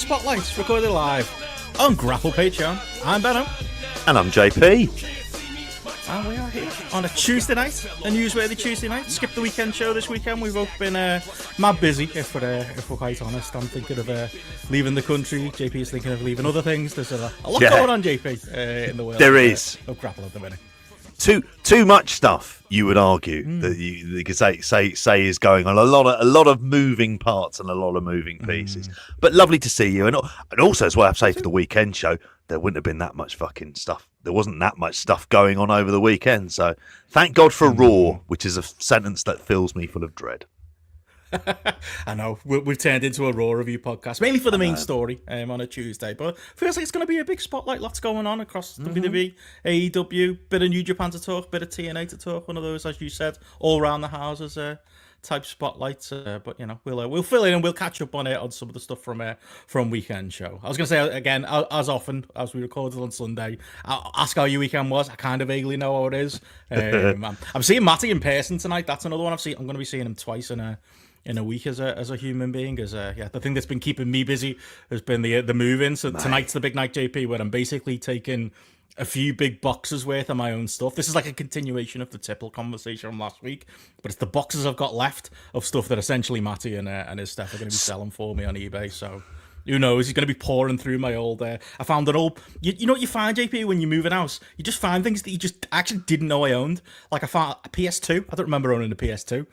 Spotlight, recorded live on GRAPPL Patreon. I'm Benno. And I'm JP. And we are here on a Tuesday night, a newsworthy Tuesday night. Skipped the weekend show this weekend. We've both been mad busy, if we're quite honest. I'm thinking of leaving the country. JP is thinking of leaving other things. There's a lot going on, JP, in the world. There is. Of GRAPPL at the minute. Too much stuff, you would argue, that you could say is going on. A lot of moving parts and a lot of moving pieces. But lovely to see you, and also as well, I have to say, for the weekend show, there wouldn't have been that much fucking stuff. There wasn't that much stuff going on over the weekend. So thank God for Raw, which is a sentence that fills me full of dread. I know we've turned into a Raw review podcast, mainly for the main story on a Tuesday, but feels like it's going to be a big spotlight. Lots going on across WWE, AEW, bit of New Japan to talk, bit of TNA to talk. One of those, as you said, all around the houses type spotlights. But you know, we'll fill in and we'll catch up on some of the stuff from weekend show. I was going to say again, as often as we recorded on Sunday, I'll ask how your weekend was. I kind of vaguely know how it is. I'm seeing Matty in person tonight. That's another one I'm going to be seeing him twice in a week as a human being. The thing that's been keeping me busy has been the move-in. So tonight's the big night, JP, where I'm basically taking a few big boxes worth of my own stuff. This is like a continuation of the TIPPL conversation from last week, but it's the boxes I've got left of stuff that essentially Matty and his stuff are going to be selling for me on eBay. So who knows? He's going to be pouring through my old... I found an old... You know what you find, JP, when you move in house? You just find things that you just actually didn't know I owned. Like I found a PS2. I don't remember owning a PS2.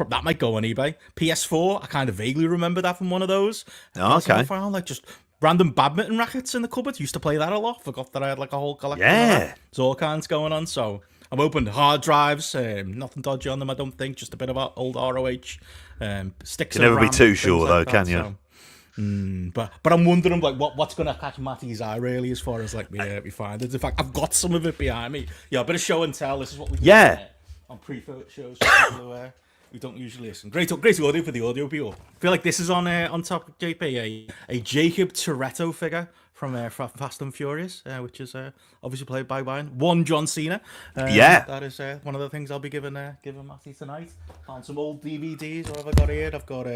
That might go on eBay. PS4, I kind of vaguely remember that from one of those. Oh, okay. I found like just random badminton rackets in the cupboard. Used to play that a lot. Forgot that I had like a whole collection. Yeah. Of that. There's all kinds going on. So I've opened hard drives. Nothing dodgy on them, I don't think. Just a bit of old ROH. Sticks. You can never be too sure, though, like can you? So. But I'm wondering like what's going to catch Matty's eye really as far as like me findings. In fact, I've got some of it behind me. Yeah, a bit of show and tell. This is what we do on pre-shows for people who don't usually listen. Great audio for the audio people. I feel like this is on top of JP, a Jacob Toretto figure from Fast and Furious, which is obviously played by one John Cena. That is one of the things I'll be giving Matty tonight. Found some old DVDs. What have I got here? I've got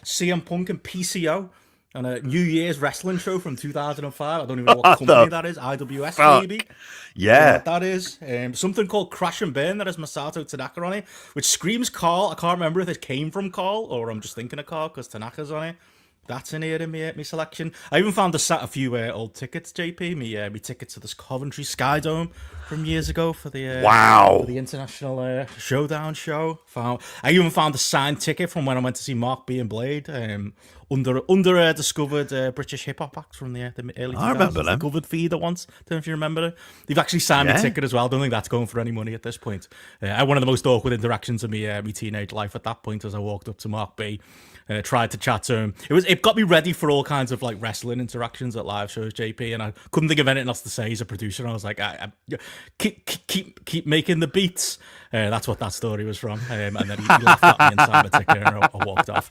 CM Punk and PCO. And a New Year's wrestling show from 2005. I don't even know what company that is. IWS, maybe. Yeah. That is. Something called Crash and Burn that has Masato Tanaka on it, which screams Carl. I can't remember if it came from Carl or I'm just thinking of Carl because Tanaka's on it. That's in here in my selection. I even found a few old tickets, JP. Me tickets to this Coventry Sky Dome from years ago for the for the International Showdown show. I even found a signed ticket from when I went to see Mark B and Blade under discovered British hip hop acts from the early 2000s. I remember them. Covered feeder once. Don't know if you remember it. They've actually signed a ticket as well. I don't think that's going for any money at this point. I had one of the most awkward interactions of my teenage life at that point as I walked up to Mark B. Tried to chat to him. It got me ready for all kinds of like wrestling interactions at live shows, JP, and I couldn't think of anything else to say as a producer. And I was like, keep making the beats. That's what that story was from. And then he laughed at me and signed a ticket, and I walked off.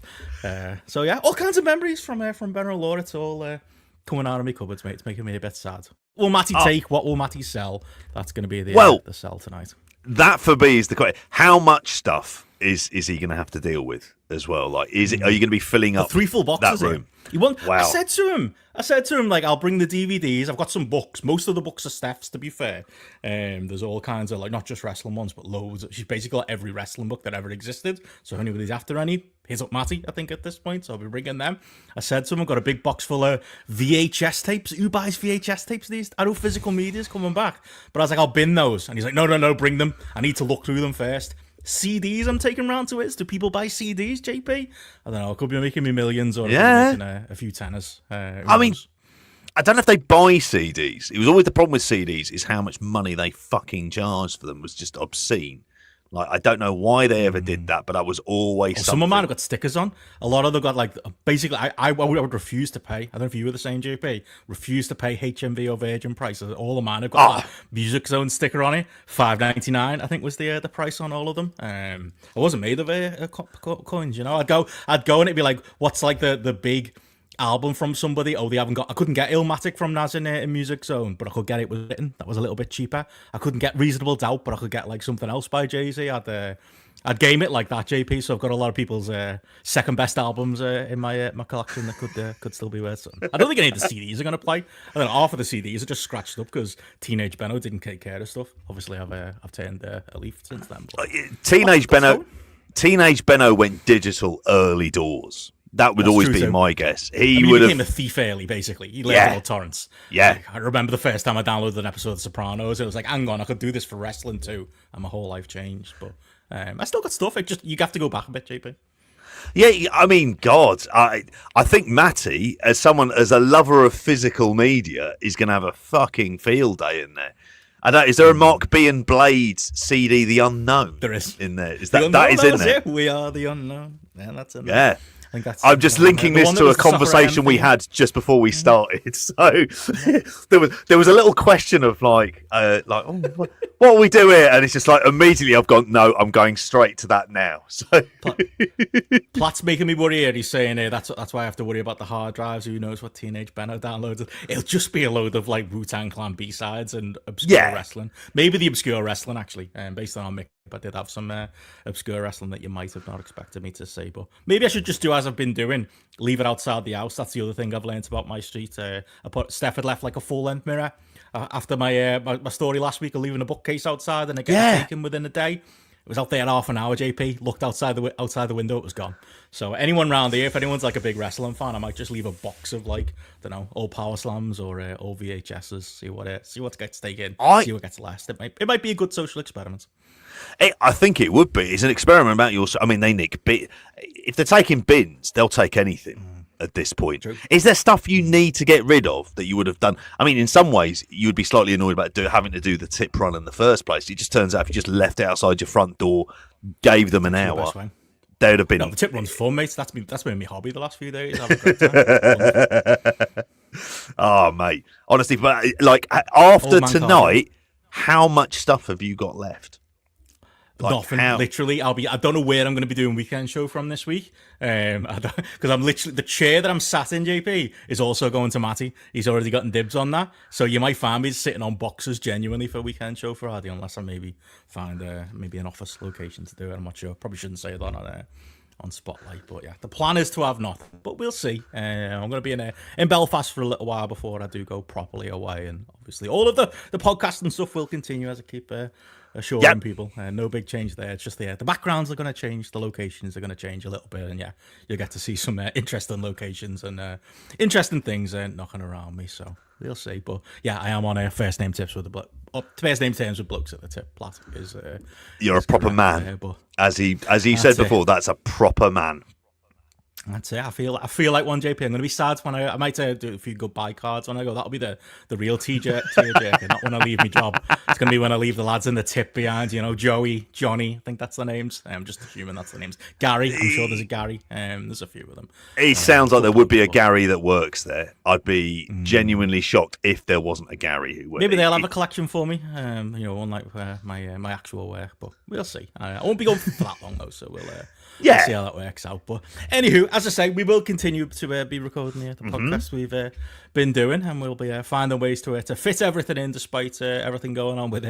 So yeah, all kinds of memories from Benno and Laura. It's all coming out of my cupboards, mate. It's making me a bit sad. Will Matty take? What will Matty sell? That's going to be the sell tonight. That for me is the question. How much stuff is he going to have to deal with as well? Like, are you going to be filling up 3 full boxes that room? Wow. I said to him, like, I'll bring the DVDs. I've got some books. Most of the books are Steph's, to be fair. There's all kinds of, like, not just wrestling ones, but loads. She's basically got every wrestling book that ever existed. So if anybody's after any, hit up Matty, I think, at this point. So I'll be bringing them. I said to him, I've got a big box full of VHS tapes. Who buys VHS tapes these? I know physical media's coming back. But I was like, I'll bin those. And he's like, no, bring them. I need to look through them first. CDs I'm taking round to it. Do people buy CDs, JP? I don't know. It could be making me millions or making a few tenors. I mean, I don't know if they buy CDs. It was always the problem with CDs is how much money they fucking charged for them was just obscene. Like, I don't know why they ever did that, but that was always something. Some of mine have got stickers on. A lot of them got, like, basically, I would refuse to pay. I don't know if you were the same, JP. Refuse to pay HMV or Virgin prices. All of mine have got like, Music Zone sticker on it. $5.99, I think, was the price on all of them. I wasn't made of coins, you know. I'd go and it'd be like, what's like the big album from somebody? I couldn't get Illmatic from Nas in Music Zone, but I could get it with written. That was a little bit cheaper. I couldn't get Reasonable Doubt, but I could get like something else by Jay-Z. I'd game it like that, JP. So I've got a lot of people's second best albums in my my collection that could still be worth something. I don't think any of the CDs are going to play. I think half of the CDs are just scratched up because Teenage Benno didn't take care of stuff. Obviously, I've turned a leaf since then. But Teenage Benno went digital early doors. That would always be my guess. He became a thief early, basically. He lived on torrents. Yeah. Like, I remember the first time I downloaded an episode of Sopranos. It was like, hang on, I could do this for wrestling too. And my whole life changed. But I still got stuff. You have to go back a bit, JP. Yeah, I mean, God, I think Matty, as a lover of physical media, is going to have a fucking field day in there. Is there a Mark B and Blades CD, The Unknown? There is. In there. Is that is in there? It. We Are The Unknown. Yeah, that's in there. Yeah. I'm just linking this to a conversation we had just before we started. So there was a little question of like, what do we do here? And it's just like immediately I've gone, no, I'm going straight to that now. So Platt's making me worry here. He's saying that's why I have to worry about the hard drives. Who knows what Teenage Benno downloaded? It'll just be a load of like Wu-Tang Clan B-sides and obscure wrestling. Maybe the obscure wrestling actually, based on our mix. I did have some obscure wrestling that you might have not expected me to see, but maybe I should just do as I've been doing, leave it outside the house. That's the other thing I've learned about my street. Steph had left like a full-length mirror after my story last week of leaving a bookcase outside and it getting taken within a day. It was out there half an hour, JP. Looked outside the window, it was gone. So anyone round here, if anyone's like a big wrestling fan, I might just leave a box of like, I don't know, old Power Slams or old VHSs. See what gets taken, see what gets last. It might be a good social experiment. I think it would be. It's an experiment about they nick. If they're taking bins, they'll take anything at this point. True. Is there stuff you need to get rid of that you would have done? I mean, in some ways, you would be slightly annoyed about having to do the tip run in the first place. It just turns out if you just left it outside your front door, gave them an hour, they would have been... No, the tip run's fun, mate. That's been my hobby the last few days. Have a great time. Oh, mate. Honestly, but like after tonight, how much stuff have you got left? Nothing, literally. I don't know where I'm going to be doing weekend show from this week. Because I'm literally, the chair that I'm sat in, JP, is also going to Matty. He's already gotten dibs on that. So you might find me sitting on boxes genuinely for a weekend show Friday, unless I maybe find maybe an office location to do it. I'm not sure. Probably shouldn't say that on Spotlight. But yeah, the plan is to have nothing. But we'll see. I'm going to be in Belfast for a little while before I do go properly away. And obviously all of the podcast and stuff will continue as I keep... assuring people, no big change there. It's just the backgrounds are going to change, the locations are going to change a little bit, and you'll get to see some interesting locations and interesting things knocking around me. So we'll see. But yeah, I am on first name terms with blokes at the tip. Platt is. You're a proper man, as he said before. That's a proper man. That's it. I feel like one, JP. I'm going to be sad when I might do a few goodbye cards when I go. That'll be the real tear jerker, not when I leave my job. It's going to be when I leave the lads in the tip behind. Joey, Johnny. I think that's the names. I'm just assuming that's the names. Gary. I'm sure there's a Gary. There's a few of them. It sounds like there would be a Gary that works there. I'd be genuinely shocked if there wasn't a Gary who works. Maybe they'll have a collection for me. Unlike my actual work, but we'll see. I won't be going for that long though, so we'll see how that works out. But anywho, as I say, we will continue to be recording the podcast we've been doing, and we'll be finding ways to fit everything in, despite everything going on with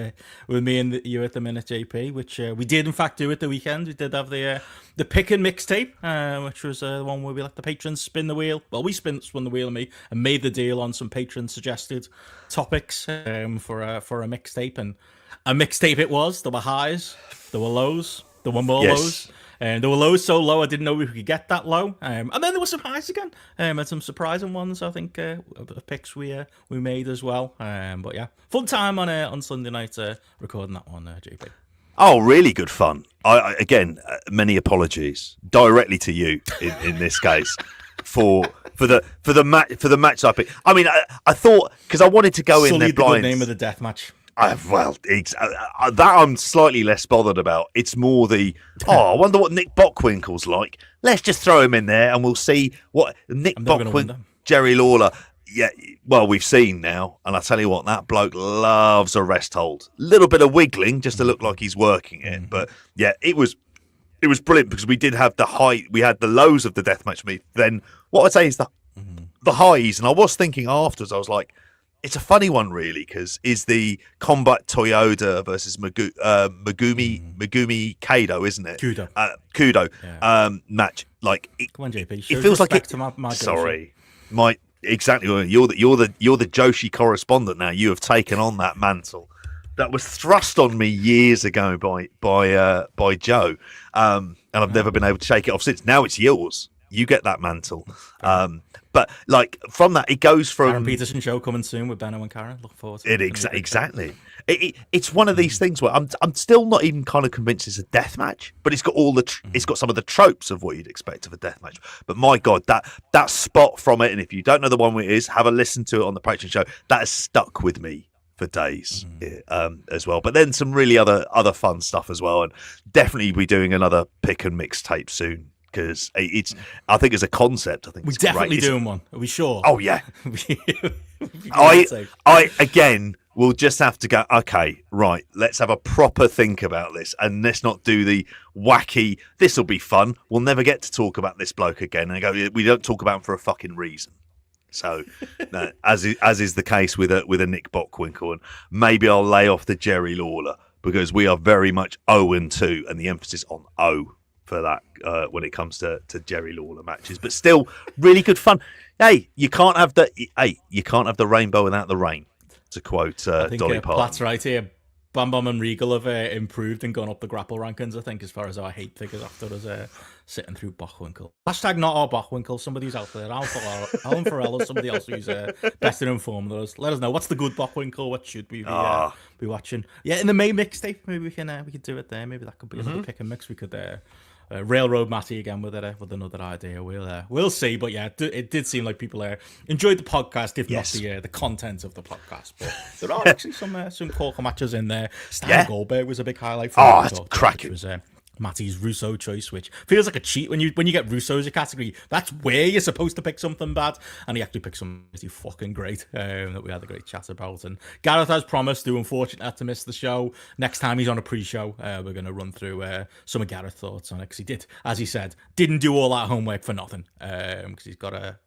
me and you at the minute, JP. Which we did in fact do at the weekend. We did have the pick and mixtape, which was the one where we let the patrons spin the wheel. Well, we spun the wheel and made the deal on some patron suggested topics for a mixtape, and a mixtape it was. There were highs, there were lows, there were more lows. There were lows so low I didn't know we could get that low. And then there were some highs again, and some surprising ones. I think picks we made as well. But yeah, fun time on Sunday night recording that one, JP. Oh, really good fun. Again, many apologies directly to you in this case for the match I picked. I mean, I thought because I wanted to go in there blind. The name of the death match. That I'm slightly less bothered about. It's more I wonder what Nick Bockwinkel's like. Let's just throw him in there and we'll see what Nick Bockwinkel, Jerry Lawler. Yeah, well, we've seen now, and I tell you what, that bloke loves a rest hold. Little bit of wiggling just to look like he's working it, but yeah, it was brilliant because we did have the high, we had the lows of the deathmatch meet. Then what I'd say is the highs, and I was thinking afterwards, I was like, it's a funny one, really, because is the Combat Toyota versus Megumi Kado, isn't it? Kudo match. Like, come on, JP. It feels like it. To my sorry, exactly. You're the Joshi correspondent now. You have taken on that mantle that was thrust on me years ago by Joe, and I've never been able to shake it off since. Now it's yours. You get that mantle. But like from that, it goes from Karen Peterson show coming soon with Benno and Karen. Look forward to it. Exactly. It's one of these things where I'm still not even kind of convinced it's a death match, but it's got it's got some of the tropes of what you'd expect of a death match. But my God, that spot from it, and if you don't know the one it is, have a listen to it on the Patreon show. That has stuck with me for days as well. But then some really other fun stuff as well, and definitely be doing another pick and mix tape soon. Because I think as a concept, I think we're definitely doing one. Are we sure? Oh yeah. I again will just have to go. Okay, right. Let's have a proper think about this, and let's not do the wacky. This will be fun. We'll never get to talk about this bloke again. And I go. We don't talk about him for a fucking reason. So, as is the case with a Nick Bockwinkel, and maybe I'll lay off the Jerry Lawler because we are very much 0-2, and the emphasis on O for that when it comes to Jerry Lawler matches, but still really good fun. Hey, you can't have the rainbow without the rain, to quote Dolly Parton. Platt's right here. Bam Bam and Regal have improved and gone up the grapple rankings, I think, as far as our hate figures after us sitting through Bockwinkel. Hashtag not our Bockwinkel. Somebody's out there. Alan Farrell or somebody else who's better informed than us. Let us know. What's the good Bockwinkel? What should we be watching? Yeah, in the May mixtape, maybe we could do it there. Maybe that could be another pick and mix. We could railroad Matty again with another idea. We'll see. But yeah, it did seem like people enjoyed the podcast, if not the content of the podcast. But there are actually some corker matches in there. Stan Goldberg was a big highlight for me. It's cracking. It was Matty's Russo choice, which feels like a cheat when you get Russo's a category. That's where you're supposed to pick something bad, and he actually picked something pretty fucking great that we had a great chat about. And Gareth has promised, too unfortunate to miss the show. Next time he's on a pre-show, we're going to run through some of Gareth's thoughts on it, because he did, as he said, didn't do all that homework for nothing, because he's got a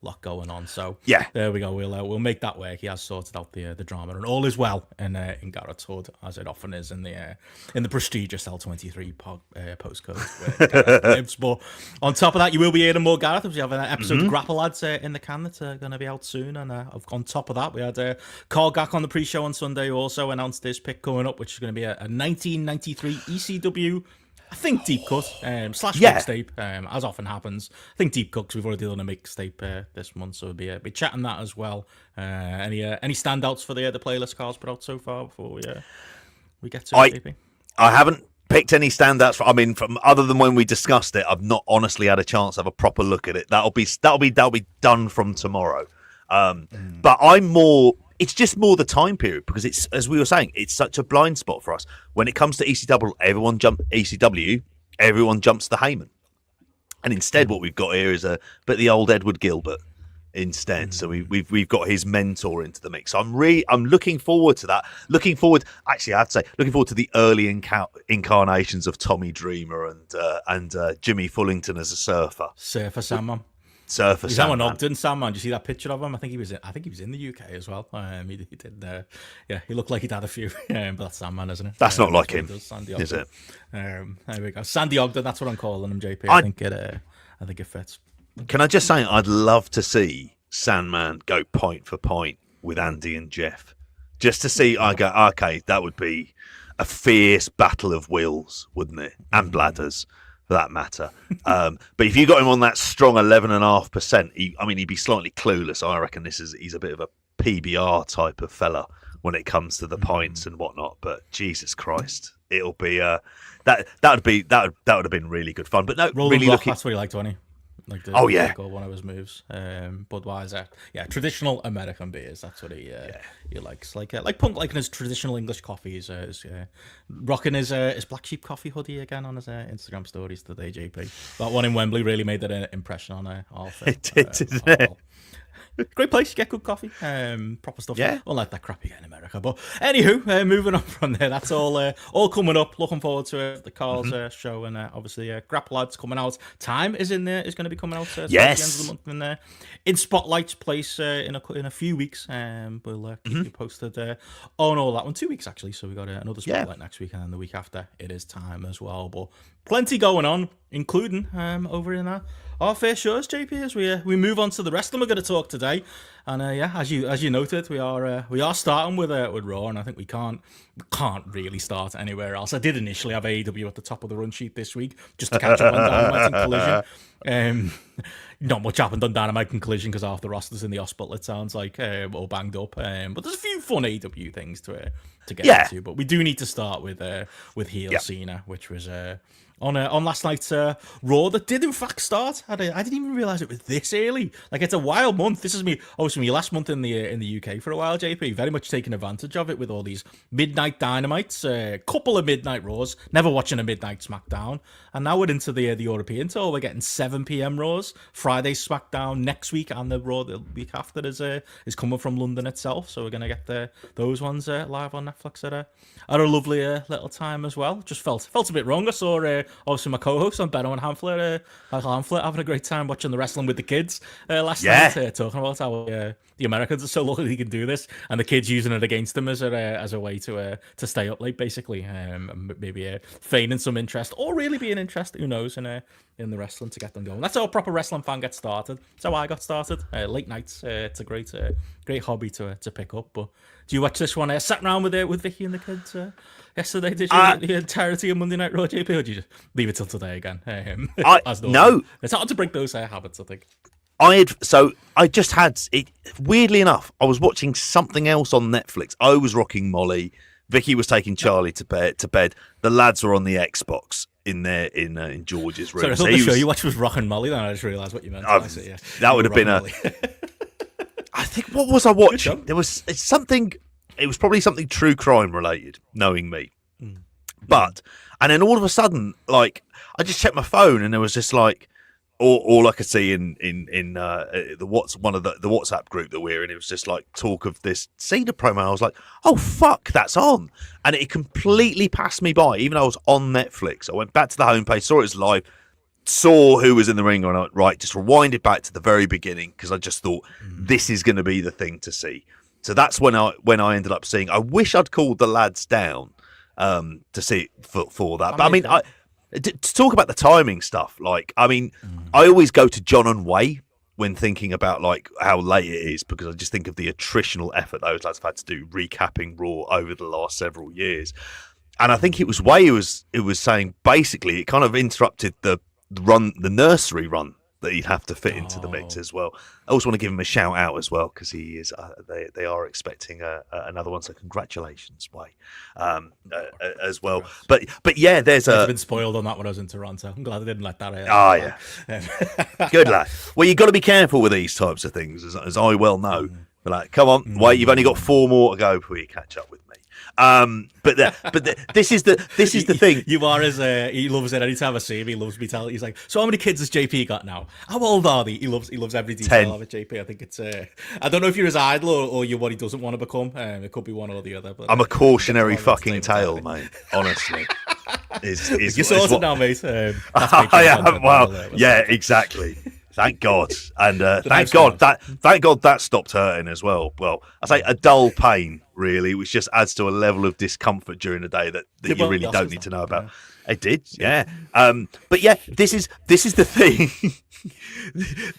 lot going on. So yeah, there we go. We'll make that work. He has sorted out the drama, and all is well in Garrett's hood, as it often is in the prestigious L23 postcode where Gareth lives. But on top of that, you will be hearing more Gareth. We have an episode of GRAPPL ads in the can that's going to be out soon. And on top of that, we had Carl Gac on the pre-show on Sunday, who also announced this pick coming up, which is going to be a 1993 ECW. I think deep cut / mixtape, as often happens. I think deep cut, because we've already done a mixtape this month, so we'll be chatting that as well. Any standouts for the playlist Carl's put out so far before we get to it? I haven't picked any standouts. From other than when we discussed it, I've not honestly had a chance to have a proper look at it. That'll be done from tomorrow. But I'm more. It's just more the time period, because it's, as we were saying, it's such a blind spot for us. When it comes to ECW, everyone jumps the Heyman. And instead what we've got here is the old Edward Gilbert instead. So we've got his mentor into the mix. So I'm looking forward to that. Looking forward to the early incarnations of Tommy Dreamer and Jimmy Fullington as a surfer. Surfer Sandman. He's now in Ogden, Sandman. Do you see that picture of him? I think he was in the UK as well. He did. He looked like he'd had a few. But that's Sandman, isn't it? That's not like him, Sandy is it? There we go. Sandy Ogden. That's what I'm calling him, JP. I think it fits. Can I just say, I'd love to see Sandman go point for point with Andy and Jeff, just to see. I go, okay, that would be a fierce battle of wills, wouldn't it? And bladders, for that matter. But if you got him on that strong 11.5%, he'd be slightly clueless. I reckon he's a bit of a PBR type of fella when it comes to the pints and whatnot. But Jesus Christ, it'll be that would have been really good fun. But no, Rolling really Rock, looking. that's what he liked, wasn't he? One of his moves. Budweiser, traditional American beers. That's what he likes. Like Punk liking his traditional English coffee. He's rocking his Black Sheep coffee hoodie again on his Instagram stories today. JP, that one in Wembley really made that impression on Arthur. It did, didn't it? Great place, get good coffee, proper stuff. Yeah. Unlike that crap you get in America. But anywho, moving on from there, that's all coming up. Looking forward to it. The Carl's show, and obviously GRAPPL Lads coming out. Time is in there. Is going to be coming out towards the end of the month in there. In Spotlight's place in a few weeks. We'll keep you posted on all that one. 2 weeks actually. So we got another Spotlight next week, and then the week after it is Time as well. But plenty going on, including over in our fair shows, JP, as we move on to the wrestling we're going to talk today. And as you noted, we are starting with Raw, and I think we can't really start anywhere else. I did initially have AEW at the top of the run sheet this week just to catch up on Dynamite and Collision. Not much happened on Dynamite and Collision because half the roster's in the hospital, it sounds like, all banged up. But there's a few fun AEW things to get into. But we do need to start with Heel Cena, which was on last night's Raw that did in fact start. I didn't even realize it was this early. Like, it's a wild month. This is obviously my last month in the UK for a while, JP. Very much taking advantage of it with all these midnight Dynamites, a couple of midnight Raws, never watching a midnight SmackDown, and now we're into the European tour. We're getting 7 p.m. Raws, Friday SmackDown next week, and the Raw the week after is coming from London itself. So we're gonna get those ones live on Netflix at a lovely little time as well. Just felt a bit wrong. I saw obviously my co-host on Benno and Hamflet, having a great time watching the wrestling with the kids last night, talking about how the Americans are so lucky they can do this, and the kids using it against them as a way to stay up late, basically, maybe feigning some interest or really being interested, who knows, in the wrestling to get them going. That's how a proper wrestling fan gets started. That's how I got started. Late nights, it's a great hobby to pick up. But do you watch this one? Sat around with Vicky and the kids yesterday? Did you the entirety of Monday Night Raw, JP, or did you just leave it till today again? No, it's hard to break those habits, I think. I just had it. Weirdly enough, I was watching something else on Netflix. I was rocking Molly. Vicky was taking Charlie to bed. The lads were on the Xbox in George's room. Sorry, I thought the show you watched was Rockin' Molly. Then I just realised what you meant. That would have been I think, what was I watching? There was something. It was probably something true crime related, knowing me. And then all of a sudden, like, I just checked my phone, and there was just like all I could see in the WhatsApp group that we're in. It was just like talk of this Cena promo. I was like, oh fuck, that's on, and it completely passed me by. Even though I was on Netflix, I went back to the homepage, saw it was live, saw who was in the ring, and I went, right, just rewind it back to the very beginning, because I just thought this is going to be the thing to see. So that's when I ended up seeing. I wish I'd called the lads down to see it for that. But I mean, to talk about the timing stuff, like, I mean, I always go to John and Way when thinking about like how late it is, because I just think of the attritional effort those lads have had to do recapping Raw over the last several years. And I think it was Way who was saying basically it kind of interrupted the nursery run that he'd have to fit into the mix as well. I also want to give him a shout out as well, because he is. They are expecting another one, so congratulations, Way, as well. But yeah, I've been spoiled on that when I was in Toronto. I'm glad I didn't let that out. Oh yeah, good lad. Well, you've got to be careful with these types of things, as I well know. But like, come on, Way, you've only got 4 more to go before you catch up with me. This is the thing. You are as he loves it. Anytime I see him, he loves me telling. He's like, so how many kids has JP got now? How old are they? He loves every detail of it. JP, I think it's. I don't know if you're his idol or you're what he doesn't want to become. It could be one or the other. But I'm a cautionary fucking tale, mate. Honestly, you're sorted now, mate. I am. Well, yeah, exactly. Thank God, and thank God that stopped hurting as well. Well, I say a dull pain, really, which just adds to a level of discomfort during the day that you really don't need to know about. Yeah. It did, yeah. But yeah, this is the thing.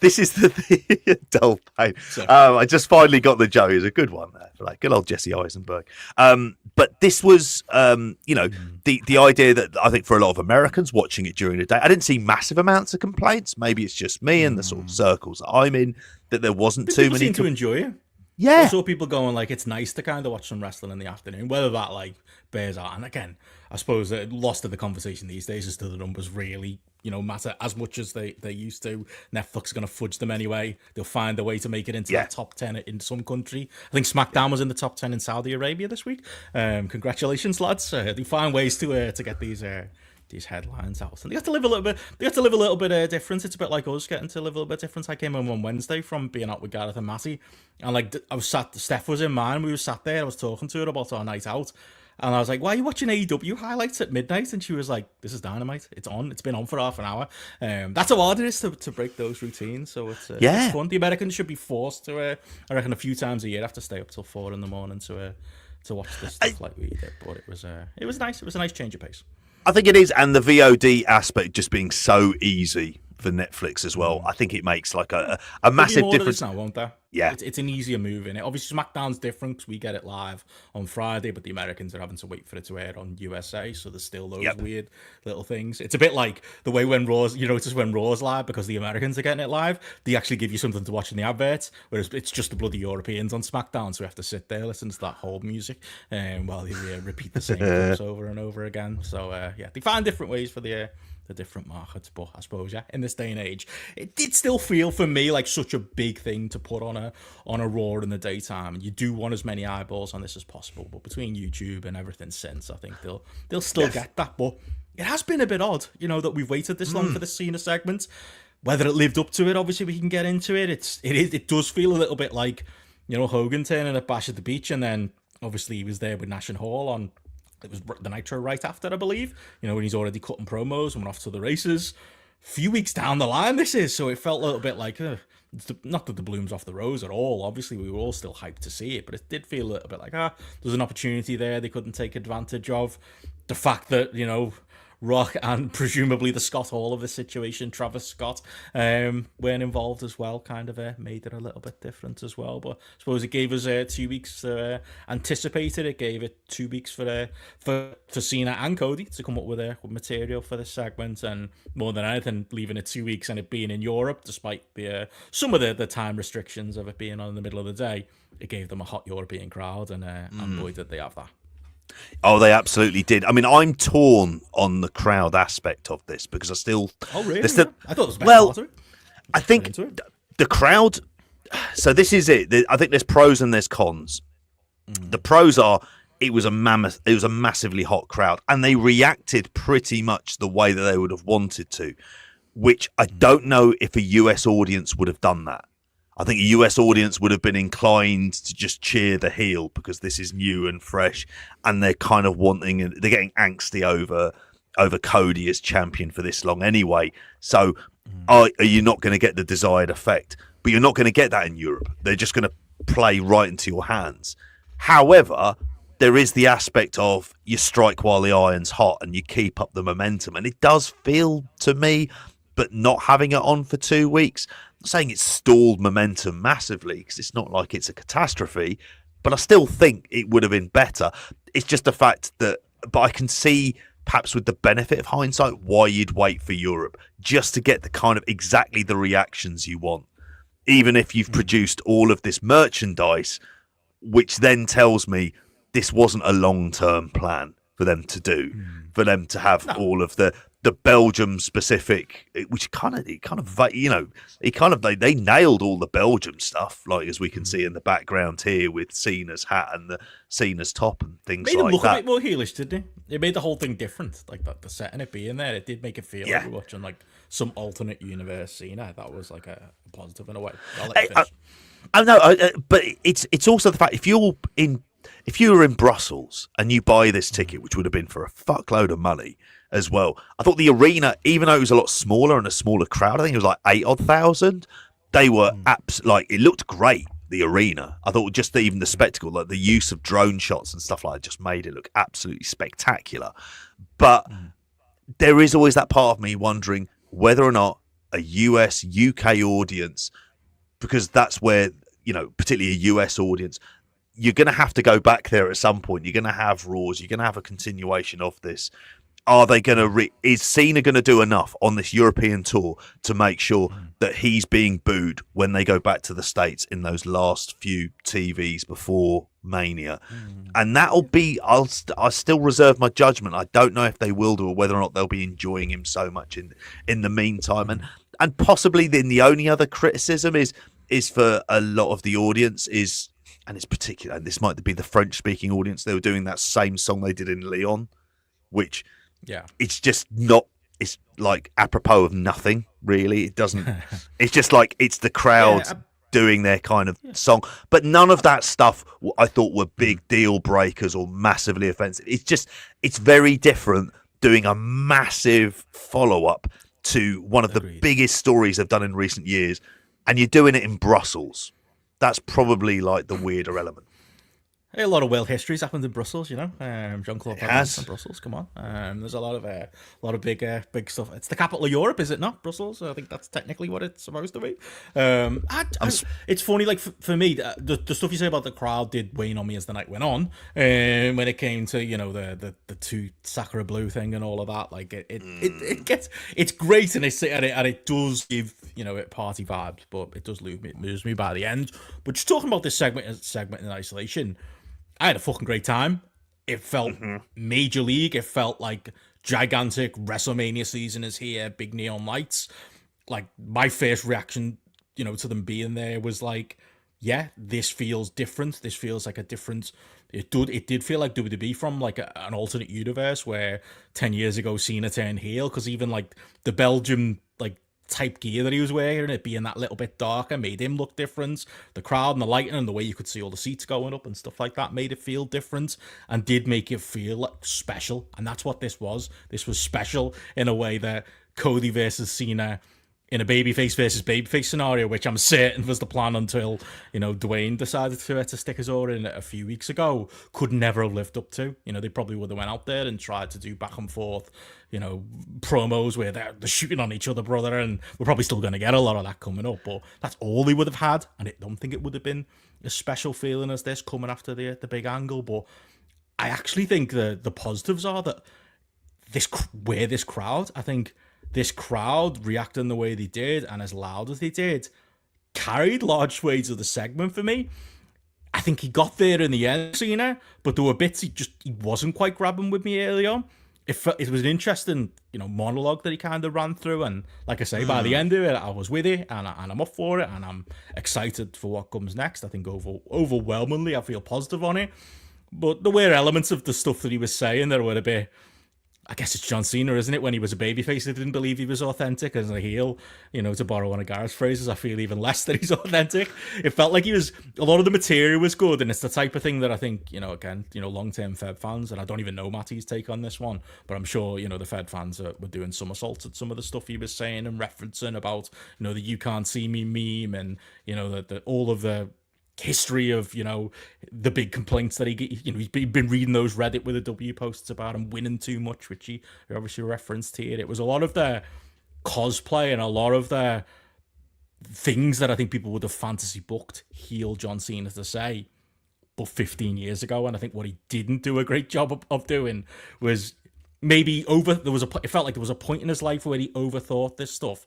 This is the thing. Dull pain. I just finally got the joke. It was a good one there, for like good old Jesse Eisenberg. But this was, the idea that I think for a lot of Americans watching it during the day, I didn't see massive amounts of complaints. Maybe it's just me and the sort of circles that I'm in, that there wasn't too many. Seem to enjoy it. Yeah. I saw people going like, it's nice to kind of watch some wrestling in the afternoon, whether that like bears out. And again, I suppose lost in the conversation these days is that the numbers really, matter as much as they used to. Netflix are going to fudge them anyway. They'll find a way to make it into the top 10 in some country. I think SmackDown was in the top 10 in Saudi Arabia this week. Congratulations, lads. They find ways to get these headlines out, and they have to live a little bit. They have to live a little bit different. It's a bit like us getting to live a little bit different. I came home on Wednesday from being out with Gareth and Matty, and like I was sat. Steph was in mine. We were sat there. I was talking to her about our night out, and I was like, "Why are you watching AEW highlights at midnight?" And she was like, "This is Dynamite. It's on. It's been on for half an hour." That's how hard it is to break those routines. So it's fun. The Americans should be forced to. I reckon a few times a year have to stay up till 4 a.m. to watch this stuff like we did. But it was nice. It was a nice change of pace. I think it is, and the VOD aspect just being so easy for Netflix as well. I think it makes like a massive difference now, won't there? Yeah, it's an easier move in it. Obviously, SmackDown's different because we get it live on Friday, but the Americans are having to wait for it to air on USA, so there's still those weird little things. It's a bit like the way when Raw's, you notice when Raw's live, because the Americans are getting it live, they actually give you something to watch in the adverts, whereas it's just the bloody Europeans on SmackDown, so we have to sit there, listen to that whole music, while they repeat the same clips over and over again. So, they find different ways for the different markets, but I suppose in this day and age it did still feel for me like such a big thing to put on a Raw in the daytime, and you do want as many eyeballs on this as possible, but between YouTube and everything since, I think they'll still get that. But it has been a bit odd, that we've waited this long for the Cena segment. Whether it lived up to it, obviously we can get into it. It does feel a little bit like Hogan turning at Bash at the Beach, and then obviously he was there with Nash and Hall on. It was the Nitro right after, I believe, when he's already cutting promos and went off to the races. A few weeks down the line, this is. So it felt a little bit like, not that the bloom's off the rose at all. Obviously, we were all still hyped to see it, but it did feel a little bit like, there's an opportunity there they couldn't take advantage of. The fact that, Rock and presumably the Scott Hall of the situation, Travis Scott, weren't involved as well, kind of made it a little bit different as well. But I suppose it gave us 2 weeks to anticipate it. It gave it 2 weeks for Cena and Cody to come up with material for this segment, and more than anything, leaving it 2 weeks and it being in Europe, despite the some of the time restrictions of it being on in the middle of the day, it gave them a hot European crowd, and boy did they have that. Oh, they absolutely did. I mean, I'm torn on the crowd aspect of this because I still. Oh, really? I thought it was well. I think the crowd. So this is it. I think there's pros and there's cons. The pros are it was a massively hot crowd, and they reacted pretty much the way that they would have wanted to, which I don't know if a US audience would have done that. I think a US audience would have been inclined to just cheer the heel because this is new and fresh, and they're kind of they're getting angsty over Cody as champion for this long anyway. So are you not going to get the desired effect? But you're not going to get that in Europe. They're just going to play right into your hands. However, there is the aspect of you strike while the iron's hot and you keep up the momentum. And it does feel to me, but not having it on for 2 weeks, I'm not saying it's stalled momentum massively because it's not like it's a catastrophe, but I still think it would have been better. It's just the fact that, but I can see perhaps with the benefit of hindsight why you'd wait for Europe just to get the kind of exactly the reactions you want. Even if you've produced all of this merchandise, which then tells me this wasn't a long-term plan for them to do, for them to have all of the Belgium specific, which they nailed all the Belgium stuff, like as we can see in the background here with Cena's hat and the Cena's top and things like that. Made him look a bit more heelish, didn't it? It made the whole thing different, like that. The setting it being there, it did make it feel like we're watching like some alternate universe Cena. That was like a positive in a way. I'll let you finish. I know, but it's also the fact if you were in Brussels and you buy this ticket, which would have been for a fuckload of money as well, I thought the arena, even though it was a lot smaller and a smaller crowd, I think it was like 8,000. They were it looked great. The arena, I thought, just even the spectacle, like the use of drone shots and stuff like that, just made it look absolutely spectacular. But there is always that part of me wondering whether or not a US UK audience, because that's where, particularly a US audience, you're going to have to go back there at some point. You're going to have Raws. You're going to have a continuation of this. Are they going to? Is Cena going to do enough on this European tour to make sure that he's being booed when they go back to the States in those last few TVs before Mania? And that'll be. I still reserve my judgment. I don't know if they will do, or whether or not they'll be enjoying him so much in the meantime. And possibly then the only other criticism is for a lot of the audience is. And it's particular, and this might be the French-speaking audience, they were doing that same song they did in Lyon, which Yeah. it's just not. It's like apropos of nothing, really. It doesn't. It's just like it's the crowd doing their kind of song, but none of that stuff I thought were big deal breakers or massively offensive. It's very different doing a massive follow up to one of the biggest stories they've done in recent years, and you're doing it in Brussels. That's probably like the weirder element. A lot of world history's happened in Brussels, you know. Jean-Claude Van Damme in Brussels. Come on, there's a lot of big stuff. It's the capital of Europe, is it not? Brussels. I think that's technically what it's supposed to be. It's funny, like for me, the stuff you say about the crowd did wane on me as the night went on. When it came to the two Sacre Bleu thing and all of that, like it's great and it does give it party vibes, but it does lose me by the end. But just talking about this segment in isolation. I had a fucking great time. It felt major league. It felt like gigantic WrestleMania season is here. Big neon lights. Like my first reaction, to them being there was like, yeah, this feels different. This feels like a different. It did feel like WWE from like an alternate universe where 10 years ago Cena turned heel, because even like the Belgium like type gear that he was wearing, it being that little bit darker, made him look different. The crowd and the lighting and the way you could see all the seats going up and stuff like that made it feel different and did make it feel like special. And that's what this was. This was special in a way that Cody versus Cena in a babyface versus babyface scenario, which I'm certain was the plan until, Dwayne decided to stick his oar in a few weeks ago, could never have lived up to. They probably would have went out there and tried to do back and forth, promos where they're shooting on each other, brother, and we're probably still going to get a lot of that coming up, but that's all they would have had, and I don't think it would have been a special feeling as this coming after the big angle. But I actually think the positives are that this crowd, I think this crowd reacting the way they did and as loud as they did carried large swathes of the segment for me. I think he got there in the end, Cena, but there were bits he wasn't quite grabbing with me early on. It was an interesting, monologue that he kind of ran through, and like I say, by the end of it, I was with it, and I'm up for it, and I'm excited for what comes next. I think overwhelmingly, I feel positive on it. But there were elements of the stuff that he was saying that were a bit. I guess it's John Cena, isn't it? When he was a babyface, he didn't believe he was authentic. As a heel, to borrow one of Gareth's phrases, I feel even less that he's authentic. It felt like a lot of the material was good, and it's the type of thing that I think, again, long-term Fed fans, and I don't even know Matty's take on this one, but I'm sure, the Fed fans were doing somersaults at some of the stuff he was saying and referencing about, the "you can't see me" meme, and, all of the history of the big complaints that he's been reading those Reddit with the W posts about him winning too much, which he obviously referenced here. It was a lot of their cosplay and a lot of their things that I think people would have fantasy booked heel John Cena to say, but 15 years ago. And I think what he didn't do a great job of doing was maybe it felt like there was a point in his life where he overthought this stuff.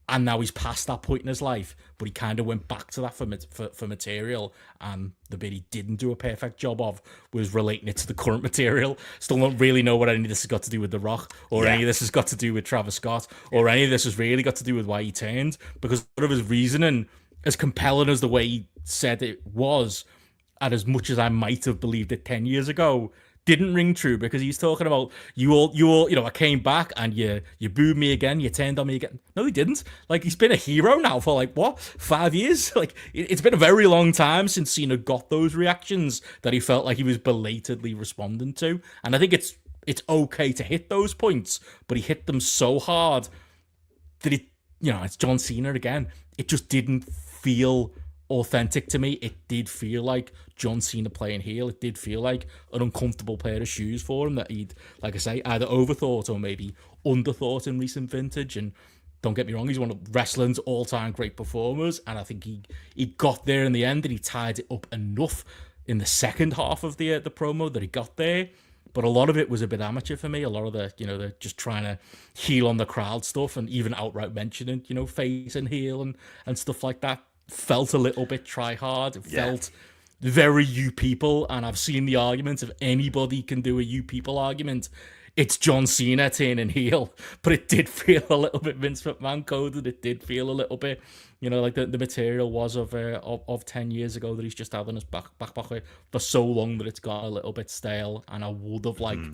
And now he's past that point in his life, but he kind of went back to that for material. And the bit he didn't do a perfect job of was relating it to the current material. Still don't really know what any of this has got to do with The Rock, or any of this has got to do with Travis Scott, or any of this has really got to do with why he turned. Because sort of his reasoning, as compelling as the way he said it was, and as much as I might have believed it 10 years ago, didn't ring true, because he's talking about you all, I came back and you booed me again, you turned on me again. No, he didn't. Like, he's been a hero now for 5 years? Like, it's been a very long time since Cena got those reactions that he felt like he was belatedly responding to. And I think it's okay to hit those points, but he hit them so hard that it's John Cena again. It just didn't feel authentic to me. It did feel like John Cena playing heel. It did feel like an uncomfortable pair of shoes for him that he'd, like I say, either overthought or maybe underthought in recent vintage. And don't get me wrong, he's one of wrestling's all-time great performers, and I think he got there in the end, and he tied it up enough in the second half of the promo that he got there. But a lot of it was a bit amateur for me. A lot of the just trying to heel on the crowd stuff, and even outright mentioning, face and heel and stuff like that, felt a little bit try hard. It felt very you people, and I've seen the argument if anybody can do a you people argument, it's John Cena turning heel, but it did feel a little bit Vince McMahon coded. It did feel a little bit, like the material was of 10 years ago that he's just had in his back pocket for so long that it's got a little bit stale. And I would have liked,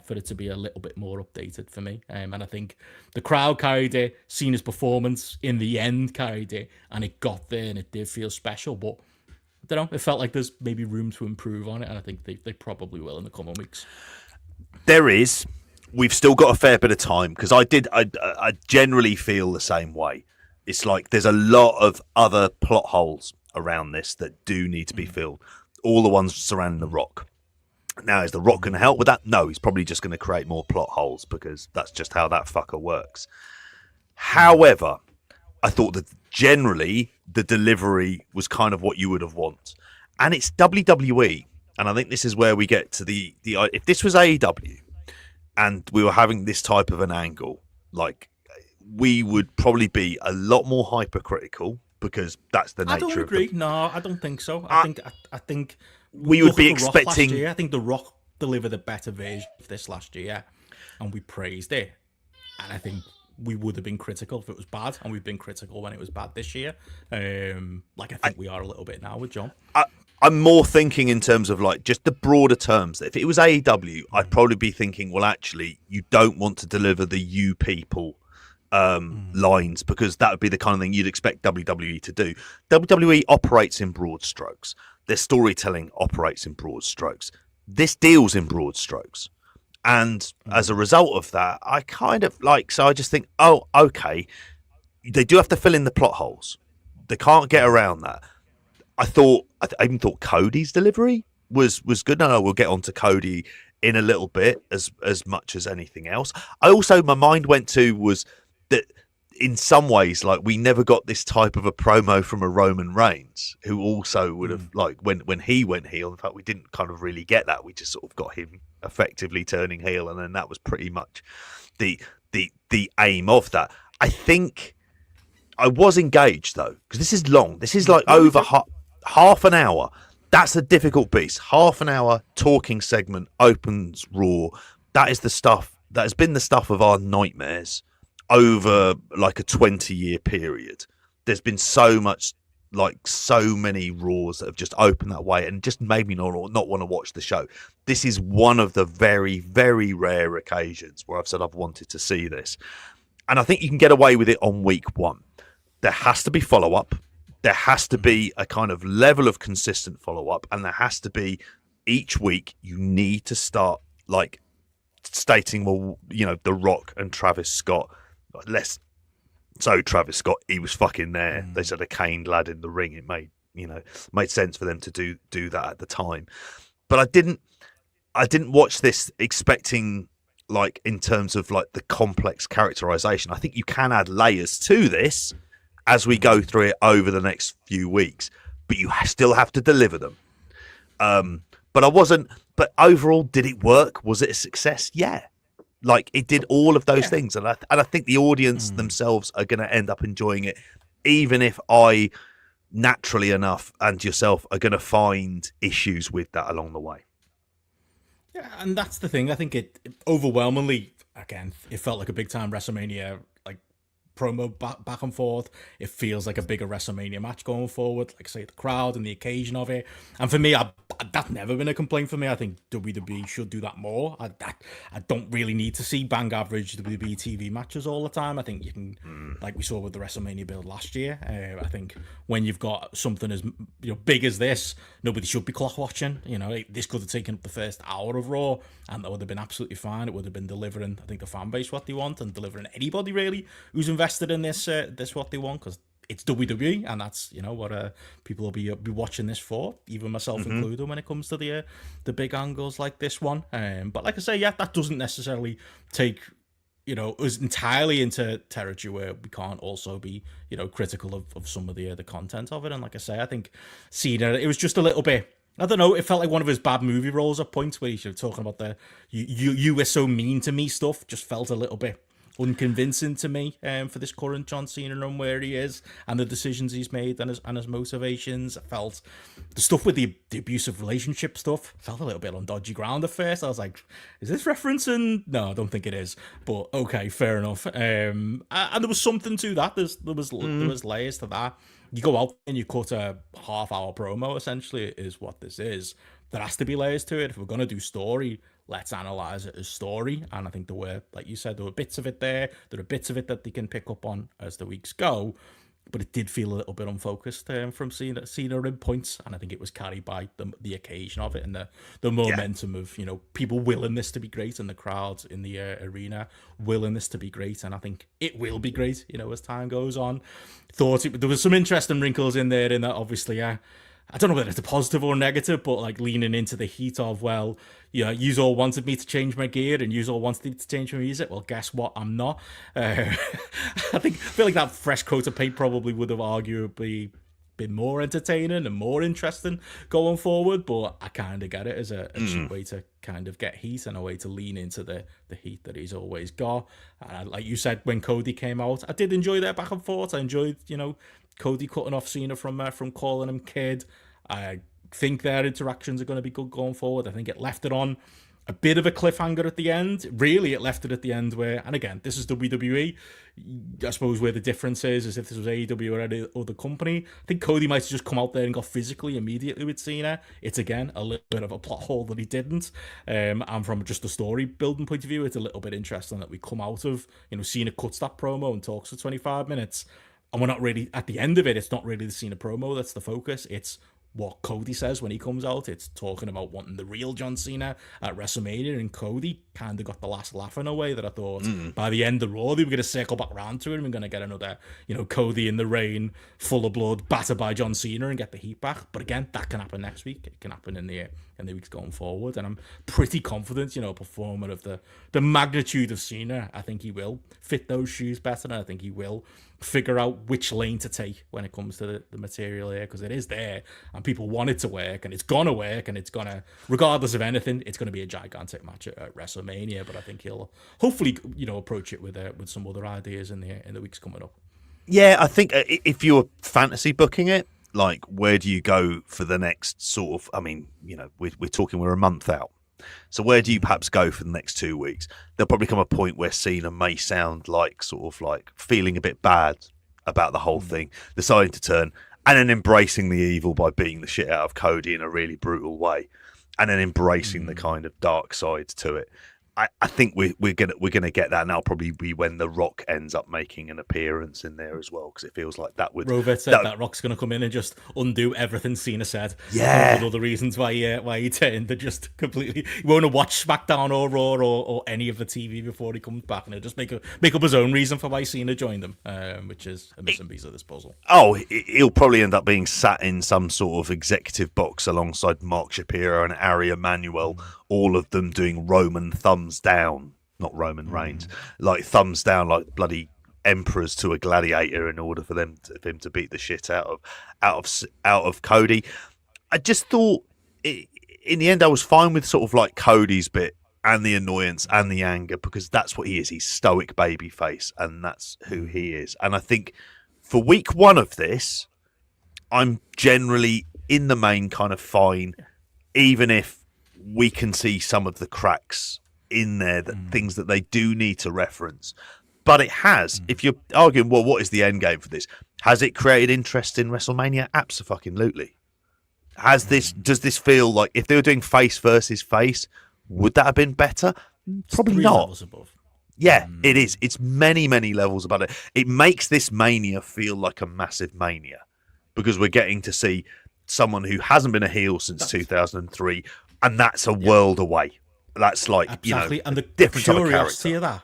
for it to be a little bit more updated for me. And I think the crowd carried it, Cena's performance in the end carried it, and it got there and it did feel special. But I don't know, it felt like there's maybe room to improve on it, and I think they probably will in the coming weeks. There is. We've still got a fair bit of time because I generally feel the same way. It's like there's a lot of other plot holes around this that do need to be filled. All the ones surrounding The Rock. Now, is The Rock going to help with that? No, he's probably just going to create more plot holes because that's just how that fucker works. However, I thought that generally the delivery was kind of what you would have wanted. And it's WWE. And I think this is where we get to the if this was AEW and we were having this type of an angle, like we would probably be a lot more hypercritical because that's the nature I don't of agree. it. No, I don't think so. I think we would be expecting. I think The Rock delivered a better version of this last year, and we praised it. And I think we would have been critical if it was bad, and we've been critical when it was bad this year. Like I think we are a little bit now with John. I'm more thinking in terms of like just the broader terms. If it was AEW, I'd probably be thinking, well, actually, you don't want to deliver the "you people" lines because that would be the kind of thing you'd expect WWE to do. WWE operates in broad strokes. Their storytelling operates in broad strokes. This deals in broad strokes. And as a result of that, I kind of like, so I just think, oh, okay, they do have to fill in the plot holes. They can't get around that. I even thought Cody's delivery was good. No, we'll get on to Cody in a little bit as much as anything else. My mind went to was that in some ways, like we never got this type of a promo from a Roman Reigns, who also would have like when he went heel. In fact, we didn't kind of really get that. We just sort of got him effectively turning heel, and then that was pretty much the aim of that. I think I was engaged though because this is long. This is like over half an hour. That's a difficult beast. Half an hour talking segment opens Raw. That is the stuff that has been the stuff of our nightmares over like a 20-year period. There's been so many Raws that have just opened that way and just made me not want to watch the show. This is one of the very, very rare occasions where I've said I've wanted to see this. And I think you can get away with it on week one. There has to be follow-up. There has to be a kind of level of consistent follow-up, and there has to be each week you need to start like stating, well, The Rock and Travis Scott, Travis Scott, he was fucking there. They said a caned lad in the ring. It made sense for them to do that at the time. But I didn't watch this expecting like in terms of like the complex characterization. I think you can add layers to this as we go through it over the next few weeks, but you still have to deliver them. But overall, did it work? Was it a success? Yeah. Like it did all of those things. And I think the audience themselves are going to end up enjoying it, even if I naturally enough and yourself are going to find issues with that along the way. Yeah. And that's the thing. I think it overwhelmingly, again, it felt like a big time WrestleMania, promo back and forth. It feels like a bigger WrestleMania match going forward, like say the crowd and the occasion of it. And for me, that's never been a complaint for me. I think WWE should do that more. I don't really need to see bang average WWE TV matches all the time. I think you can, like we saw with the WrestleMania build last year. I think when you've got something as big as this, nobody should be clock watching. This could have taken up the first hour of Raw, and that would have been absolutely fine. It would have been delivering, I think, the fan base what they want, and delivering anybody really who's invested in this what they want, because it's WWE, and that's what people will be watching this for, even myself included, when it comes to the big angles like this one. But like I say, that doesn't necessarily take us entirely into territory where we can't also be critical of some of the content of it. And like I say, I think Cena, it was just a little bit, I don't know, it felt like one of his bad movie roles at points where he's talking about the you were so mean to me stuff. Just felt a little bit unconvincing to me for this current John Cena run where he is and the decisions he's made and his motivations. I felt the stuff with the abusive relationship stuff felt a little bit on dodgy ground at first. I was like, is this referencing? No, I don't think it is. But okay, fair enough. And there was something to that. There was layers to that. You go out and you cut a half-hour promo, essentially, is what this is. There has to be layers to it. If we're going to do story, let's analyze it as story. And I think there were, like you said, there were bits of it there. There are bits of it that they can pick up on as the weeks go. But it did feel a little bit unfocused from Cena in points. And I think it was carried by the occasion of it and the momentum of, people willing this to be great and the crowds in the arena willing this to be great. And I think it will be great, as time goes on. There was some interesting wrinkles in there in that, obviously, I don't know whether it's a positive or negative, but like leaning into the heat of, well, yous all wanted me to change my gear and yous all wanted me to change my music. Well, guess what? I'm not. I feel like that fresh coat of paint probably would have arguably been more entertaining and more interesting going forward, but I kind of get it as a cheap way to kind of get heat and a way to lean into the heat that he's always got. Like you said, when Cody came out, I did enjoy their back and forth. I enjoyed, Cody cutting off Cena from calling him kid. I think their interactions are going to be good going forward. I think it left it on a bit of a cliffhanger at the end. Really, it left it at the end where, and again, this is WWE. I suppose where the difference is if this was AEW or any other company. I think Cody might have just come out there and got physically immediately with Cena. It's, again, a little bit of a plot hole that he didn't. And from just a story building point of view, it's a little bit interesting that we come out of, Cena cuts that promo and talks for 25 minutes. And we're not really, at the end of it, it's not really the Cena promo that's the focus. It's what Cody says when he comes out. It's talking about wanting the real John Cena at WrestleMania, and Cody kind of got the last laugh in a way that I thought by the end of Raw they were going to circle back around to it and we're going to get another, Cody in the rain, full of blood, battered by John Cena and get the heat back. But again, that can happen next week. It can happen in the weeks going forward, and I'm pretty confident, a performer of the magnitude of Cena, I think he will fit those shoes better, and I think he will figure out which lane to take when it comes to the material here, because it is there and people want it to work and it's gonna work and it's gonna, regardless of anything, it's gonna be a gigantic match at WrestleMania. But I think he'll hopefully approach it with some other ideas in the weeks coming up. Yeah, I think if you're fantasy booking it, like, where do you go for the next sort of, I mean, we're a month out. So where do you perhaps go for the next 2 weeks? There'll probably come a point where Cena may sound like sort of like feeling a bit bad about the whole thing, deciding to turn, and then embracing the evil by beating the shit out of Cody in a really brutal way, and then embracing the kind of dark side to it. I think we're gonna get that, and that'll probably be when The Rock ends up making an appearance in there as well, because it feels like that would. Rovet said that Rock's gonna come in and just undo everything Cena said. Yeah, and other reasons why he turned to just completely. He won't watch SmackDown or Raw or any of the TV before he comes back, and he'll just make up his own reason for why Cena joined them, which is a missing piece of this puzzle. Oh, he'll probably end up being sat in some sort of executive box alongside Mark Shapiro and Ari Emanuel, all of them doing Roman thumbs down, not Roman Reigns, like thumbs down, like bloody emperors to a gladiator, in order for him to beat the shit out of Cody. I just thought, in the end, I was fine with sort of like Cody's bit and the annoyance and the anger, because that's what he is. He's stoic babyface, and that's who he is. And I think for week one of this, I'm generally in the main kind of fine, even if we can see some of the cracks in there, that things that they do need to reference. But it has, if you're arguing, well, what is the end game for this? Has it created interest in WrestleMania? Absolutely. Does this feel like, if they were doing face versus face, would that have been better? Probably Three not. levels above. Yeah, it is. It's many, many levels above it. It makes this mania feel like a massive mania, because we're getting to see someone who hasn't been a heel since 2003, and that's a world away. That's like, exactly. And the different curiosity of that.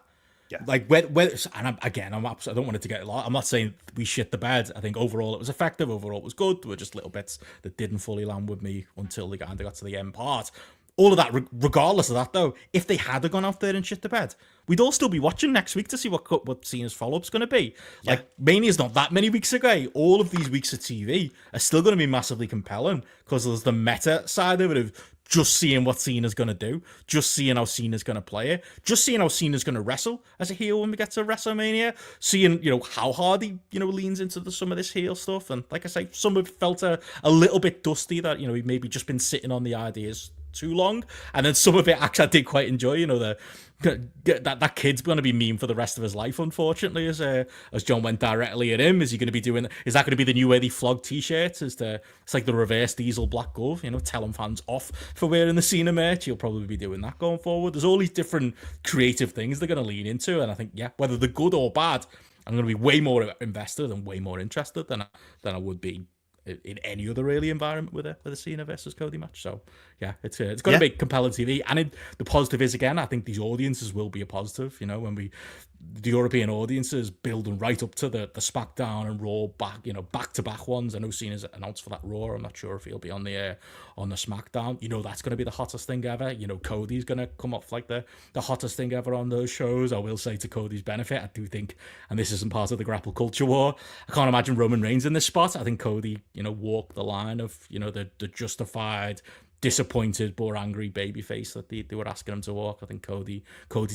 Yeah. Like, I don't want it to get a lot. I'm not saying we shit the bed. I think overall it was effective. Overall it was good. There were just little bits that didn't fully land with me until they got to the end part. All of that, regardless of that, though, if they had gone out there and shit the bed, we'd all still be watching next week to see what Cena's follow-up's going to be. Yeah. Like, Mania's not that many weeks away. All of these weeks of TV are still going to be massively compelling, because there's the meta side of it of, just seeing what Cena's going to do, just seeing how Cena's going to play it, just seeing how Cena's going to wrestle as a heel when we get to WrestleMania, seeing, how hard he, leans into some of this heel stuff. And like I say, some of it felt a little bit dusty that, he maybe just been sitting on the ideas too long. And then some of it actually I did quite enjoy, that kid's going to be meme for the rest of his life, unfortunately, as John went directly at him. Is that going to be the new way they flog t-shirts? It's like the reverse Diesel Black Glove, telling fans off for wearing the Cena merch. He'll probably be doing that going forward. There's all these different creative things they're going to lean into, and I think, whether they're good or bad, I'm going to be way more invested and way more interested than I would be in any other really environment with a Cena versus Cody match. So it's going to be compelling TV. And the positive is, again, I think these audiences will be a positive. When the European audiences building right up to the SmackDown and Raw back to back ones. I know Cena's announced for that Raw. I'm not sure if he'll be on the SmackDown. That's going to be the hottest thing ever. Cody's going to come off like the hottest thing ever on those shows. I will say, to Cody's benefit, I do think, and this isn't part of the grapple culture war, I can't imagine Roman Reigns in this spot. I think Cody, walked the line of, the justified, disappointed but angry babyface that they were asking him to walk. I think Cody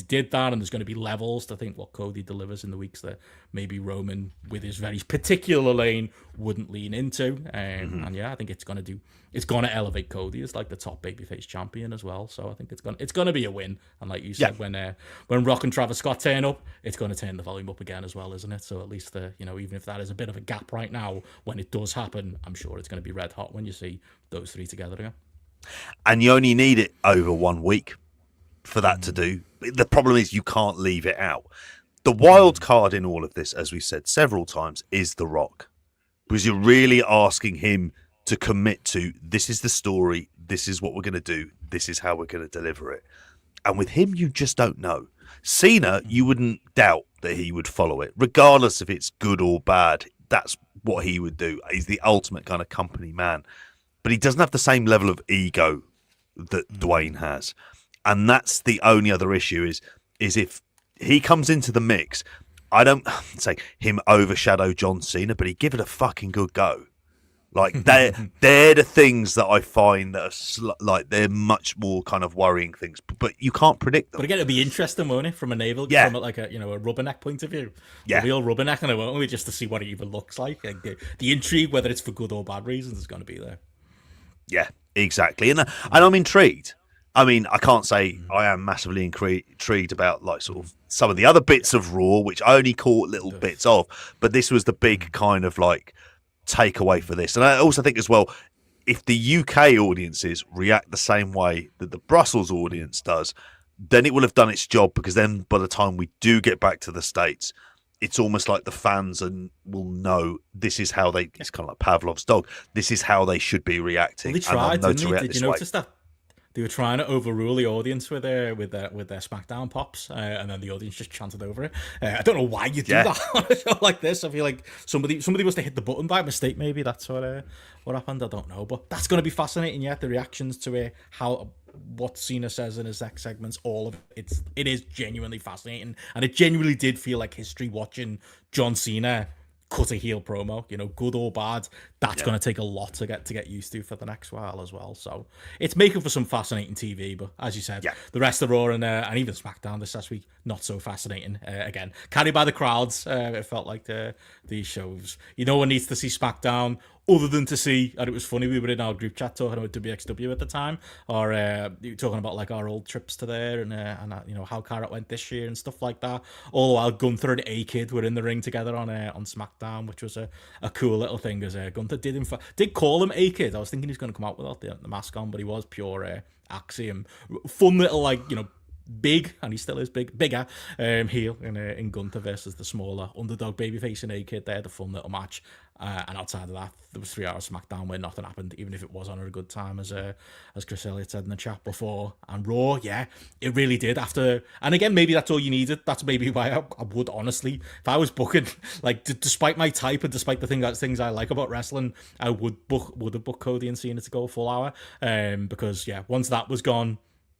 did that, and there's going to be levels to think what Cody delivers in the weeks that maybe Roman, with his very particular lane, wouldn't lean into. And I think it's going to elevate Cody as like the top babyface champion as well. So I think it's going to be a win. And like you said, when Rock and Travis Scott turn up, it's going to turn the volume up again as well, isn't it? So at least even if that is a bit of a gap right now, when it does happen, I'm sure it's going to be red hot when you see those three together again. And you only need it over 1 week for that to do. The problem is you can't leave it out. The wild card in all of this, as we said several times, is The Rock. Because you're really asking him to commit to, this is the story, this is what we're going to do, this is how we're going to deliver it. And with him, you just don't know. Cena, you wouldn't doubt that he would follow it, regardless if it's good or bad. That's what he would do. He's the ultimate kind of company man. But he doesn't have the same level of ego that Dwayne has. And that's the only other issue is if he comes into the mix, I don't say him overshadow John Cena, but he'd give it a fucking good go. Like, they're the things that I find that are they're much more kind of worrying things, but you can't predict them. But again, it'll be interesting, won't it, from a naval, from like a rubberneck point of view. Yeah, real rubberneck, and won't we, just to see what it even looks like. Like the intrigue, whether it's for good or bad reasons, is going to be there. Yeah, exactly, and I'm intrigued. I mean, I can't say I am massively intrigued about like sort of some of the other bits of Raw, which I only caught little bits of, but this was the big kind of like takeaway for this. And I also think as well, if the UK audiences react the same way that the Brussels audience does, then it will have done its job, because then by the time we do get back to the States, it's almost like the fans will know this is how they, it's kind of like Pavlov's dog, this is how they should be reacting. Well, they tried, didn't they? Did you notice that? They were trying to overrule the audience with their SmackDown pops, and then the audience just chanted over it. I don't know why you do that on a show like this. I feel like somebody must have hit the button by mistake. Maybe that's what happened. I don't know, but that's going to be fascinating. Yeah, the reactions to it, what Cena says in his next segments, all of it is genuinely fascinating, and it genuinely did feel like history watching John Cena cut a heel promo, good or bad. That's going to take a lot to get used to for the next while as well. So it's making for some fascinating TV, but as you said, the rest of Raw and even SmackDown this last week, not so fascinating. Again, carried by the crowds. It felt like these shows. No one needs to see SmackDown other than to see, and it was funny, we were in our group chat talking about WXW at the time, or talking about like our old trips to there and how Carrot went this year and stuff like that. All while Gunther and A-Kid were in the ring together on SmackDown, which was a cool little thing, as Gunther did call him A-Kid. I was thinking he's going to come out without the mask on, but he was pure Axiom. Fun little, big, and he still is bigger heel in Gunther versus the smaller underdog babyface in A-Kid. They had a fun little match, and outside of that, there was 3 hours of SmackDown where nothing happened, even if it was on a good time, as Chris Elliott said in the chat before. And Raw, it really did. After, and again, maybe that's all you needed. That's maybe why I would honestly, if I was booking, despite my type and despite the things I like about wrestling, I would have booked Cody and Cena to go a full hour, because once that was gone,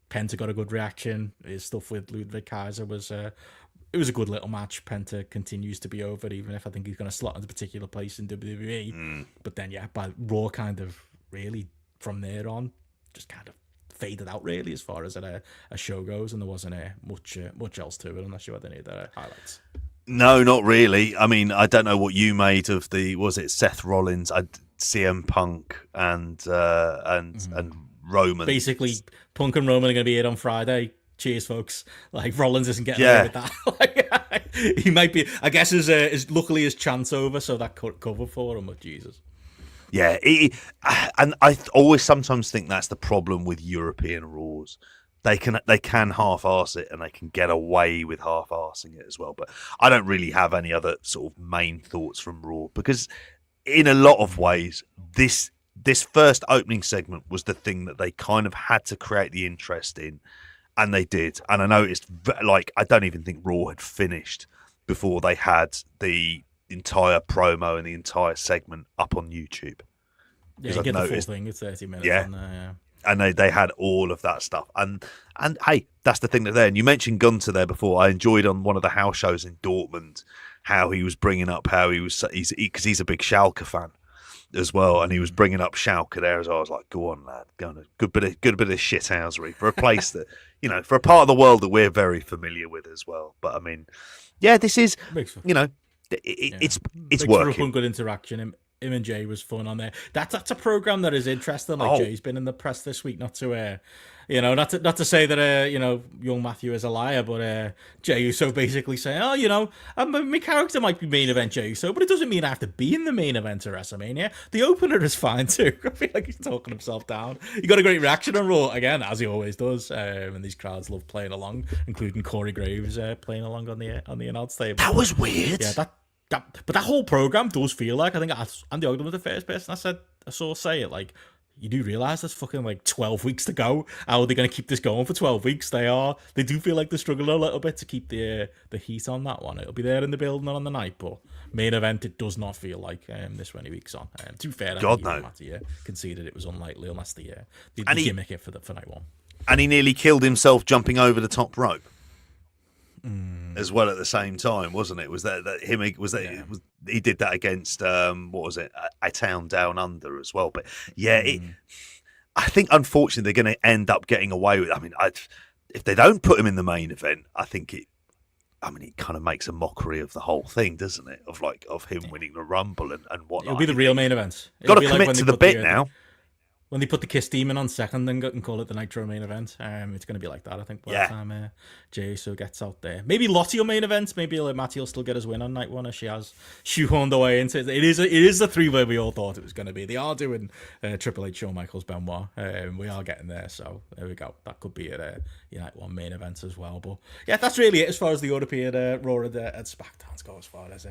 Penta got a good reaction. His stuff with Ludwig Kaiser was it was a good little match. Penta continues to be over, even if I think he's going to slot into a particular place in WWE. But then, by Raw kind of really from there on just kind of faded out really as far as a show goes, and there wasn't much else to it unless you had any of the highlights. No, not really. I mean, I don't know what you made of was it Seth Rollins, CM Punk, and Roman. Basically, Punk and Roman are going to be here on Friday. Cheers, folks. Like, Rollins isn't getting away with that. Like, he might be. I guess luckily his chance over, so that cover for him. But Jesus. Yeah, and I always sometimes think that's the problem with European Raws. They can half-arse it, and they can get away with half-arsing it as well. But I don't really have any other sort of main thoughts from Raw, because in a lot of ways, this first opening segment was the thing that they kind of had to create the interest in, and they did. And I noticed, like, I don't even think Raw had finished before they had the entire promo and the entire segment up on YouTube. Yeah, you get the full thing. It's 30 minutes on there, yeah. And they had all of that stuff. And hey, that's the thing and you mentioned Gunter there before. I enjoyed on one of the house shows in Dortmund how he was bringing up how because he's a big Schalke fan as well, and he was bringing up Schalke there as well. I was like, go on, lad, go on, good bit of shithousery for a place that, you know, for a part of the world that we're very familiar with as well. But I mean, yeah, this is, you know, it's working. For good interaction. Him and Jay was fun on there. That's a program that is interesting. Like, Jay's been in the press this week, not to not to say that young Matthew is a liar, but Jay Uso basically saying, my character might be main event Jay Uso, but it doesn't mean I have to be in the main event of WrestleMania. The opener is fine too. I feel like he's talking himself down. He got a great reaction on Raw again, as he always does, and these crowds love playing along, including Corey Graves playing along on the announce table. That was weird. Yeah, but that whole program does feel like, I think Andy Ogden was the first person I saw say it, like, you do realize there's fucking like 12 weeks to go. How are they going to keep this going for 12 weeks? They do feel like they're struggling a little bit to keep the heat on that one. It'll be there in the building on the night, but main event, it does not feel like this many weeks on. To be fair, God, no. Matty conceded it was unlikely unless the gimmick it for night one. And he nearly killed himself jumping over the top rope. As well at the same time, wasn't it? He did that against what was it, A Town Down Under as well. But yeah, I think unfortunately they're going to end up getting away with. I mean, if they don't put him in the main event, I think it kind of makes a mockery of the whole thing, doesn't it? Of him winning the Rumble and whatnot. It'll be the real main event. Got to commit to the bit now. When they put the Kiss Demon on second and call it the Nitro main event, it's going to be like that, I think, by the time Jay Uso gets out there. Maybe Lottie will main event. Maybe Matty will still get his win on night one, as she has shoehorned away into it. It is the three-way we all thought it was going to be. They are doing Triple H, Shawn Michaels, Benoit. We are getting there, so there we go. That could be a night one main event as well. But yeah, that's really it as far as the European Raw at SmackDowns go, as far as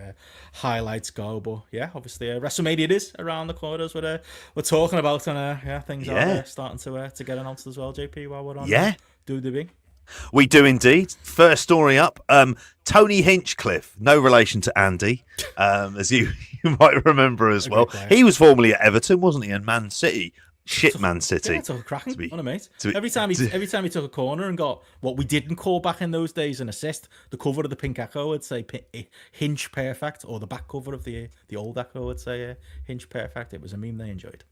highlights go. But yeah, obviously WrestleMania it is around the corner, as we're talking about, and things are starting to get announced as well, JP, while we're on WWE. We do indeed. First story up, Tony Hinchcliffe, no relation to Andy, as you might remember as well. He was formerly at Everton, wasn't he, and Man City. Man City. Yeah, took a cracking on a mate. Every time he took a corner and got what we didn't call back in those days an assist, the cover of the Pink Echo would say Hinch Perfect, or the back cover of the old Echo would say Hinch Perfect. It was a meme they enjoyed.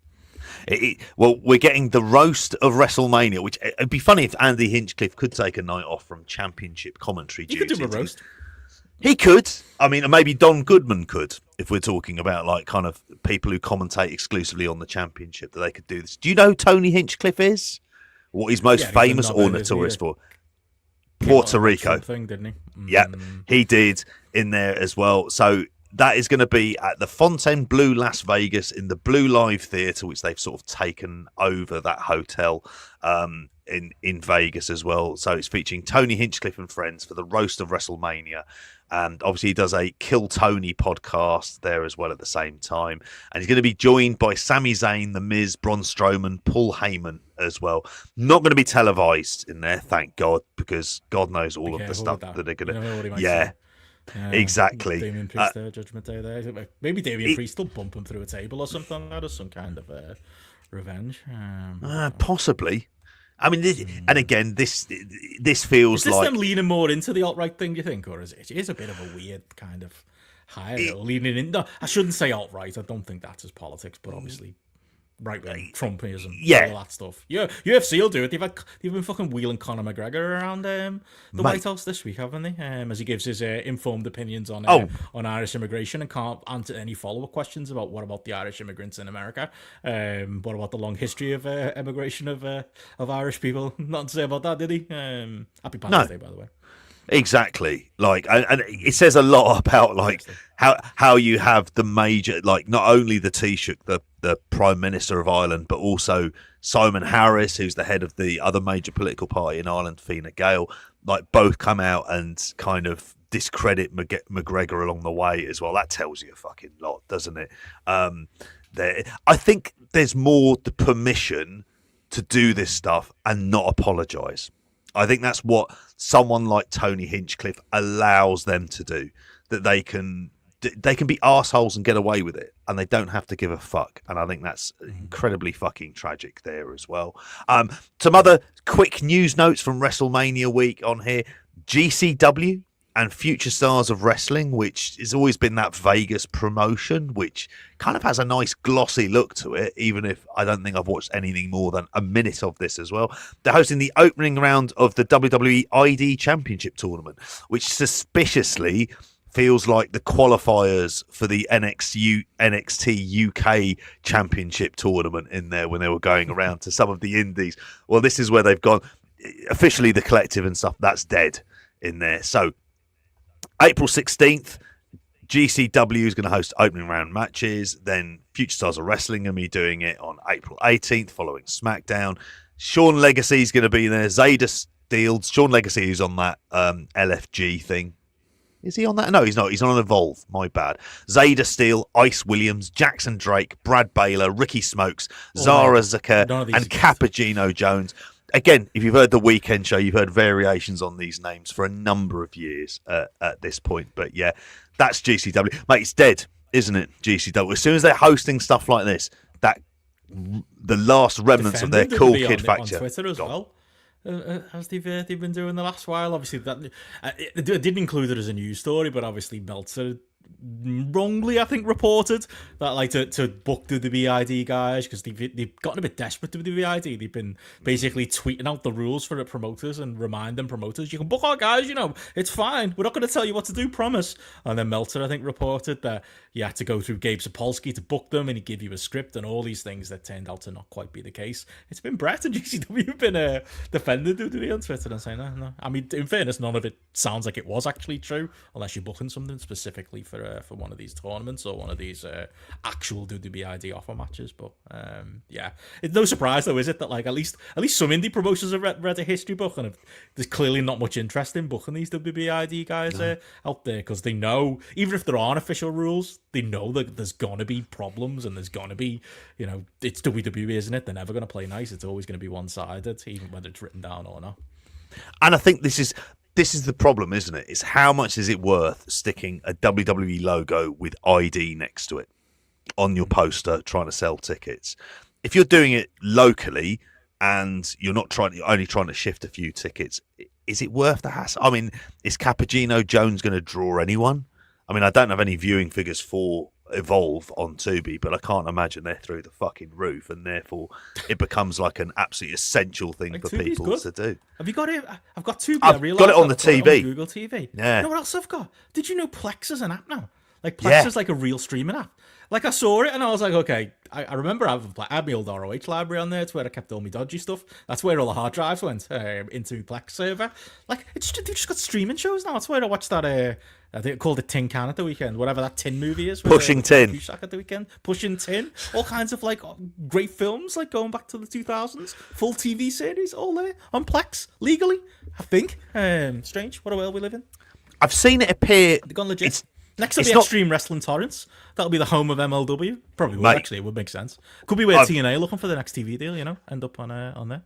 Well, we're getting the roast of WrestleMania, which it'd be funny if Andy Hinchcliffe could take a night off from championship commentary duties. He could do a roast. He could. I mean, maybe Don Goodman could, if we're talking about like kind of people who commentate exclusively on the championship, that they could do this. Do you know who Tony Hinchcliffe is? What he's most famous or notorious for? Puerto Rico. Didn't he? Yeah, he did in there as well. So that is going to be at the Fontainebleau, Las Vegas, in the Blue Live Theatre, which they've sort of taken over that hotel in Vegas as well. So it's featuring Tony Hinchcliffe and friends for the roast of WrestleMania. And obviously he does a Kill Tony podcast there as well at the same time. And he's going to be joined by Sami Zayn, The Miz, Braun Strowman, Paul Heyman as well. Not going to be televised in there, thank God, because God knows all of the stuff that they're going to... Yeah. Exactly. Damien Priest Judgment Day there. Maybe Damien Priest will bump him through a table or something. That is some kind of revenge. Possibly. I mean, and again, this feels like... Is this them leaning more into the alt-right thing, do you think? Or is it is a bit of a weird kind of higher leaning in... No, I shouldn't say alt-right. I don't think that's his politics, but obviously right wing Trumpism, yeah, all that stuff. Yeah, UFC will do it. They've been fucking wheeling Conor McGregor around the White House this week, haven't they? As he gives his informed opinions on Irish immigration and can't answer any follow-up questions about what about the Irish immigrants in America. What about the long history of immigration of Irish people? Nothing to say about that, did he? Happy Patrick's Day, by the way. Exactly. Like, and it says a lot about like how you have the major, like not only the Taoiseach, the Prime Minister of Ireland, but also Simon Harris, who's the head of the other major political party in Ireland, Fine Gael, like both come out and kind of discredit McGregor along the way as well. That tells you a fucking lot, doesn't it? I think there's more the permission to do this stuff and not apologise. I think that's what someone like Tony Hinchcliffe allows them to do, that they can be arseholes and get away with it, and they don't have to give a fuck. And I think that's incredibly fucking tragic there as well. Some other quick news notes from WrestleMania week on here. GCW and Future Stars of Wrestling, which has always been that Vegas promotion, which kind of has a nice glossy look to it, even if I don't think I've watched anything more than a minute of this as well. They're hosting the opening round of the WWE ID Championship Tournament, which suspiciously feels like the qualifiers for the NXT UK Championship Tournament in there when they were going around to some of the indies. Well, this is where they've gone. Officially, the collective and stuff, that's dead in there. So, April 16th, GCW is going to host opening round matches. Then Future Stars of Wrestling are going to be doing it on April 18th following SmackDown. Sean Legacy is going to be there. Zeta Steel. Sean Legacy is on that LFG thing. Is he on that? No, he's not. He's on Evolve. My bad. Zeta Steel, Ice Williams, Jackson Drake, Brad Baylor, Ricky Smokes, Zara Zaka, and Cappuccino Jones. Again, if you've heard the weekend show, you've heard variations on these names for a number of years at this point. But yeah, that's GCW. Mate, it's dead, isn't it, GCW? As soon as they're hosting stuff like this, that the last remnants of their cool kid factor. On Twitter as well. As they've been doing the last while. Obviously, that it didn't include it as a news story, but obviously Meltzer wrongly, I think, reported that like to book the WID guys because they've gotten a bit desperate to WID. They've been basically tweeting out the rules for the promoters and remind them promoters, you can book our guys, you know, it's fine. We're not going to tell you what to do, promise. And then Meltzer, I think, reported that you had to go through Gabe Sapolsky to book them and he'd give you a script and all these things that turned out to not quite be the case. It's been Brett and GCW have been defending WWE on Twitter and saying, no. I mean, in fairness, none of it sounds like it was actually true unless you're booking something specifically for one of these tournaments or one of these actual WWID offer matches. But yeah, it's no surprise though, is it, that like at least some indie promotions have read a history book and there's clearly not much interest in booking these WWID guys out there because they know, even if there aren't official rules, they know that there's gonna be problems and there's gonna be, you know, it's WWE, isn't it? They're never gonna play nice. It's always gonna be one-sided, even whether it's written down or not. And I think this is the problem, isn't it? It's how much is it worth sticking a WWE logo with ID next to it on your poster trying to sell tickets? If you're doing it locally and you're only trying to shift a few tickets, is it worth the hassle? I mean, is Cappuccino Jones going to draw anyone? I mean, I don't have any viewing figures for Evolve on Tubi, but I can't imagine they're through the fucking roof, and therefore it becomes like an absolutely essential thing like for Tubi's people good. To do. Have you got it? I've got Tubi. I've got it on the TV. Google TV. Yeah. You know what else I've got? Did you know Plex is an app now? Like Plex is like a real streaming app. Like I saw it and I was like, okay, I remember I had my old ROH library on there. It's where I kept all my dodgy stuff. That's where all the hard drives went into my Plex server. Like they've just got streaming shows now. That's where I watched that. I think it called it Tin Can at the weekend. Whatever that Tin movie is. Pushing Tin. At the weekend. Pushing Tin. All kinds of like great films, like going back to the 2000s. Full TV series, all there on Plex legally. I think. Strange. What a world we live in. I've seen it appear. They've gone legit. Next to the Extreme Wrestling Torrents, that'll be the home of MLW. Probably would, actually. It would make sense. Could be where TNA looking for the next TV deal, you know, end up on there.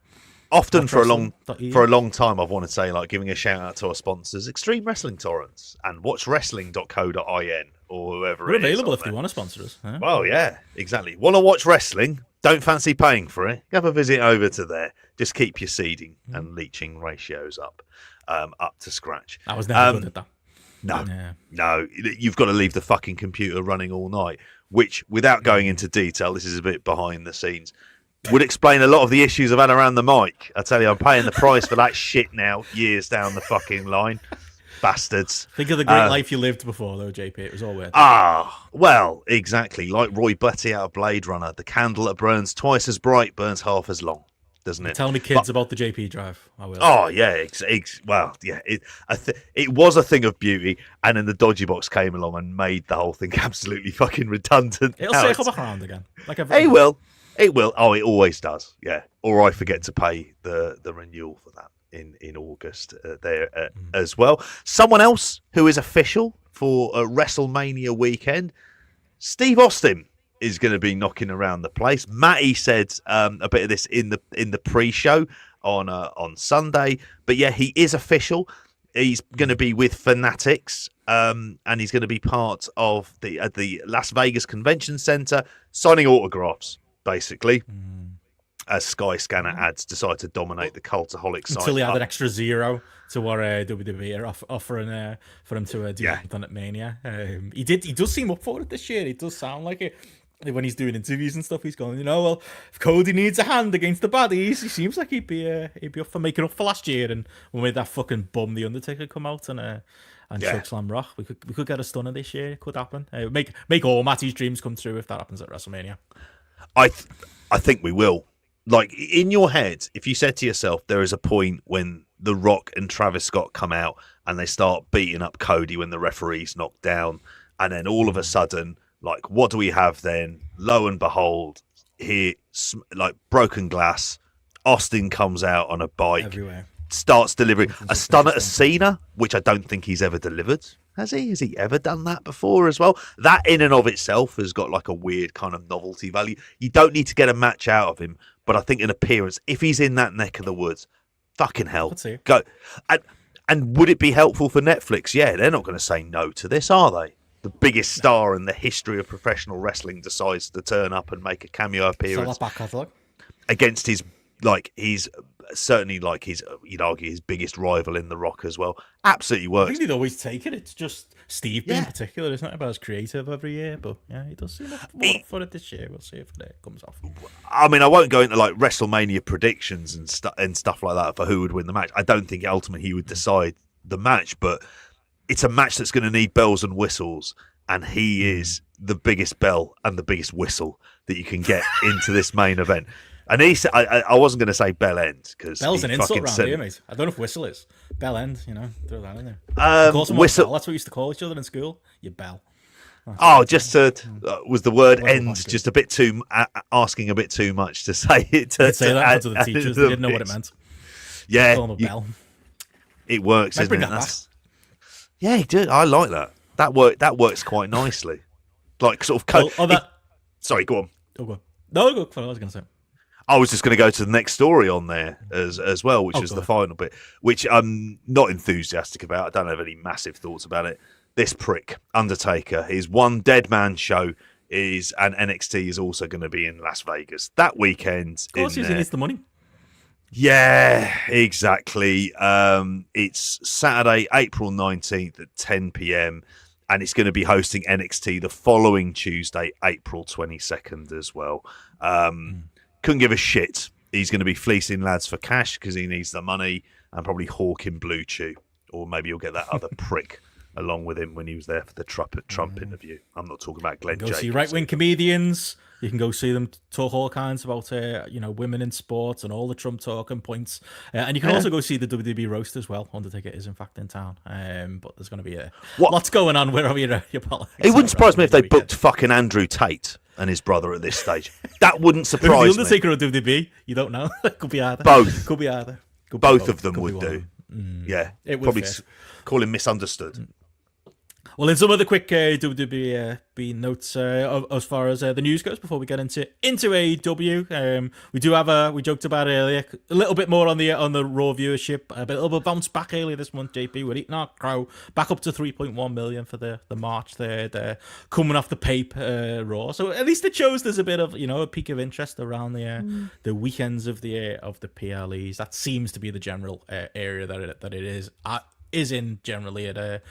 Often for a long time, I've wanted to say, like, giving a shout out to our sponsors, Extreme Wrestling Torrents and watchwrestling.co.in or whoever We're it is. We're available if you want to sponsor us. Huh? Well, yeah, exactly. Want to watch wrestling? Don't fancy paying for it? Have a visit over to there. Just keep your seeding and leaching ratios up to scratch. I was never good at that. No, you've got to leave the fucking computer running all night which, without going into detail, this is a bit behind the scenes, would explain a lot of the issues I've had around the mic. I tell you, I'm paying the price for that shit now, years down the fucking line. Bastards. Think of the great life you lived before, though, JP. It was all worth it. Well, exactly. Like Roy Batty out of Blade Runner. The candle that burns twice as bright burns half as long, doesn't it? Tell me, kids, about the JP drive. I will. Oh, yeah. Well, yeah. It was a thing of beauty, and then the dodgy box came along and made the whole thing absolutely fucking redundant. It'll circle back around again. Like it will. It will. Oh, it always does. Yeah. Or I forget to pay the renewal for that in August as well. Someone else who is official for WrestleMania weekend, Steve Austin, is going to be knocking around the place. Matty said a bit of this in the pre-show on Sunday, but yeah, he is official. He's going to be with Fanatics, and he's going to be part of the Las Vegas Convention Center, signing autographs, basically. As Skyscanner ads decide to dominate the Cultaholic site. Until he had an extra zero to what WWE are offering for him to do something at Mania. He does seem up for it this year. It does sound like it. When he's doing interviews and stuff, he's going, well, if Cody needs a hand against the baddies, he seems like he'd be up for making up for last year. And when we had that fucking bum, The Undertaker, come out and chokeslam Rock, we could get a stunner this year. It could happen. Make all Matty's dreams come true if that happens at WrestleMania. I think we will. Like, in your head, if you said to yourself, there is a point when The Rock and Travis Scott come out and they start beating up Cody when the referee's knocked down, and then all of a sudden, like, what do we have then? Lo and behold, here, like, broken glass, Austin comes out on a bike, everywhere, starts delivering a stunner to Cena, which I don't think he's ever delivered. Has he? Has he ever done that before as well? That in and of itself has got like a weird kind of novelty value. You don't need to get a match out of him, but I think an appearance, if he's in that neck of the woods, fucking hell, go. And would it be helpful for Netflix? Yeah, they're not going to say no to this, are they? The biggest star in the history of professional wrestling decides to turn up and make a cameo appearance against his, like, he's certainly, like, you'd argue his biggest rival in The Rock as well. Absolutely works. I think he'd always take it. It's just Steve in particular. It's not about as creative every year, but yeah, he does seem up for it this year. We'll see if it comes off. I mean, I won't go into like WrestleMania predictions and stuff like that for who would win the match. I don't think ultimately he would decide the match, but it's a match that's going to need bells and whistles, and he is the biggest bell and the biggest whistle that you can get into this main event. And he said, I wasn't going to say bell end because bell's an insult around here, mate. I don't know if whistle is bell end. Throw that in there. Whistle. That's what we used to call each other in school. You bell. Was the word ends just a bit too asking a bit too much to say it? Say that to the teachers. They didn't know what it meant. Yeah, call them a bell. It works, isn't it? Yeah, he did. I like that. That works quite nicely. Like sort of. Sorry, go on. Oh, go on. No, go. What I was going to say. I was just going to go to the next story on there as well, which is the final bit, which I'm not enthusiastic about. I don't have any massive thoughts about it. This prick, Undertaker, his one Dead Man show and NXT is also going to be in Las Vegas that weekend. Of course, he needs the money. Yeah, exactly. It's Saturday, April 19th at 10 p.m. and it's going to be hosting NXT the following Tuesday, April 22nd as well. Couldn't give a shit. He's going to be fleecing lads for cash because he needs the money and probably hawking Blue Chew. Or maybe he'll get that other prick along with him when he was there for the Trump interview. I'm not talking about Glenn Jacobs. Go see right-wing comedians. You can go see them talk all kinds about women in sports and all the Trump talking points. And you can also go see the WWE roast as well. Undertaker is in fact in town. But there's going to be lots going on wherever your politics. It wouldn't surprise me if they booked fucking Andrew Tate and his brother at this stage. That wouldn't surprise me. The Undertaker or WWE? You don't know. Could be either. Both. Could be either. Both of them would do. Yeah. It would probably call him misunderstood. Well, in some of the quick WWE notes as far as the news goes before we get into AEW, we do have we joked about it earlier, a little bit more on the Raw viewership, a little bit bounce back earlier this month. JP, we're eating our crow, back up to 3.1 million for the March they're coming off the paper Raw. So at least it shows there's a bit of a peak of interest around the weekends of the PLEs. That seems to be the general area that it is. is in generally at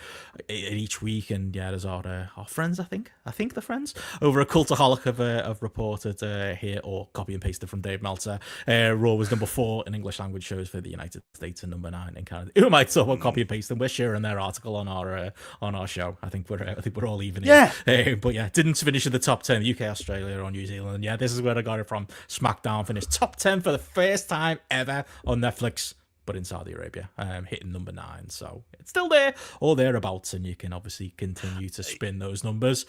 each week, and yeah, there's our friends. I think the friends over at Cultaholic have reported here, or copy and pasted from Dave Meltzer. Raw was number 4 in English language shows for the United States and number 9 in Canada. Who might talk about copy and pasting? We're sharing their article on our show. I think we're all even. Yeah. But yeah, didn't finish in the top 10. UK, Australia, or New Zealand. Yeah, this is where I got it from. SmackDown finished top 10 for the first time ever on Netflix, but in Saudi Arabia, hitting number 9. So it's still there or thereabouts, and you can obviously continue to spin those numbers.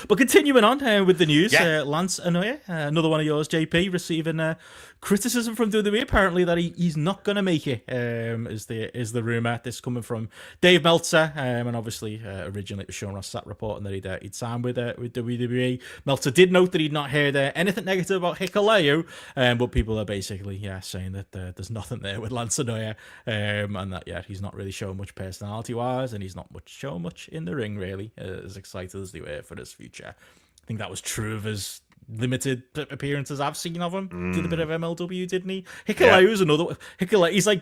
But continuing on with the news, Lance Anoa'i, another one of yours, JP, receiving criticism from WWE apparently that he's not going to make it. Is the rumor? This coming from Dave Meltzer, and obviously originally it was Sean Ross Sapp reporting that he'd signed with WWE. Meltzer did note that he'd not heard anything negative about Hikuleo, but people are basically saying that there's nothing there with Lance Anoa'i, and that he's not really showing much personality wise, and he's not showing much in the ring really, as excited as they were for his future. I think that was true of his limited appearances I've seen of him. Did a bit of MLW, didn't he? Hikuleo's another. He's like,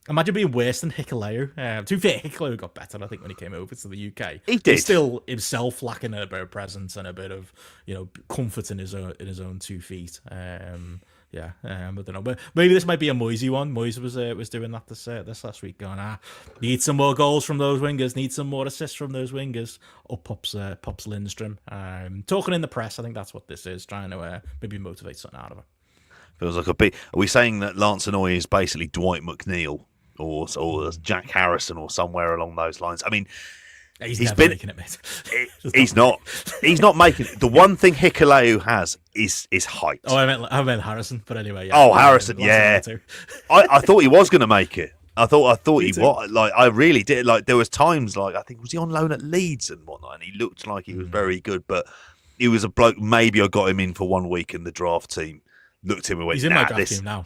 imagine being worse than Hikuleo. To be fair, Hikuleo got better, I think, when he came over to the UK. He did. He's still himself lacking a bit of presence and a bit of comfort in his own 2 feet. I don't know, but maybe this might be a Moisey one. Moisey was doing that this last week, going, need some more goals from those wingers, need some more assists from those wingers. Up pops Lindstrom. Talking in the press, I think that's what this is, trying to maybe motivate something out of him. Feels like a bit. Are we saying that Lance Anoa'i is basically Dwight McNeil or Jack Harrison or somewhere along those lines? I mean, he's been making it, mate. He's not making it. The one thing Hikuleo has is height. Oh, I meant Harrison, but anyway. Yeah. Oh, Harrison, yeah. I thought he was going to make it. I thought he was. Like, I really did. Like, there was times, like, I think, was he on loan at Leeds and whatnot, and he looked like he was very good, but he was a bloke. Maybe I got him in for 1 week in the draft team. Looked at him and went, he's in my draft team now.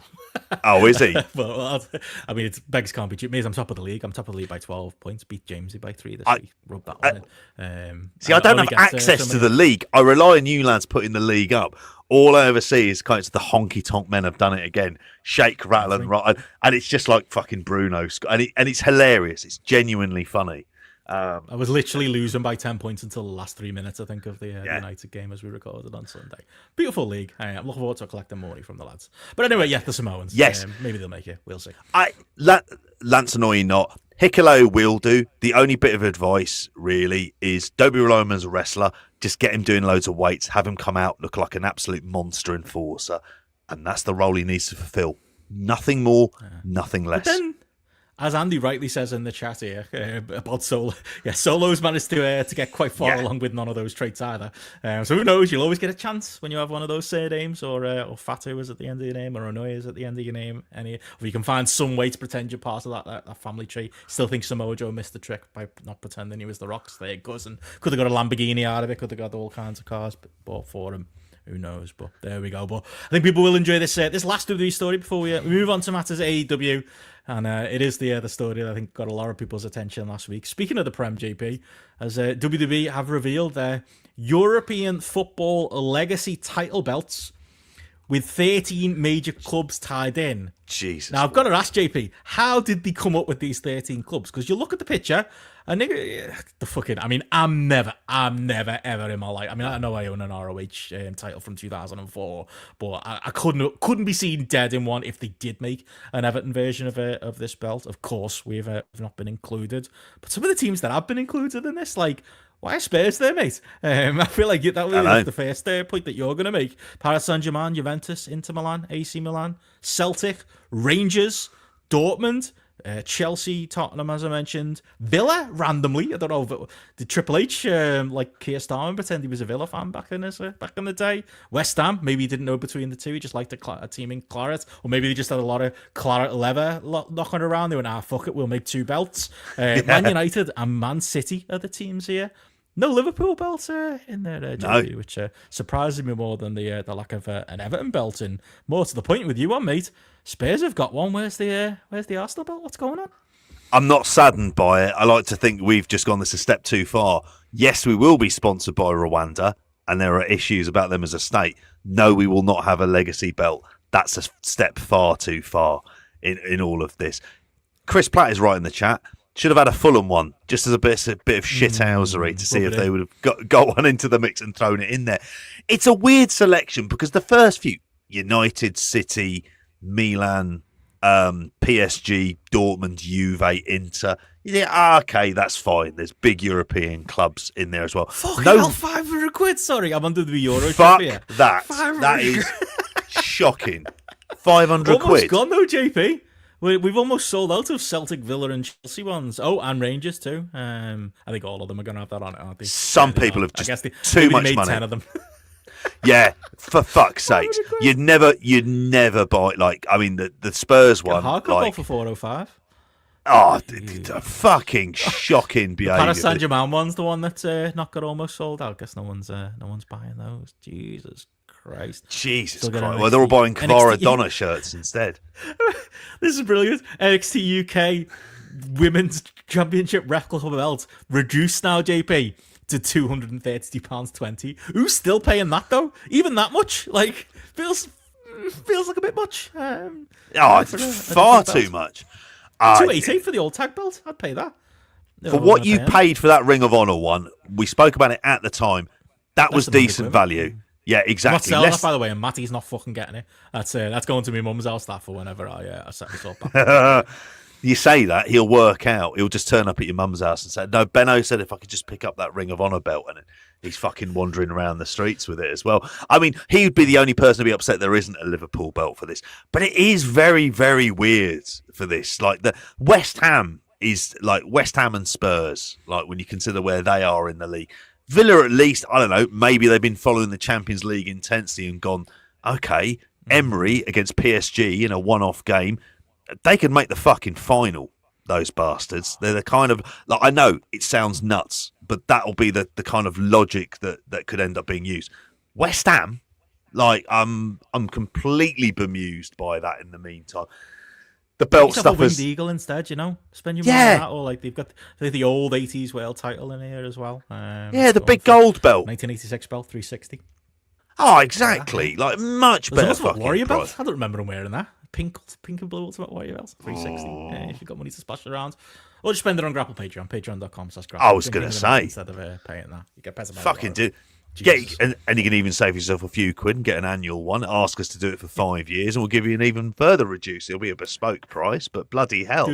Oh, is he? Well, I mean, it's beggars can't be cheap. I'm top of the league. I'm top of the league by 12 points. Beat Jamesy by 3 this week. Rub that one in. See, I don't have access to the league. I rely on you lads putting the league up. All I ever see is kind of the honky tonk men have done it again. Shake, rattle, and right, and it's just like fucking Bruno, and it's hilarious. It's genuinely funny. I was literally losing by 10 points until the last 3 minutes, I think, of the United game as we recorded on Sunday. Beautiful league. I'm looking forward to collecting money from the lads. But anyway, the Samoans. Yes. Maybe they'll make it. We'll see. Lance Anoa'i not. Hikuleo will do. The only bit of advice, really, is don't be relying on him as a wrestler. Just get him doing loads of weights. Have him come out, look like an absolute monster enforcer. And that's the role he needs to fulfill. Nothing more, nothing less. But then, as Andy rightly says in the chat here about Solo, Solo's managed to get quite far along with none of those traits either. So who knows? You'll always get a chance when you have one of those surnames, or Fatu is at the end of your name, or Anoa'i is at the end of your name. Or you can find some way to pretend you're part of that family tree. Still think Samoa Joe missed the trick by not pretending he was the Rock's third cousin. Could have got a Lamborghini out of it. Could have got all kinds of cars bought for him. Who knows? But there we go. But I think people will enjoy this last WWE story before we move on to matters AEW. And it is the story that I think got a lot of people's attention last week. Speaking of the Prem, JP, as WWE have revealed their European Football Legacy title belts with 13 major clubs tied in. Jesus. Now, I've got to ask JP, how did they come up with these 13 clubs? Because you look at the picture, and I'm never, ever in my life. I mean, I know I own an ROH title from 2004, but I couldn't be seen dead in one if they did make an Everton version of this belt. Of course, we've not been included. But some of the teams that have been included in this, like, why are Spurs there, mate? I feel like that was the first point that you're going to make. Paris Saint-Germain, Juventus, Inter Milan, AC Milan, Celtic, Rangers, Dortmund, Chelsea, Tottenham, as I mentioned, Villa, randomly. I don't know, did Triple H, like Keir Starmer, pretend he was a Villa fan back in the day? West Ham, maybe he didn't know between the two. He just liked a team in claret. Or maybe they just had a lot of claret leather knocking around. They went, fuck it, we'll make 2 belts. Man United and Man City are the teams here. No Liverpool belt in there, JP, which surprises me more than the lack of an Everton belt. And more to the point with you one, mate, Spurs have got one. Where's the Arsenal belt? What's going on? I'm not saddened by it. I like to think we've just gone this a step too far. Yes, we will be sponsored by Rwanda, and there are issues about them as a state. No, we will not have a legacy belt. That's a step far too far in all of this. Chris Platt is right in the chat. Should have had a Fulham one, just as a bit of shithousery to see if they would have got one into the mix and thrown it in there. It's a weird selection because the first few, United, City, Milan, PSG, Dortmund, Juve, Inter. Okay, that's fine. There's big European clubs in there as well. Fucking hell, 500 quid. Sorry, I'm under the Euro. Fuck that. That is shocking. 500 almost quid. Gone though, JP. We've almost sold out of Celtic, Villa, and Chelsea ones. Oh, and Rangers too. I think all of them are going to have that on it, aren't they? Some people have just too much made money. 10 of them. Yeah, for fuck's sake, you'd never buy the Spurs one. Hardcore for 405. Oh, fucking shocking behaviour. Paris Saint-Germain one's the one that not got almost sold out. I guess no one's buying those. Jesus Christ. Jesus Christ. Well, they're all buying Maradona shirts instead. This is brilliant. NXT UK Women's Championship replica belt reduced now, JP, to £230.20. Who's still paying that though? Even that much? Like, feels like a bit much. It's far too much. $280 for the old tag belt. I'd pay that. For what you paid for that Ring of Honor one, we spoke about it at the time. That was decent value. Yeah, exactly. I'm not selling that, by the way, and Matty's not fucking getting it. That's going to my mum's house that for whenever I set this up. You say that, he'll work out. He'll just turn up at your mum's house and say, no, Benno said if I could just pick up that Ring of Honor belt, and he's fucking wandering around the streets with it as well. I mean, he would be the only person to be upset there isn't a Liverpool belt for this. But it is very, very weird for this. Like, the West Ham is like West Ham and Spurs, like when you consider where they are in the league. Villa, at least, I don't know, maybe they've been following the Champions League intensely and gone, okay, Emery against PSG in a one-off game, they could make the fucking final, those bastards. They're the kind of, like, I know it sounds nuts, but that'll be the kind of logic that could end up being used. West Ham, like, I'm completely bemused by that in the meantime. The belt stuff is Winged Eagle instead, spend your money on that, or like they've got the old 80s world title in here as well. The big gold belt, 1986 belt, 360. Oh, exactly, like much better. Fucking Warrior belt. I don't remember him wearing that. Pink and blue Ultimate Warrior belt, 360. If you've got money to splash around, or just spend it on GRAPPL Patreon, patreon.com/GRAPPL. I was gonna say instead of paying that, you get peasant. Fucking do. Yeah, and you can even save yourself a few quid and get an annual one. Ask us to do it for 5 years, and we'll give you an even further reduce. It'll be a bespoke price, but bloody hell,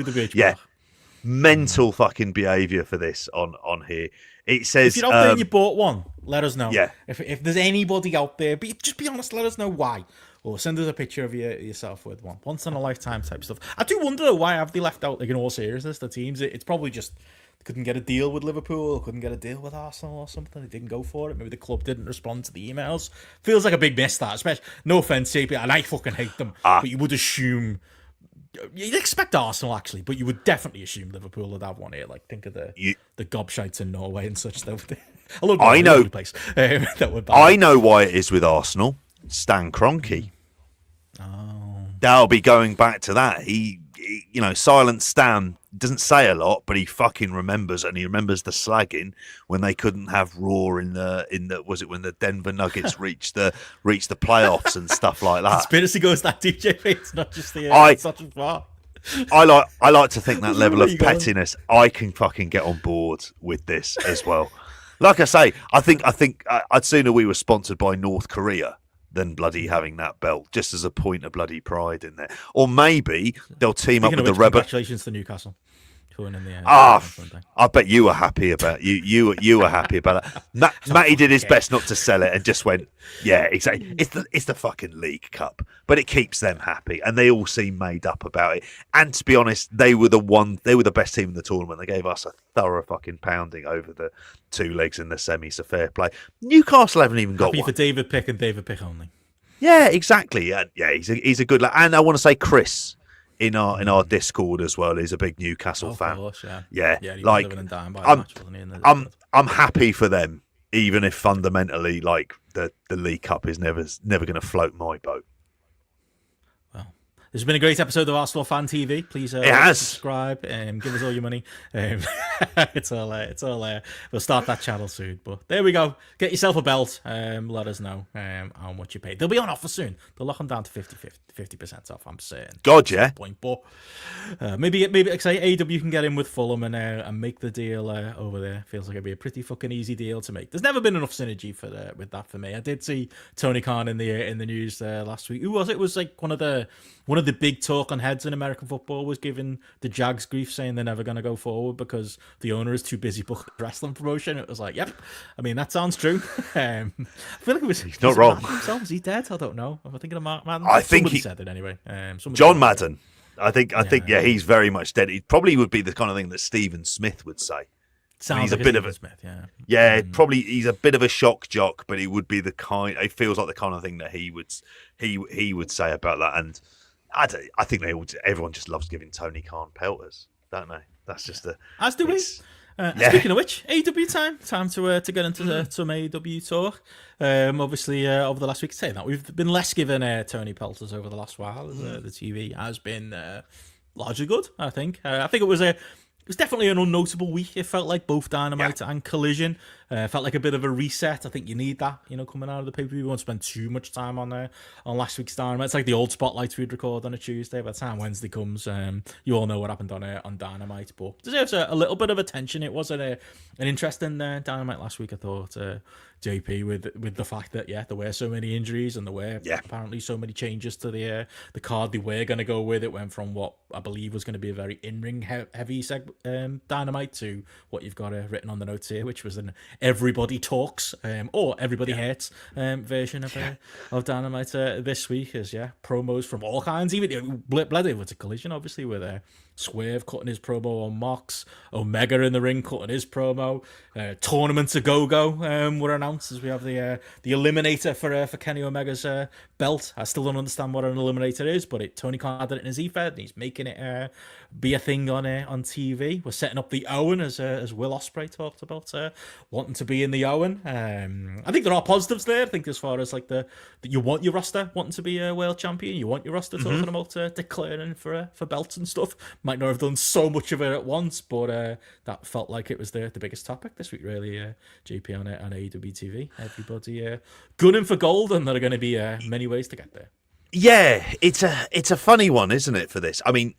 mental fucking behaviour for this on here. It says if you're out there and you bought one, let us know. Yeah. If there's anybody out there, just be honest, let us know why. Or send us a picture of yourself with one. Once in a lifetime type stuff. I do wonder why have they left out, like, in all seriousness, the teams. It's probably just couldn't get a deal with Liverpool, couldn't get a deal with Arsenal or something. They didn't go for it. Maybe the club didn't respond to the emails. Feels like a big miss, that. Especially, no offense, JP, and I fucking hate them. But you would assume, you'd expect Arsenal actually, but you would definitely assume Liverpool would have one here. Like, think of the gobshites in Norway and such. I know. Place, I know why it is with Arsenal. Stan Kroenke. Oh. That'll be going back to that. He Silent Stan doesn't say a lot, but he fucking remembers, and he remembers the slagging when they couldn't have Raw in the was it when the Denver Nuggets reached the playoffs and stuff like that. Conspiracy goes that deep, JP. It's not just the it's not just far. I like to think that level of pettiness, I can fucking get on board with this as well. Like I say, I think I'd sooner we were sponsored by North Korea than bloody having that belt, just as a point of bloody pride in there. Or maybe they'll team up with the Rebel. Congratulations to Newcastle. In the I bet you were happy about you were happy about that. Matty did his best not to sell it and just went, yeah, exactly. It's the fucking League Cup, but it keeps them happy, and they all seem made up about it. And to be honest, they were the best team in the tournament. They gave us a thorough fucking pounding over the two legs in the semi. So fair play. Newcastle haven't even got happy one. For David Pick and David Pick only. Yeah, exactly. Yeah, he's a good lad. And I want to say Chris in our Discord as well is a big Newcastle fan. Course, yeah. Like I'm happy for them, even if fundamentally, like, the League Cup is never going to float my boat. Well, this has been a great episode of Arsenal Fan TV. Please it has. subscribe and give us all your money. It's all we'll start that channel soon. But there we go. Get yourself a belt. Let us know how much you paid. They'll be on offer soon. They'll lock them down to 50% off. I'm certain. God, yeah. Point, but maybe like say AEW can get in with Fulham and make the deal over there. Feels like it'd be a pretty fucking easy deal to make. There's never been enough synergy with that for me. I did see Tony Khan in the news last week. Who was it? It was like one of the big talking heads in American football was giving the Jags grief, saying they're never going to go forward because the owner is too busy booking wrestling promotion. It was like, yep. I mean, that sounds true. I feel like it was. He's not wrong. Himself, is he dead? I don't know. Am I thinking of Mark Madden? I think somebody said it anyway. John Madden. I think he's very much dead. It probably would be the kind of thing that Stephen Smith would say. Sounds he's like a bit of a Smith, probably he's a bit of a shock jock, but he would be the kind. It feels like the kind of thing that he would say about that. And I think everyone just loves giving Tony Khan pelters, don't they? That's just as do we. Speaking of which, AEW time to get into some AEW talk. Obviously, over the last week, saying that we've been less given Tony pelters over the last while. The TV has been largely good. I think it was definitely an unnotable week. It felt like both Dynamite and Collision. Felt like a bit of a reset. I think you need that, coming out of the pay-per-view. We won't spend too much time on last week's Dynamite. It's like the old Spotlights we'd record on a Tuesday. By the time Wednesday comes, you all know what happened on Dynamite. But deserves a little bit of attention. It was an interesting Dynamite last week, I thought, JP, with the fact that, there were so many injuries and there were apparently so many changes to the card they were going to go with. It went from what I believe was going to be a very in-ring heavy Dynamite to what you've got written on the notes here, which was an everybody talks or everybody hates version of Dynamite this week. As promos from all kinds, even bled over to Collision, obviously, with Swerve cutting his promo on Mox, Omega in the ring cutting his promo, tournaments a go-go were announced as we have the eliminator for Kenny Omega's belt. I still don't understand what an eliminator is, but Tony Khan had it in his e-fed and he's making it be a thing on TV. We're setting up the Owen as Will Ospreay talked about wanting to be in the Owen. I think there are positives there. I think as far as like that you want your roster wanting to be a world champion, you want your roster talking about declaring for belts and stuff. Might not have done so much of it at once, but that felt like it was the biggest topic this week, really. JP on AEW TV. Everybody gunning for gold, and there are going to be many ways to get there. Yeah, it's a funny one, isn't it, for this? I mean,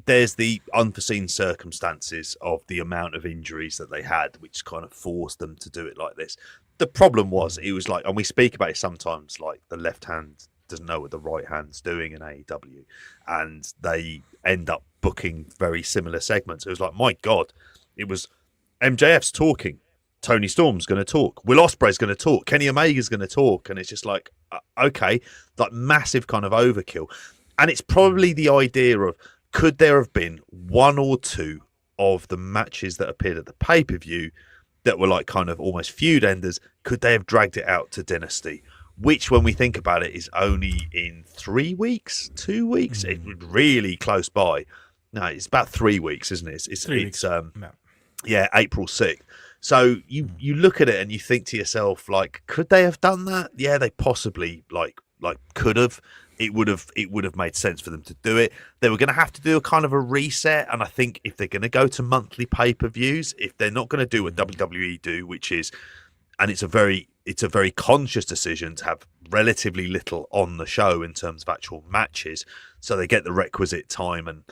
there's the unforeseen circumstances of the amount of injuries that they had, which kind of forced them to do it like this. The problem was, it was like, and we speak about it sometimes, like the left hand doesn't know what the right hand's doing in AEW, and they end up booking very similar segments. It was like, my God, it was MJF's talking, Tony Storm's going to talk, Will Ospreay's going to talk, Kenny Omega's going to talk, and it's just like, okay, like massive kind of overkill. And it's probably the idea of, could there have been one or two of the matches that appeared at the pay-per-view that were like kind of almost feud enders? Could they have dragged it out to Dynasty? Which, when we think about it, is only in 3 weeks, 2 weeks. It was really close by. No, it's about 3 weeks, isn't it? It's 3 weeks. April 6th. So you look at it and you think to yourself, like, could they have done that? Yeah, they possibly like could have. It would have made sense for them to do it. They were going to have to do a kind of a reset, and I think if they're going to go to monthly pay-per-views, if they're not going to do what WWE do, which is, and it's a very conscious decision to have relatively little on the show in terms of actual matches, so they get the requisite time. And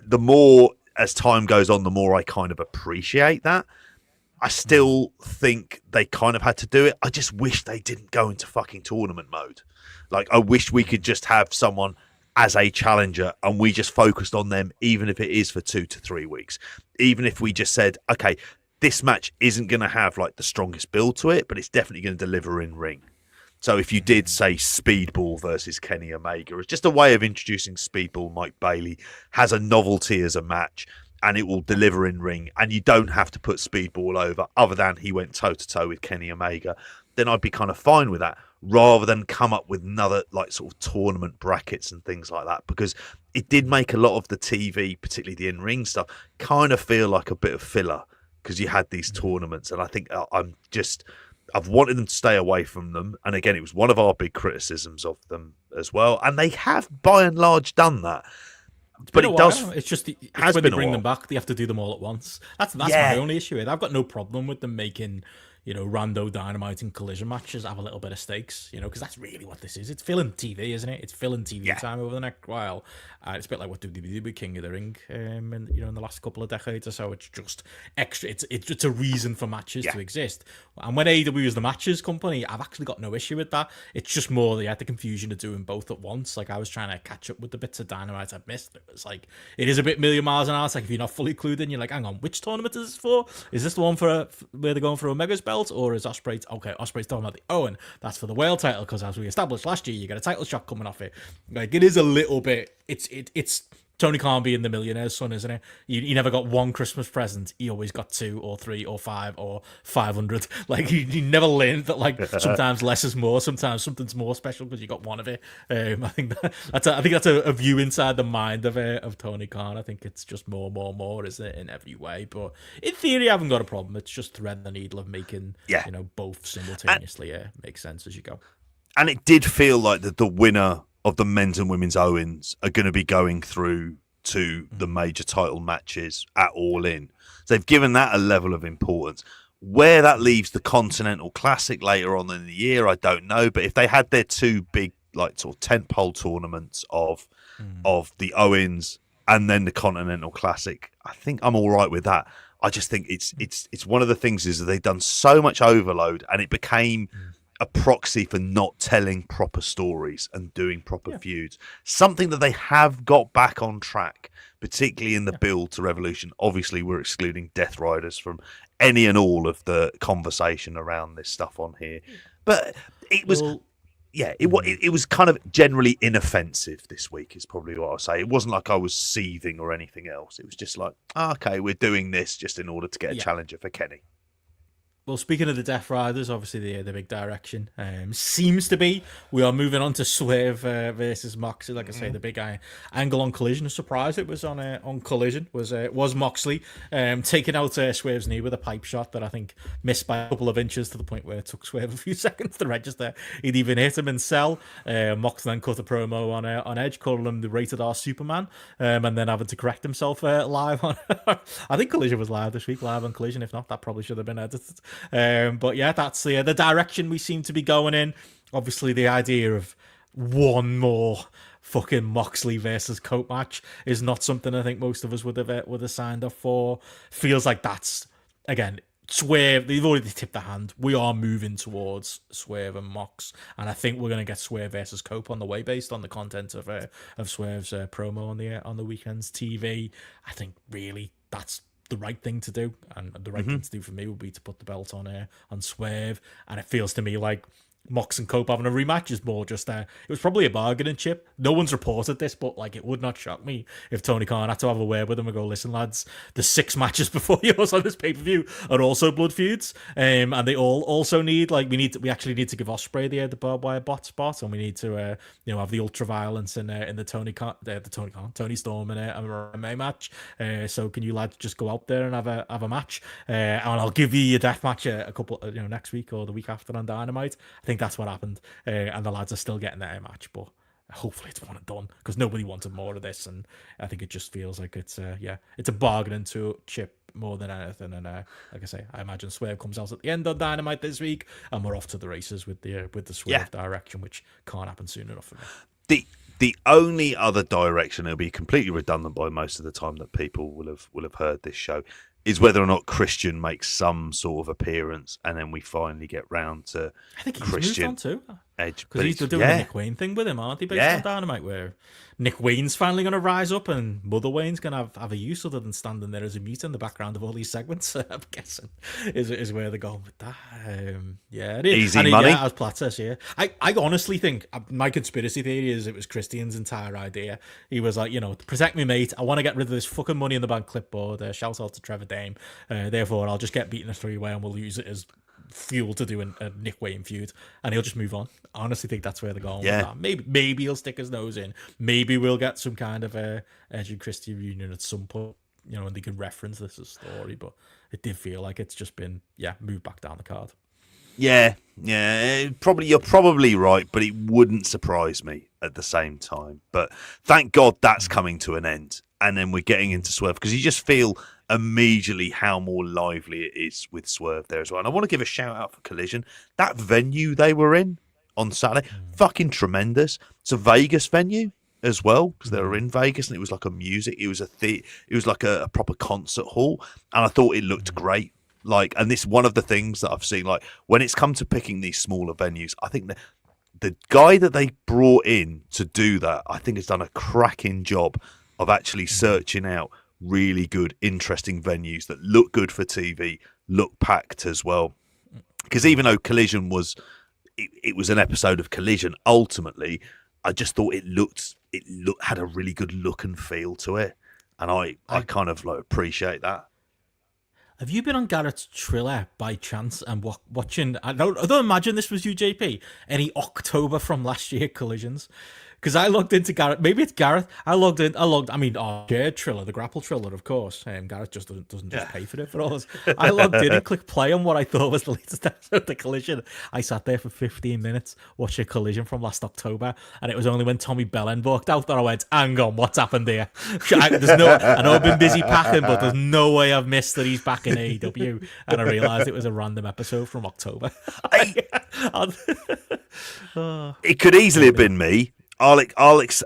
the more as time goes on, the more I kind of appreciate that. I still think they kind of had to do it. I just wish they didn't go into fucking tournament mode. Like, I wish we could just have someone as a challenger and we just focused on them, even if it is for 2 to 3 weeks. Even if we just said, okay, this match isn't going to have like the strongest build to it, but it's definitely going to deliver in ring. So if you did say Speedball versus Kenny Omega, it's just a way of introducing Speedball. Mike Bailey has a novelty as a match and it will deliver in ring, and you don't have to put Speedball over other than he went toe to toe with Kenny Omega, then I'd be kind of fine with that, rather than come up with another like sort of tournament brackets and things like that, because it did make a lot of the TV, particularly the in-ring stuff, kind of feel like a bit of filler because you had these tournaments. And I think I've wanted them to stay away from them. And again, it was one of our big criticisms of them as well. And they have by and large done that. but it does. It's just when they bring them back, they have to do them all at once. That's my only issue with it. I've got no problem with them making, rando Dynamite and Collision matches have a little bit of stakes, because that's really what this is. It's filling TV, isn't it? It's filling TV time over the next while. It's a bit like what WWE did with King of the Ring, in the last couple of decades or so. It's just extra. It's a reason for matches to exist. And when AEW is the matches company, I've actually got no issue with that. It's just more the confusion of doing both at once. Like I was trying to catch up with the bits of Dynamite I've missed. It was like it is a bit million miles an hour. It's like if you're not fully clued in, you're like, hang on, which tournament is this for? Is this the one where they're going for Omega's belt, or is Ospreay? Okay, Ospreay's talking about the Owen. That's for the World title because as we established last year, you get a title shot coming off it. Like it is a little bit. It's Tony Khan being the millionaire's son, isn't it? You never got one Christmas present. He always got 2 or 3 or 5 or 500. Like you never learned that. Like sometimes less is more. Sometimes something's more special because you got one of it. I think that's a view inside the mind of Tony Khan. I think it's just more, isn't it, in every way? But in theory, I haven't got a problem. It's just thread the needle of making both simultaneously make sense as you go. And it did feel like that the winner of the men's and women's Owens are going to be going through to the major title matches at All In. So they've given that a level of importance. Where that leaves the Continental Classic later on in the year, I don't know. But if they had their 2 big, like sort of tentpole tournaments of the Owens and then the Continental Classic, I think I'm all right with that. I just think it's one of the things is that they've done so much overload and it became a proxy for not telling proper stories and doing proper feuds. Something that they have got back on track, particularly in the build to Revolution. Obviously, we're excluding Death Riders from any and all of the conversation around this stuff on here. But it was... it was kind of generally inoffensive this week is probably what I'll say. It wasn't like I was seething or anything else. It was just like, okay, we're doing this just in order to get a challenger for Kenny. Well, speaking of the Death Riders, obviously the big direction seems to be we are moving on to Swerve versus Moxley. Like I say, the big angle on Collision. A surprise it was on Collision was Moxley taking out Swerve's knee with a pipe shot that I think missed by a couple of inches to the point where it took Swerve a few seconds to register. He'd even hit him and sell. Mox then cut a promo on Edge, calling him the rated R Superman, and then having to correct himself live on. I think Collision was live this week, live on Collision. If not, that probably should have been edited. But yeah, that's the direction we seem to be going in. Obviously, the idea of one more fucking Moxley versus Cope match is not something I think most of us would have signed up for. Feels like that's again Swerve. They've already tipped the hand. We are moving towards Swerve and Mox, and I think we're going to get Swerve versus Cope on the way based on the content of Swerve's promo on the weekend's TV. I think really that's the right thing to do, and the right thing to do for me would be to put the belt on Swerve. And it feels to me like Mox and Cope having a rematch is more just it was probably a bargaining chip. No one's reported this, but like it would not shock me if Tony Khan had to have a word with them and go, listen lads, the 6 matches before yours on this pay-per-view are also blood feuds, and they all also need we actually need to give Ospreay the barbed wire bot spot, and we need to have the ultra violence in the Tony Storm and MMA match. So can you lads just go out there and have a match, and I'll give you your death match a couple next week or the week after on Dynamite. I think that's what happened, and the lads are still getting their match, but hopefully it's one and done because nobody wanted more of this, and I think it just feels like it's a bargaining chip more than anything. And like I say, I imagine Swerve comes out at the end of Dynamite this week, and we're off to the races with the Swerve direction, which can't happen soon enough for me. The only other direction, it'll be completely redundant by most of the time that people will have heard this show, is whether or not Christian makes some sort of appearance, and then we finally get round to I think he's Christian moved on too. Edge. Because he's doing the Nick Wayne thing with him, aren't he, based on Dynamite, where Nick Wayne's finally going to rise up and Mother Wayne's going to have a use other than standing there as a mute in the background of all these segments, I'm guessing, is where they're going with that. It is. Easy money. Yeah, as Platt says, I honestly think, my conspiracy theory is it was Christian's entire idea. He was like, protect me, mate. I want to get rid of this fucking Money in the Bank clipboard. Shout out to Trevor Dame. Therefore, I'll just get beaten a 3-way and we'll use it as fuel to do a Nick Wayne feud, and he'll just move on. I honestly think that's where they're going with that. Maybe he'll stick his nose in. Maybe we'll get some kind of Edge and Christie reunion at some point, and they can reference this as a story, but it did feel like it's just been moved back down the card. You're probably right, but it wouldn't surprise me. at the same time. But thank God that's coming to an end. And then we're getting into Swerve, because you just feel immediately how more lively it is with Swerve there as well. And I want to give a shout out for Collision. That venue they were in on Saturday, fucking tremendous. It's a Vegas venue as well, because they were in Vegas, and it was like it was like a proper concert hall, and I thought it looked great. Like, and this one of the things that I've seen, like when it's come to picking these smaller venues, I think the guy that they brought in to do that, I think has done a cracking job of actually searching out really good, interesting venues that look good for TV, look packed as well. Because even though Collision was, it was an episode of Collision, ultimately, I just thought it had a really good look and feel to it, and I kind of like appreciate that. Have you been on Garrett's Triller by chance and watching? I don't imagine this was you, JP. Any October from last year collisions? Because I logged into Garrett. Maybe it's Garrett. I mean, our shared Triller, the GRAPPL Triller, of course. Garrett just doesn't just pay for it for us. I logged in and clicked play on what I thought was the latest episode of the Collision. I sat there for 15 minutes watching Collision from last October, and it was only when Tommy Bellend walked out that I went, "Hang on, what's happened here?" I know I've been busy packing, but there's no way I've missed that he's back in AEW, and I realised it was a random episode from October. It could easily have been me. I'll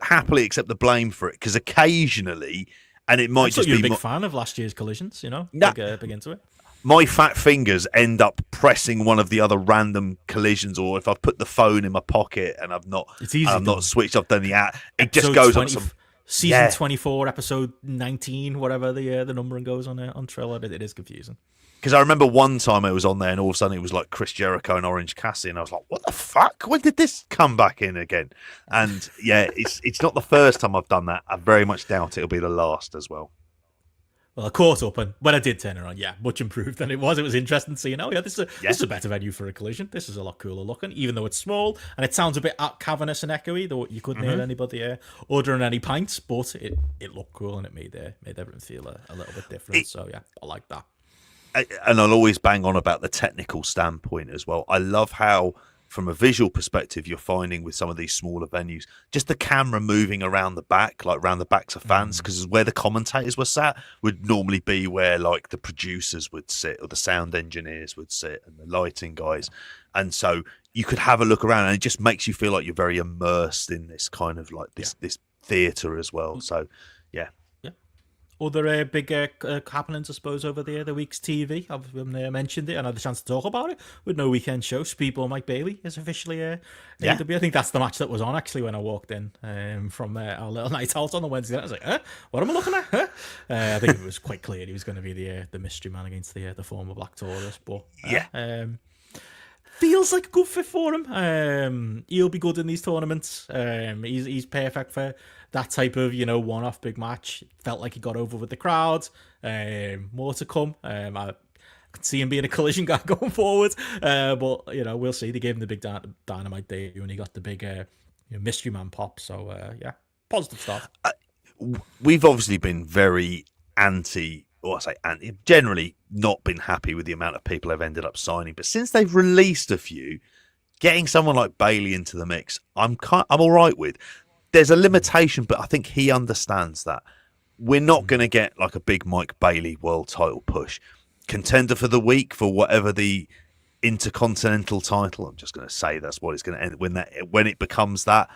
happily accept the blame for it, because occasionally, and it might just be... You're a big fan of last year's Collisions, you know? Big into it. My fat fingers end up pressing one of the other random Collisions, or if I've put the phone in my pocket and I've not switched off then the app, it just goes on some... Season 24, episode 19, whatever the numbering goes on Triller. It is confusing. Because I remember one time I was on there and all of a sudden it was like Chris Jericho and Orange Cassidy, and I was like, what the fuck? When did this come back in again? And yeah, it's not the first time I've done that. I very much doubt it'll be the last as well. Well, I caught up, and when I did turn it on, much improved than it was. It was interesting seeing, this is a better venue for a Collision. This is a lot cooler looking, even though it's small, and it sounds a bit cavernous and echoey, though you couldn't hear anybody ordering any pints, but it looked cool, and it made everything feel a little bit different. So, I like that. And I'll always bang on about the technical standpoint as well. I love how, from a visual perspective, you're finding with some of these smaller venues, just the camera moving around the back, like around the backs of fans, because where the commentators were sat would normally be where like the producers would sit or the sound engineers would sit and the lighting guys. And so you could have a look around, and it just makes you feel like you're very immersed in this kind of like this theatre as well. So, yeah. Other big happenings, I suppose, over there. The week's TV. I've mentioned it and had the chance to talk about it with no weekend show. Speedball Mike Bailey is officially AEW. I think that's the match that was on, actually, when I walked in from our little night out on the Wednesday night. I was like, what am I looking at? I think it was quite clear he was going to be the mystery man against the former Black Taurus. But feels like a good fit for him. He'll be good in these tournaments. He's perfect for that type of, one-off big match. Felt like he got over with the crowd. More to come. I could see him being a Collision guy going forward. But, we'll see. They gave him the big Dynamite debut, and he got the big mystery man pop. So, positive stuff. We've obviously been very generally not been happy with the amount of people they've ended up signing. But since they've released a few, getting someone like Bailey into the mix, I'm all right with. There's a limitation, but I think he understands that. We're not going to get like a big Mike Bailey world title push. Contender for the week for whatever the Intercontinental title, I'm just going to say that's what it's going to end. When it becomes that,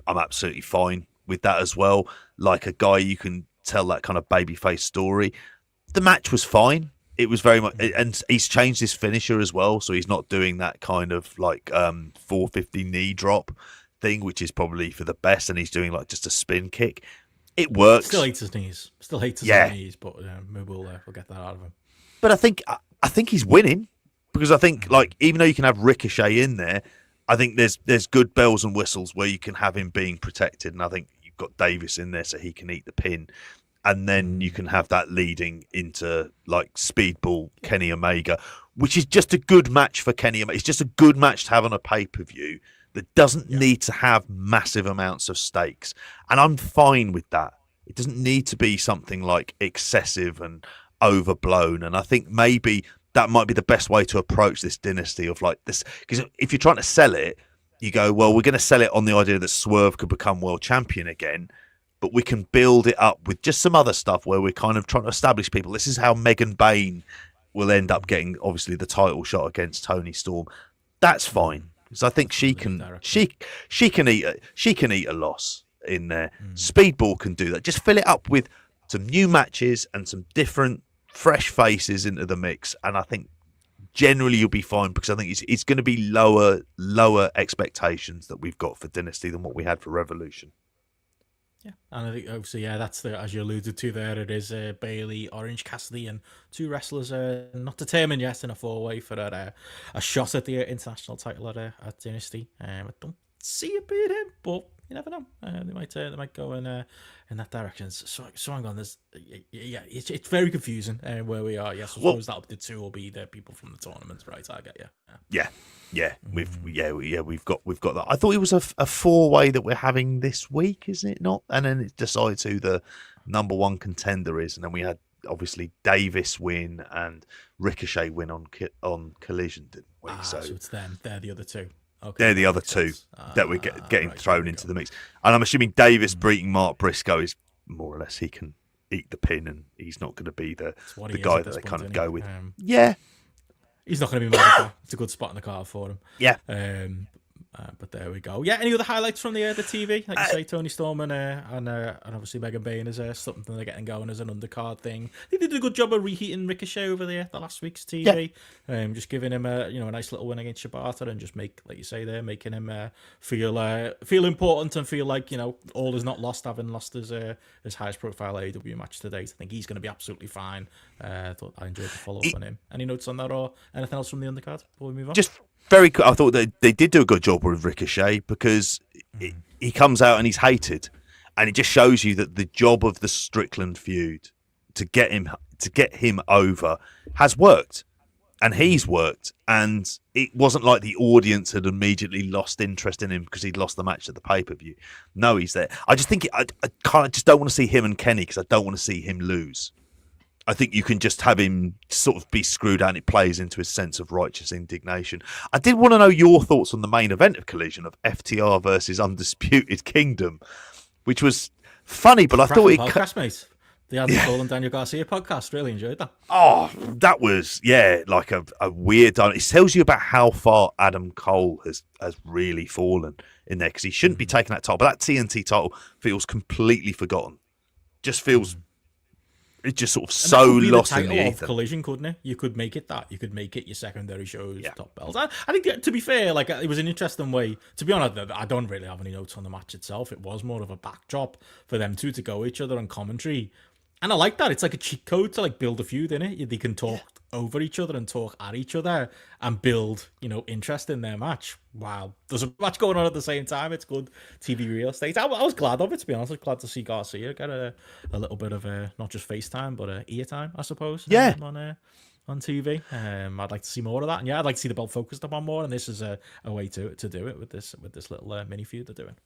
I'm absolutely fine with that as well. Like a guy you can tell that kind of babyface story. The match was fine. It was very much, and he's changed his finisher as well, so he's not doing that kind of like 450 knee drop thing, which is probably for the best, and he's doing like just a spin kick. It works. Still hates his knees. But maybe we'll get that out of him. But I think he's winning, because I think like even though you can have Ricochet in there, I think there's good bells and whistles where you can have him being protected, and I think you've got Davis in there so he can eat the pin. And then you can have that leading into like Speedball Kenny Omega, which is just a good match for Kenny Omega. It's just a good match to have on a pay-per-view that doesn't need to have massive amounts of stakes. And I'm fine with that. It doesn't need to be something like excessive and overblown. And I think maybe that might be the best way to approach this dynasty of like this. Because if you're trying to sell it, you go, well, we're going to sell it on the idea that Swerve could become world champion again, but we can build it up with just some other stuff where we're kind of trying to establish people. This is how Megan Bain will end up getting, obviously, the title shot against Toni Storm. That's fine, because I think she can eat a loss in there. Speedball can do that. Just fill it up with some new matches and some different, fresh faces into the mix, and I think generally you'll be fine, because I think it's going to be lower expectations that we've got for Dynasty than what we had for Revolution. Yeah, and I think obviously, that's as you alluded to there, it is Bailey, Orange Cassidy, and 2 wrestlers not determined yet in a 4-way for a shot at the international title at Dynasty. I don't see it being him, but you never know. They might go in that direction. So hang on, it's very confusing where we are. Yes, I suppose that the 2 will be the people from the tournament, right? I get you. Yeah. We've got that. I thought it was a 4-way that we're having this week, isn't it not? And then it decides who the number 1 contender is, and then we had obviously Davis win and Ricochet win on Collision, didn't we? So it's them. They're the other 2. Okay, they're the other 2 that we're getting thrown into the mix. And I'm assuming Davis beating Mark Briscoe is more or less he can eat the pin, and he's not going to be the guy that they kind of go with. He's not going to be mad at that. It's a good spot in the card for him. Yeah. But there we go. Yeah, any other highlights from the TV? Like you say, Toni Storm and obviously Megan Bain is something they're getting going as an undercard thing. They did a good job of reheating Ricochet over the last week's TV. Yeah. Just giving him a nice little win against Shibata, and just like you say there, making him feel important and feel like all is not lost, having lost his highest profile AEW match to date. I think he's going to be absolutely fine. I thought I enjoyed the follow up on him. Any notes on that or anything else from the undercard before we move on? Just very cool. I thought they did do a good job with Ricochet, because he comes out and he's hated, and it just shows you that the job of the Strickland feud to get him over has worked, and he's worked, and it wasn't like the audience had immediately lost interest in him because he'd lost the match at the pay-per-view. No, he's there. I just think I just don't want to see him and Kenny, because I don't want to see him lose. I think you can just have him sort of be screwed out, and it plays into his sense of righteous indignation. I did want to know your thoughts on the main event of Collision of FTR versus Undisputed Kingdom, which was funny, but I thought it... podcast, mate. The Adam Cole and Daniel Garcia podcast. Really enjoyed that. Oh, that was, like a weird... It tells you about how far Adam Cole has really fallen in there, because he shouldn't be taking that title, but that TNT title feels completely forgotten. Just feels... It's just sort of so lost in the ether. Collision, couldn't it? You could make it that. You could make it your secondary shows, top belts. I think, to be fair, like it was an interesting way. To be honest, I don't really have any notes on the match itself. It was more of a backdrop for them two to go at each other on commentary. And I like that. It's like a cheat code to like build a feud, innit? They can talk over each other and talk at each other and build, interest in their match. Wow. There's a match going on at the same time. It's good TV real estate. I was glad of it, to be honest. I was glad to see Garcia get a little bit of not just FaceTime, but ear time, I suppose. Yeah. On TV. I'd like to see more of that. And I'd like to see the belt focused upon more. And this is a way to do it with this little mini feud they're doing.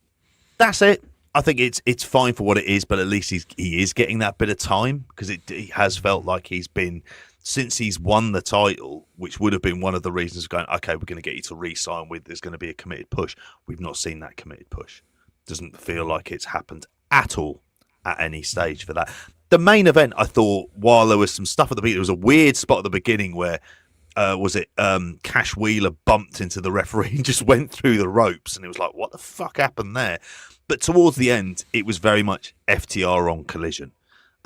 That's it. I think it's fine for what it is, but at least he is getting that bit of time, because it has felt like he's been, since he's won the title, which would have been one of the reasons of going, okay, we're going to get you to re-sign with, there's going to be a committed push. We've not seen that committed push. Doesn't feel like it's happened at all at any stage for that. The main event, I thought, while there was some stuff at the beginning, there was a weird spot at the beginning where Cash Wheeler bumped into the referee and just went through the ropes, and it was like, what the fuck happened there? But towards the end, it was very much FTR on Collision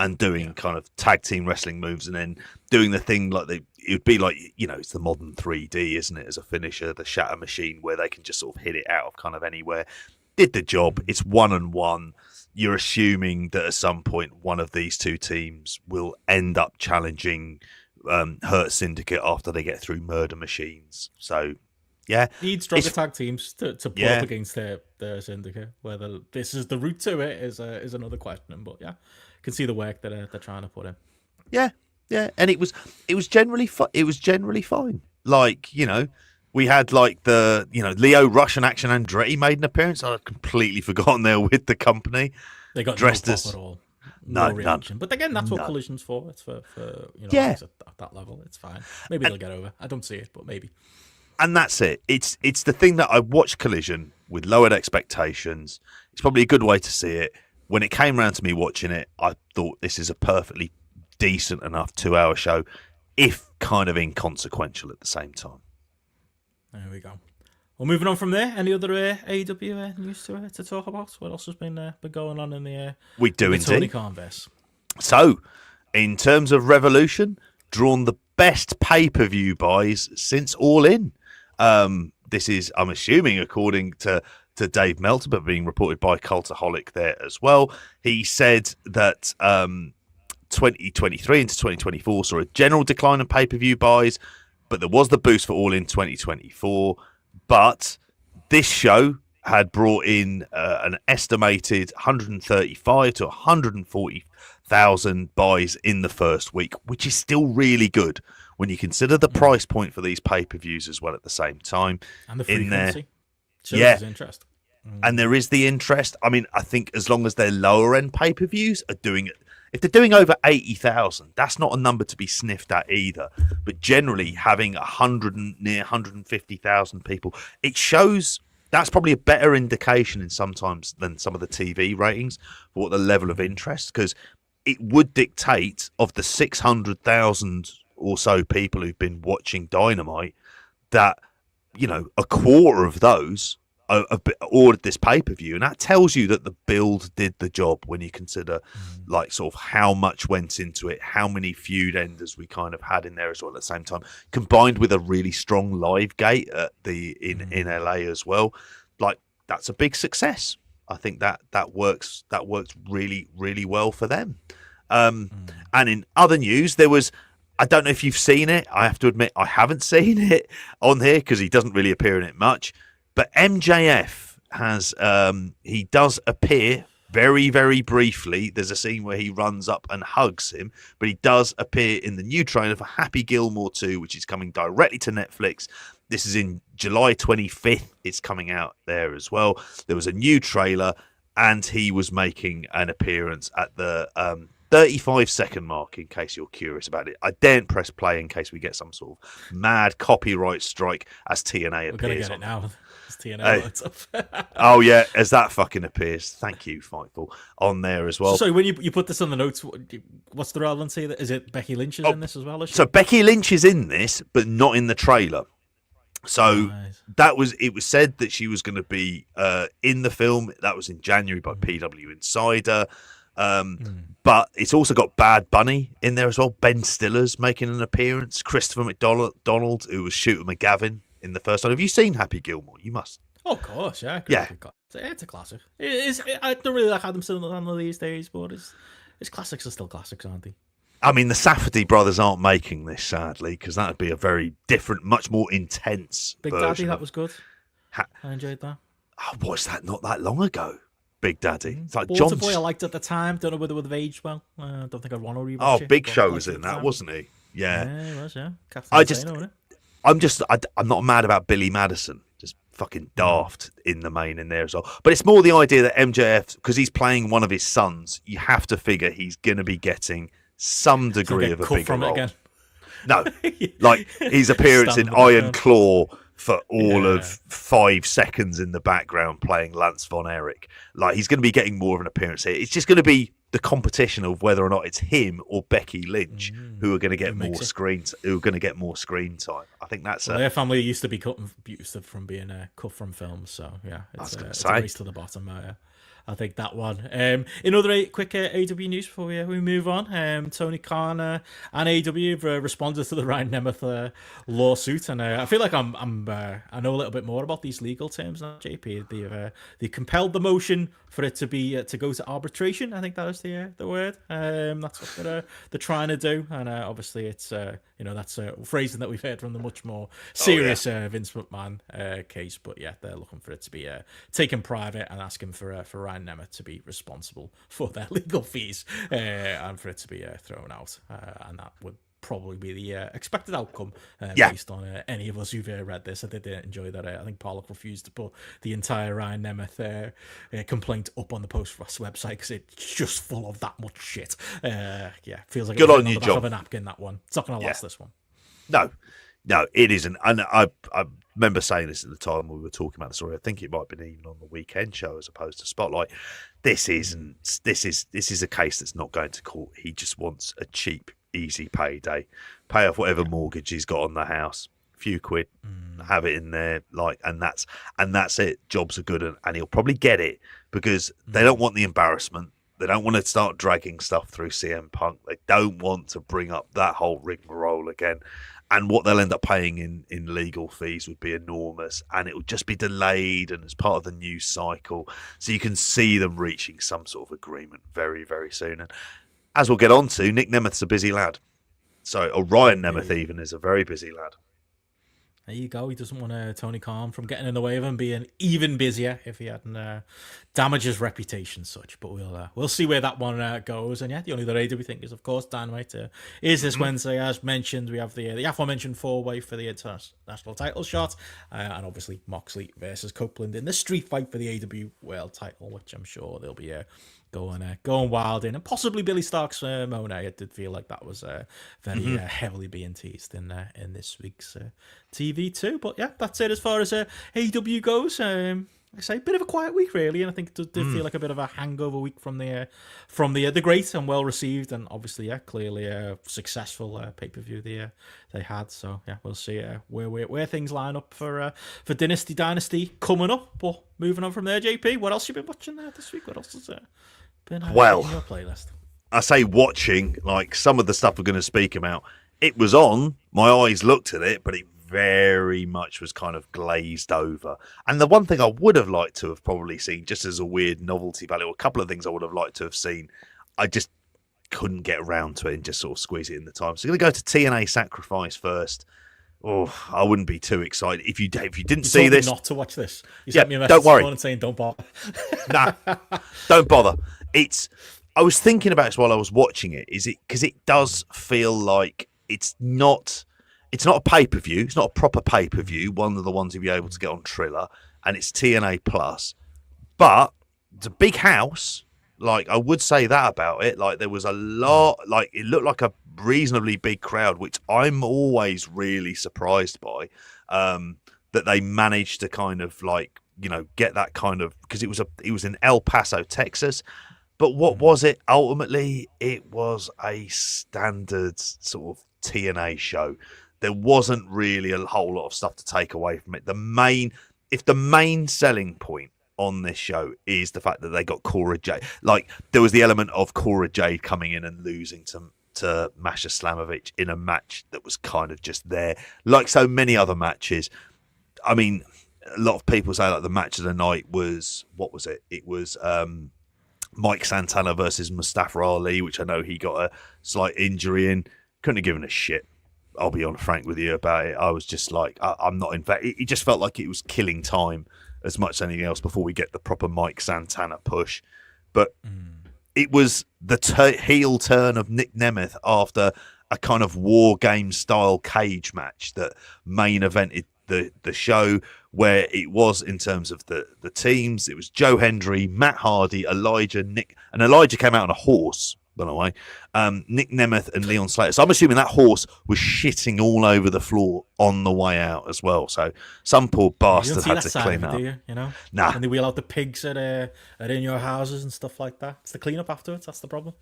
and doing kind of tag team wrestling moves, and then doing the thing like it would be like, it's the modern 3D, isn't it, as a finisher, the Shatter Machine, where they can just sort of hit it out of kind of anywhere. Did the job. It's 1-on-1. You're assuming that at some point one of these two teams will end up challenging Hurt Syndicate after they get through Murder Machines. So, yeah. Need stronger tag teams to put up against their Syndicate. Whether this is the route to it is another question. But yeah, can see the work that they're trying to put in. Yeah, and it was generally fine. Like, we had like the Leo Rush and Action Andretti made an appearance. I'd completely forgotten they were with the company. They got dressed no as pop at all. No reaction. None. But again, that's what Collision's for. It's for at that level. It's fine. Maybe they'll get over. I don't see it, but maybe. And that's it. It's the thing that I watched Collision with lowered expectations. It's probably a good way to see it. When it came around to me watching it, I thought this is a perfectly decent enough 2-hour show, if kind of inconsequential at the same time. There we go. Well, moving on from there, any other AEW news to talk about? What else has been going on in the we do indeed. Tony Khanverse? So, in terms of Revolution, drawn the best pay-per-view buys since All In. This is, I'm assuming, according to Dave Meltzer, but being reported by Cultaholic there as well. He said that 2023 into 2024 saw a general decline in pay-per-view buys, but there was the boost for All In 2024. But this show had brought in an estimated 135 to 140,000 buys in the first week, which is still really good when you consider the price point for these pay-per-views as well at the same time. And the frequency. Yeah. Interest. And there is the interest. I mean, I think as long as their lower-end pay-per-views are doing it, if they're doing over 80,000, that's not a number to be sniffed at either. But generally, having near 150,000 people, it shows that's probably a better indication sometimes than some of the TV ratings for what the level of interest, because it would dictate of the 600,000 or so people who've been watching Dynamite that, a quarter of those ordered this pay-per-view, and that tells you that the build did the job when you consider like sort of how much went into it, how many feud enders we kind of had in there as well at the same time, combined with a really strong live gate at in LA as well. Like, that's a big success. I think that works really, really well for them. And in other news, there was, I don't know if you've seen it, I have to admit I haven't seen it on here because he doesn't really appear in it much. But MJF has, he does appear very, very briefly. There's a scene where he runs up and hugs him, but he does appear in the new trailer for Happy Gilmore 2, which is coming directly to Netflix. This is in July 25th. It's coming out there as well. There was a new trailer, and he was making an appearance at the 35-second mark, in case you're curious about it. I daren't press play in case we get some sort of mad copyright strike as TNA appears. We're going to get it now. TNA oh yeah, as that fucking appears. Thank you, Fightful, on there as well. So when you put this on the notes, what's the relevancy? Is it Becky Lynch is in this as well? So Becky Lynch is in this, but not in the trailer. So it was said that she was going to be in the film. That was in January by PW Insider. But it's also got Bad Bunny in there as well. Ben Stiller's making an appearance. Christopher McDonald, who was Shooter McGavin in the first one. Have you seen Happy Gilmore? You must. Oh, of course, yeah. Yeah. It's a classic. I don't really like how them still on these days, but it's classics are still classics, aren't they? I mean, the Safdie brothers aren't making this, sadly, because that would be a very different, much more intense Big version. Daddy, that was good. I enjoyed that. I watched that not that long ago. Big Daddy. It's like Water Boy I liked at the time. Don't know whether it would have aged well. I don't think I'd want to rewatch it. Oh, Big Show was in that, wasn't he? Yeah. Yeah, he was, yeah. I'm not mad about Billy Madison. Just fucking daft in the main in there as well. But it's more the idea that MJF, because he's playing one of his sons, you have to figure he's going to be getting some degree of a bigger role. Again. No, like his appearance in Iron Claw for all of 5 seconds in the background playing Lance Von Erich. Like, he's going to be getting more of an appearance here. It's just going to be the competition of whether or not it's him or Becky Lynch who are going to get more screen time. I think that's their family used to be cut from being cut from films, so yeah, it's a race to the bottom. I think that one. In other quick AEW news before we move on, Tony Khan and AEW have responded to the Ryan Nemeth lawsuit, and I feel like I know a little bit more about these legal terms now. JP, they compelled the motion for it to be to go to arbitration. I think that was the word. That's what they're trying to do, and obviously it's that's phrasing that we've heard from the much more serious Vince McMahon case. But yeah, they're looking for it to be taken private and asking for Ryan Nemeth to be responsible for their legal fees and for it to be thrown out, and that would probably be the expected outcome based on any of us who've read this. I didn't enjoy that. I think Pollock refused to put the entire Ryan Nemeth complaint up on the Post website because it's just full of that much shit. Feels like good on you, John. Of a napkin, that one. It's not going to last this one. No, it isn't. And I remember saying this at the time we were talking about the story. I think it might have been even on the weekend show as opposed to Spotlight. This is a case that's not going to court. He just wants a cheap, easy payday, pay off whatever mortgage he's got on the house, a few quid, have it in there, and that's it. Jobs are good, and he'll probably get it because they don't want the embarrassment. They don't want to start dragging stuff through CM Punk. They don't want to bring up that whole rigmarole again. And what they'll end up paying in legal fees would be enormous, and it will just be delayed and as part of the news cycle. So you can see them reaching some sort of agreement very, very soon. And as we'll get on to, Nick Nemeth's a busy lad. Or Ryan Nemeth even is a very busy lad. There you go. He doesn't want Tony Khan from getting in the way of him being even busier if he hadn't damaged his reputation such. But we'll see where that one goes. And yeah, the only other AEW thing is, of course, Dynamite is this Wednesday. As mentioned, we have the aforementioned four-way for the international title shot. And obviously Moxley versus Copeland in the street fight for the AEW World title, which I'm sure they'll be going wild in. And possibly Billy Stark's Monet. I did feel like that was very heavily being teased in this week's TV too. But yeah, that's it as far as AEW goes. I say a bit of a quiet week really, and I think it did feel like a bit of a hangover week from the great and well received, and obviously clearly a successful pay-per-view they had. So yeah, we'll see where things line up for Dynasty coming up. But moving on from there, JP, what else you been watching this week? What else has been in your playlist? I say watching, like some of the stuff we're going to speak about. It was on, my eyes looked at it, but it very much was kind of glazed over. And the one thing I would have liked to have probably seen, just as a weird novelty value, a couple of things I would have liked to have seen, I just couldn't get around to it and just sort of squeeze it in the time. So I'm going to go to TNA Sacrifice first. Oh, I wouldn't be too excited if you didn't see this. Not to watch this. You sent me a message don't worry. This morning saying don't bother. Nah, don't bother. I was thinking about this while I was watching it. Is it because it does feel like it's not a pay-per-view. It's not a proper pay-per-view. One of the ones you'll be able to get on Triller, and it's TNA Plus. But it's a big house. Like, I would say that about it. Like, there was a lot. Like, it looked like a reasonably big crowd, which I'm always really surprised by. That they managed to kind of like, get that kind of, because it was in El Paso, Texas. But what was it? Ultimately, it was a standard sort of TNA show. There wasn't really a whole lot of stuff to take away from it. If the main selling point on this show is the fact that they got Cora Jade, like there was the element of Cora Jade coming in and losing to Masha Slamovich in a match that was kind of just there, like so many other matches. I mean, a lot of people say that the match of the night was, what was it? It was Mike Santana versus Mustafa Ali, which I know he got a slight injury in. Couldn't have given a shit. I'll be frank with you about it. I was just like, I'm not in fact. It just felt like it was killing time as much as anything else before we get the proper Mike Santana push. But it was the heel turn of Nick Nemeth after a kind of war game style cage match that main evented the show, where it was in terms of the teams. It was Joe Hendry, Matt Hardy, Elijah, Nick, and Elijah came out on a horse, by the way. Nick Nemeth and Leon Slater. So I'm assuming that horse was shitting all over the floor on the way out as well. So some poor bastard had to clean up. Nah. And they wheel out the pigs at in your houses and stuff like that. It's the cleanup afterwards. That's the problem.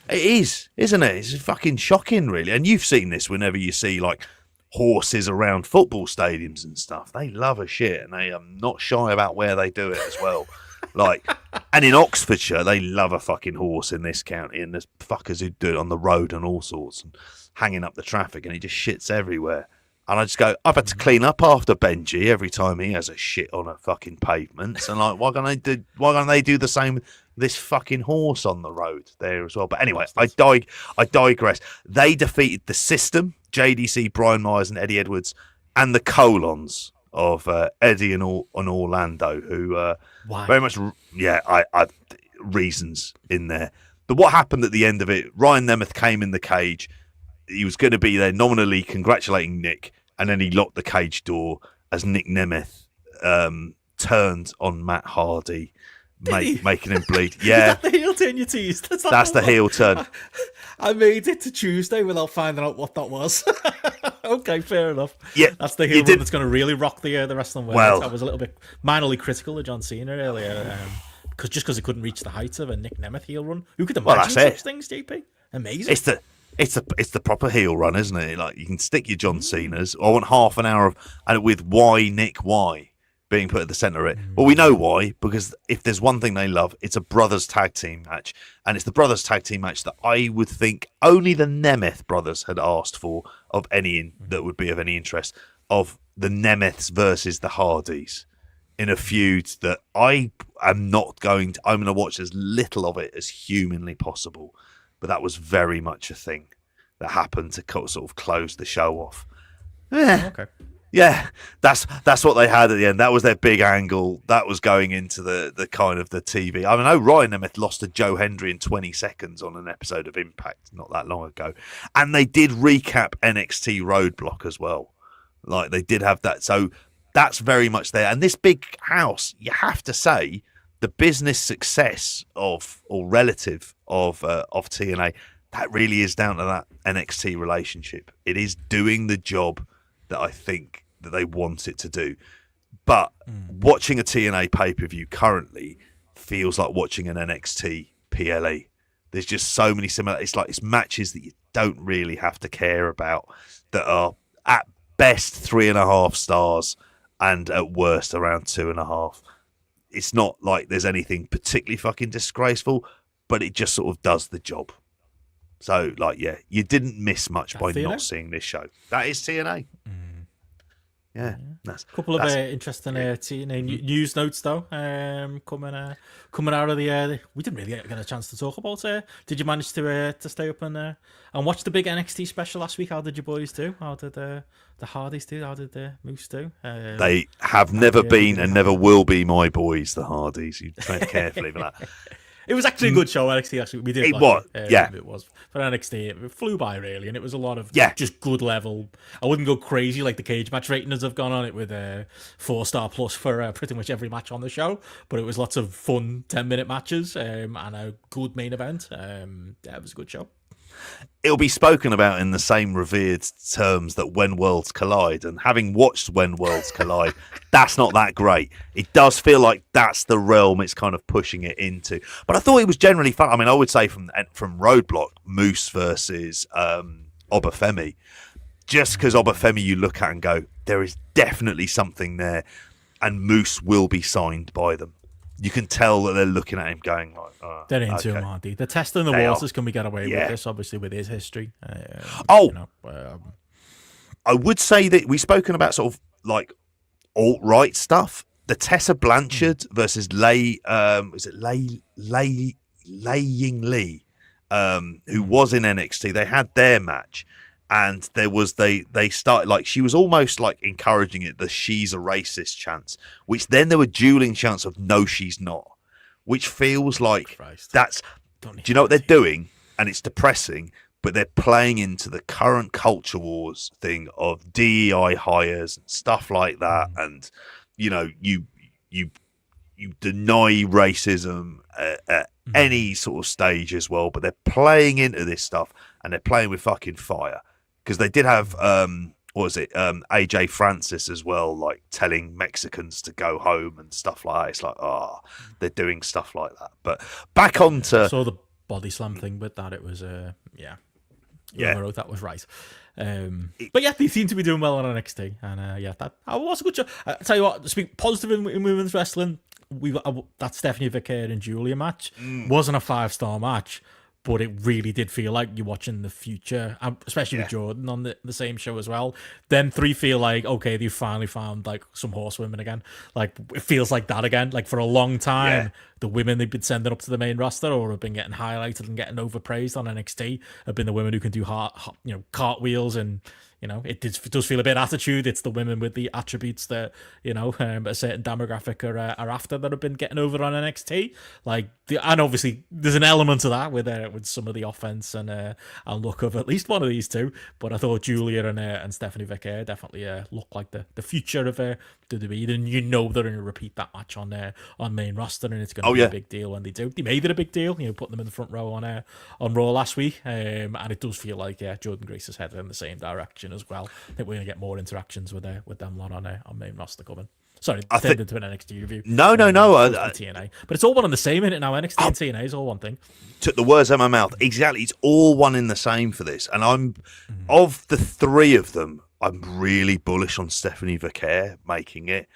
It is, isn't it? It's fucking shocking, really. And you've seen this whenever you see like horses around football stadiums and stuff. They love a shit, and they are not shy about where they do it as well. Like, and in Oxfordshire, they love a fucking horse in this county, and there's fuckers who do it on the road and all sorts, and hanging up the traffic, and he just shits everywhere. And I just go, I've had to clean up after Benji every time he has a shit on a fucking pavement. And like, why can't they do the same with this fucking horse on the road there as well? But anyway, I digress. They defeated the System, JDC, Brian Myers and Eddie Edwards, and the Colons of Eddie and Orlando, who very much, I reasons in there. But what happened at the end of it, Ryan Nemeth came in the cage. He was going to be there nominally congratulating Nick, and then he locked the cage door as Nick Nemeth turned on Matt Hardy, making him bleed. Yeah. Is that the heel turn you teased? That's the heel turn. I made it to Tuesday without finding out what that was. I Okay, fair enough. Yeah, that's the heel run that's going to really rock the wrestling world. Well, I was a little bit minorly critical of John Cena earlier, because he couldn't reach the heights of a Nick Nemeth heel run. Who could imagine such things, JP? Amazing. It's the proper heel run, isn't it? Like, you can stick your John Cena's. I want half an hour with why Nick why being put at the centre of it. Well, we know why, because if there's one thing they love, it's a brothers tag team match, and it's the brothers tag team match that I would think only the Nemeth brothers had asked for that would be of any interest, of the Nemeths versus the Hardys in a feud that I'm going to watch as little of it as humanly possible. But that was very much a thing that happened to sort of close the show off. Okay. Yeah, that's what they had at the end. That was their big angle. That was going into the kind of the TV. I know Ryan Nemeth lost to Joe Hendry in 20 seconds on an episode of Impact not that long ago. And they did recap NXT Roadblock as well. Like, they did have that. So that's very much there. And this big house, you have to say, the business success of TNA, that really is down to that NXT relationship. It is doing the job that I think that they want it to do. But watching a TNA pay-per-view currently feels like watching an NXT PLE. There's just so many similarities. It's like it's matches that you don't really have to care about, that are at best 3.5 stars and at worst around 2.5. It's not like there's anything particularly fucking disgraceful, but it just sort of does the job. So, like, yeah, you didn't miss much by not seeing this show. That is TNA. Yeah, a couple of interesting TNA news notes though. Coming out of the we didn't really get a chance to talk about. Did you manage to stay up and watch the big NXT special last week? How did your boys do? How did the Hardys do? How did the Moose do? They have never been and never will be my boys, the Hardys. You tread carefully with that. It was actually a good show, NXT. Actually, we did. It was, it was for NXT. It flew by really, and it was a lot of just good level. I wouldn't go crazy like the cage match ratings have gone on it with 4-star plus for pretty much every match on the show. But it was lots of fun 10-minute matches and a good main event. It was a good show. It'll be spoken about in the same revered terms that When Worlds Collide, and having watched When Worlds Collide, that's not that great. It does feel like that's the realm it's kind of pushing it into. But I thought it was generally fun. I mean, I would say from Roadblock, Moose versus Obafemi, just because Obafemi you look at and go, there is definitely something there, and Moose will be signed by them. You can tell that they're looking at him going like, they're into him, aren't they? They're testing the waters. Can we get away with this? Obviously, with his history. I would say that we've spoken about sort of like alt-right stuff. The Tessa Blanchard versus Lei Ying Lee, who was in NXT. They had their match. And there was they started like she was almost like encouraging it, the she's a racist chants, which then there were dueling chants of no she's not, which feels like do you know what they're doing? And it's depressing, but they're playing into the current culture wars thing of DEI hires and stuff like that, and you know you deny racism at any sort of stage as well, but they're playing into this stuff and they're playing with fucking fire. Because they did have, AJ Francis as well, like telling Mexicans to go home and stuff like that. It's like, they're doing stuff like that. But back on to... I saw the body slam thing with that. It was, I wrote that was right. But yeah, they seem to be doing well on NXT. And that was a good show. I tell you what, speak positive in women's wrestling. That Stephanie Vicker and Julia match wasn't a 5-star match. But it really did feel like you're watching the future, especially with Jordan on the same show as well. Them three feel like, okay, they've finally found like some horsewomen again. Like it feels like that again. Like for a long time, the women they've been sending up to the main roster or have been getting highlighted and getting overpraised on NXT have been the women who can do cartwheels and. You know, it does feel a bit attitude. It's the women with the attributes that, a certain demographic are after that have been getting over on NXT. And obviously there's an element of that with some of the offense and look of at least one of these two. But I thought Julia and Stephanie Vicker definitely look like the future of WWE. And they're going to repeat that match on main roster, and it's going be a big deal when they do. They made it a big deal, putting them in the front row on Raw last week, and it does feel like Jordan Grace is headed in the same direction as well. I think we're gonna get more interactions with them lot on main roster coming. Sorry, turned into an NXT review. No. TNA, but it's all one and the same, isn't it? Now NXT and TNA is all one thing. Took the words out of my mouth. Exactly, it's all one in the same for this. And I'm of the three of them, I'm really bullish on Stephanie Vaquer making it.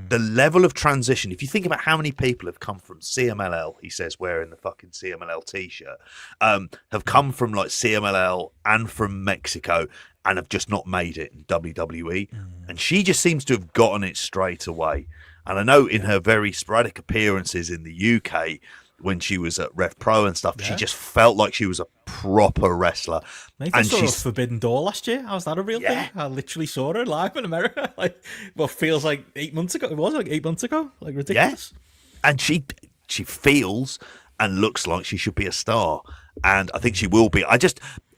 The level of transition, if you think about how many people have come from CMLL, he says wearing the fucking CMLL t-shirt, have come from like CMLL and from Mexico and have just not made it in WWE. And she just seems to have gotten it straight away. And I know in her very sporadic appearances in the UK, when she was at Rev Pro and stuff, she just felt like she was a proper wrestler. Nathan saw her at Forbidden Door last year. How's that a real thing? I literally saw her live in America. Like, what feels like 8 months ago. It was like 8 months ago. Like, ridiculous. Yeah. And she feels and looks like she should be a star. And I think she will be.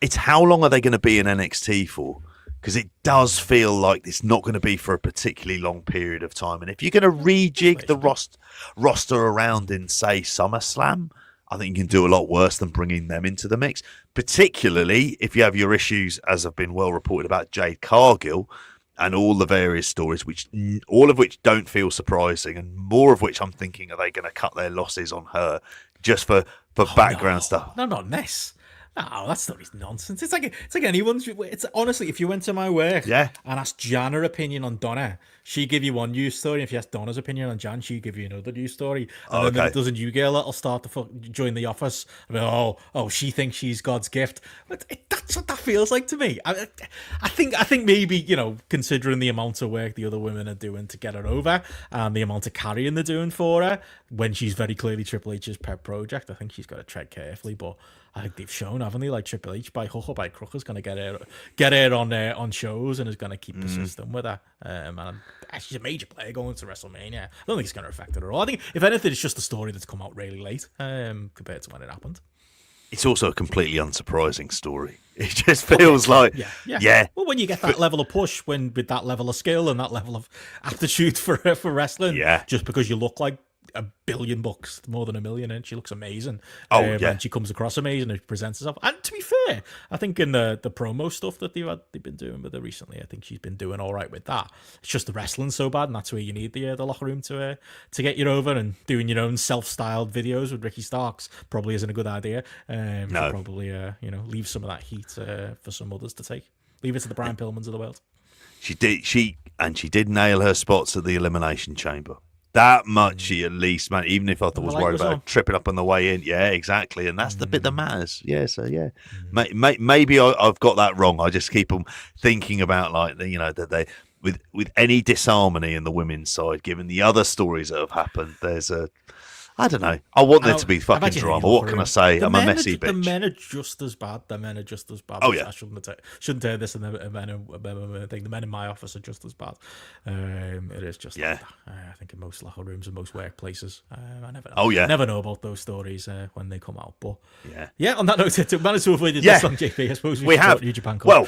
It's how long are they going to be in NXT for? Because it does feel like it's not going to be for a particularly long period of time. And if you're going to rejig the roster around in, say, SummerSlam, I think you can do a lot worse than bringing them into the mix, particularly if you have your issues, as have been well reported about Jade Cargill and all the various stories, all of which don't feel surprising, and more of which I'm thinking, are they going to cut their losses on her just for background stuff? No, not Ness. No, that story's nonsense. It's like anyone's. It's honestly, if you went to my work and asked Jan her opinion on Donna, she'd give you one news story. And if you asked Donna's opinion on Jan, she'd give you another news story. And then a dozen you girl that'll start to join the office. And she thinks she's God's gift. But that's what that feels like to me. I think maybe, considering the amount of work the other women are doing to get her over and the amount of carrying they're doing for her, when she's very clearly Triple H's pet project, I think she's got to tread carefully. But I think they've shown, haven't they? Like Triple H by hook or by crook is going to get her on shows and is going to keep persisting with her. And she's a major player going to WrestleMania. I don't think it's going to affect her at all. I think if anything, it's just a story that's come out really late compared to when it happened. It's also a completely unsurprising story. It just feels like, yeah. Well, when you get that level of push, with that level of skill and that level of aptitude for wrestling, just because you look like $1 billion, more than $1 million, and she looks amazing. And she comes across amazing and presents herself. And to be fair, I think in the promo stuff that they've been doing with her recently, I think she's been doing all right with that. It's just the wrestling's so bad, and that's where you need the locker room to get you over. And doing your own self-styled videos with Ricky Starks probably isn't a good idea. No, probably leave some of that heat for some others to take. Leave it to the Brian Pillmans of the world. She did nail her spots at the Elimination Chamber. That much she at least, man, even if I was worried about tripping up on the way in. Yeah, exactly. And that's the bit that matters. Yeah, so yeah. Maybe I've got that wrong. I just keep them thinking about, like, that they, with any disharmony in the women's side, given the other stories that have happened, there's I don't know. I want there to be fucking drama. What can I say? I'm a messy bitch. The men are just as bad. Oh, yeah. I shouldn't say this in the men thing. The men in my office are just as bad. It is just like that. I think in most locker rooms and most workplaces. I never know. Never know about those stories when they come out. But on that note, to manage to avoid this on JP, I suppose we have New Japan Cup. Well,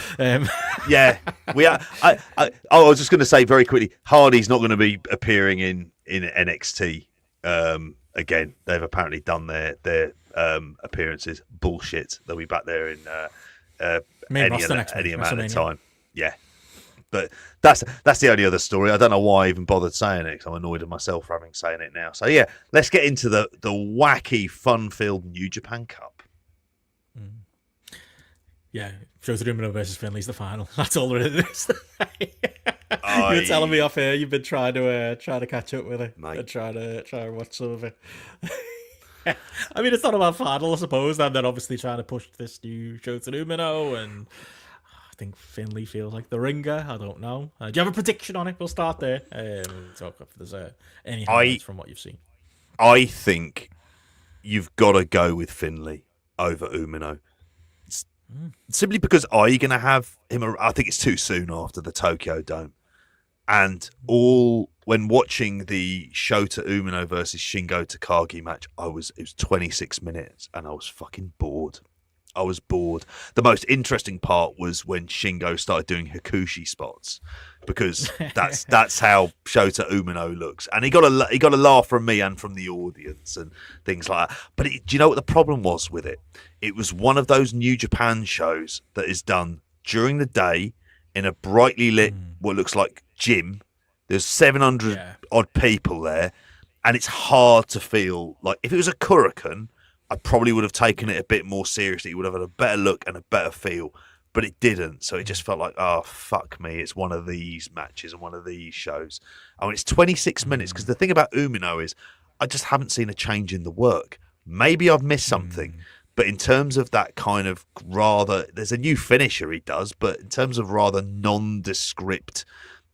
we are. I was just going to say very quickly, Hardy's not going to be appearing in NXT. Again, they've apparently done their appearances. Bullshit. They'll be back there in any amount of time. Yeah, but that's the only other story. I don't know why I even bothered saying it, because I'm annoyed at myself for having saying it now. So yeah, let's get into the wacky, fun-filled New Japan Cup. Yeah, Shota Umino versus Finley's the final. That's all there is. You were telling me off here you've been trying to catch up with it, mate, and try to watch some of it. I mean, it's not about final, I suppose. And then obviously trying to push this new Shota Umino, and I think Finley feels like the ringer. I don't know. Do you have a prediction on it? We'll start there. Talk if there's any highlights from what you've seen. I think you've got to go with Finley over Umino. Simply because are you going to have him? I think it's too soon after the Tokyo Dome. And when watching the Shota Umino versus Shingo Takagi match, it was 26 minutes and I was fucking bored. I was bored. The most interesting part was when Shingo started doing Hakushi spots, because that's how Shota Umino looks, and he got a laugh from me and from the audience and things like that. But do you know what the problem was with it? It was one of those New Japan shows that is done during the day in a brightly lit, what looks like gym. There's 700 odd people there, and it's hard to feel like if it was a Kurikan, I probably would have taken it a bit more seriously. It would have had a better look and a better feel, but it didn't. So it just felt like, oh, fuck me. It's one of these matches and one of these shows. And it's 26 minutes, because the thing about Umino is I just haven't seen a change in the work. Maybe I've missed something. But in terms of that kind of rather, there's a new finisher he does, but in terms of rather nondescript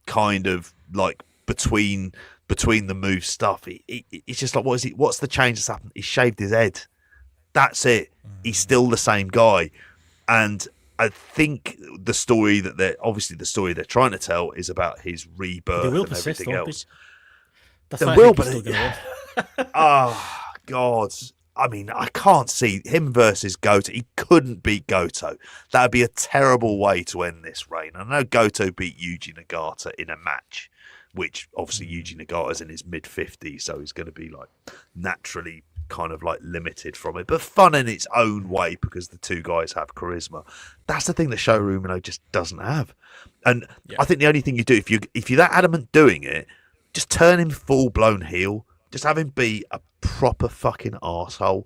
kind of like between the move stuff, it's just like, what's the change that's happened? He shaved his head. That's it. He's still the same guy. And I think the story they're trying to tell is about his rebirth and everything else. They will, but oh God. I mean, I can't see him versus Goto. He couldn't beat Goto. That would be a terrible way to end this reign. I know Goto beat Yuji Nagata in a match, which obviously Yuji Nagata's in his mid-50s, so he's going to be like naturally kind of like limited from it, but fun in its own way because the two guys have charisma. That's the thing that Shota Umino just doesn't have. And I think the only thing you do, if you're that adamant doing it, just turn him full-blown heel. Just have him be a proper fucking arsehole.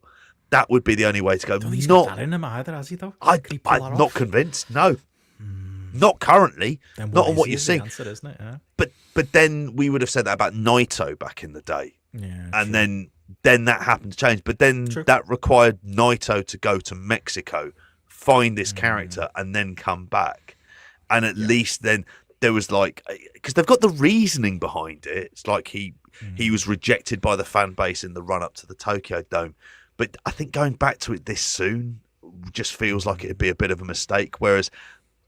That would be the only way to go. He's not got that in him either, has he, though? I'm not convinced. No. Not currently. Not on what you're seeing. Answer, isn't it? Yeah. But then we would have said that about Naito back in the day. Yeah. And then that happened to change. But then that required Naito to go to Mexico, find this character, and then come back. And at least then there was like, because they've got the reasoning behind it. It's like he was rejected by the fan base in the run up to the Tokyo Dome. But I think going back to it this soon just feels like it'd be a bit of a mistake. Whereas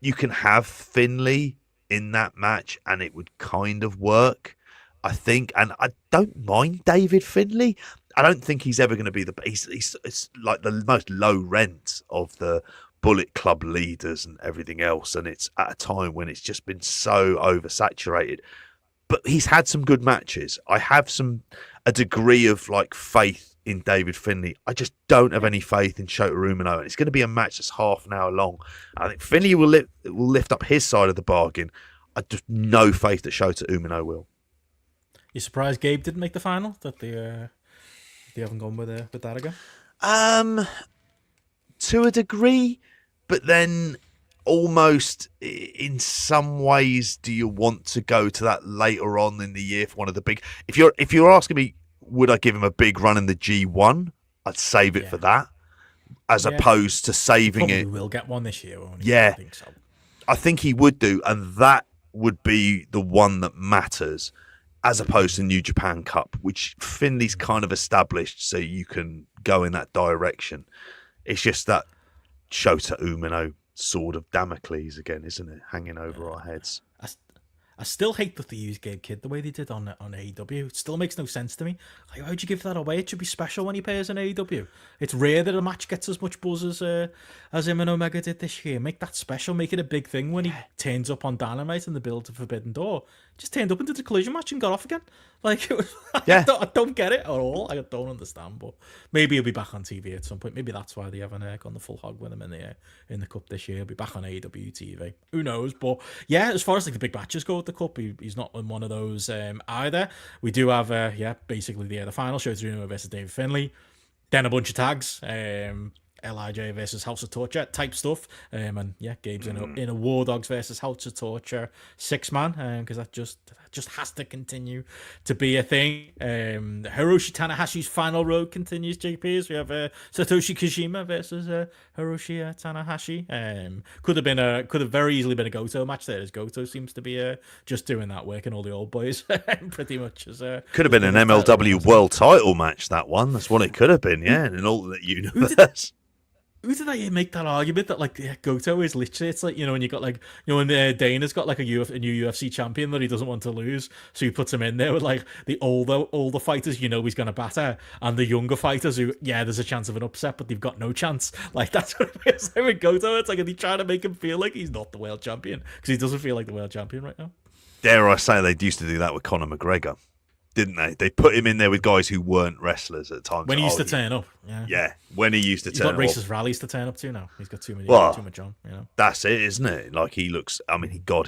you can have Finlay in that match and it would kind of work, I think. And I don't mind David Finlay. I don't think he's ever going to be it's like the most low rent of the Bullet Club leaders and everything else. And it's at a time when it's just been so oversaturated. But he's had some good matches. I have a degree of like faith in David Finlay. I just don't have any faith in Shota Umino. And it's going to be a match that's half an hour long. I think Finlay will lift up his side of the bargain. I just no faith that Shota Umino will. You surprised Gabe didn't make the final? That they haven't gone with that again? To a degree, but then almost in some ways, do you want to go to that later on in the year for one of the big? If you're asking me, would I give him a big run in the G1? I'd save it for that, as opposed to saving it. We'll get one this year. Yeah, I think so. I think he would do, and that would be the one that matters, as opposed to New Japan Cup, which Finley's kind of established, so you can go in that direction. It's just that Shota Umino sword of Damocles again, isn't it? Hanging over our heads. I still hate that they used Gabe Kidd the way they did on AEW. It still makes no sense to me. Like, why'd you give that away? It should be special when he appears in AEW. It's rare that a match gets as much buzz as him and Omega did this year. Make that special. Make it a big thing when he turns up on Dynamite and the build to Forbidden Door. Just turned up into the Collision match and got off again. Like, it was, I don't get it at all. I don't understand. But maybe he'll be back on TV at some point. Maybe that's why they haven't gone the full hog with him in the Cup this year. He'll be back on AEW TV. Who knows? But yeah, as far as like the big matches go with the Cup, he's not in one of those either. We do have basically the final show, Bruno versus David Finlay. Then a bunch of tags. LIJ versus House of Torture type stuff, and Gabe's in a War Dogs versus House of Torture 6-man, because that just has to continue to be a thing. Hiroshi Tanahashi's final road continues. JP, we have Satoshi Kojima versus Hiroshi Tanahashi. Could have very easily been a Goto match there, as Goto seems to be just doing that, working all the old boys pretty much. As could have been an MLW World Title match. That one, that's what it could have been. Yeah, in all that universe. who did I make that argument that like Goto is literally, it's like, when you got like, when Dana's got like a new UFC champion that he doesn't want to lose, so he puts him in there with like the older fighters, he's gonna batter, and the younger fighters who, there's a chance of an upset, but they've got no chance. Like that's what it feels like with Goto. It's like, are they trying to make him feel like he's not the world champion because he doesn't feel like the world champion right now? Dare I say they used to do that with Conor McGregor, didn't they? They put him in there with guys who weren't wrestlers at times. When he used to turn up, yeah, when he used to turn up. He's got racist rallies to turn up to now. He's got too much on, That's it, isn't it? Like he looks,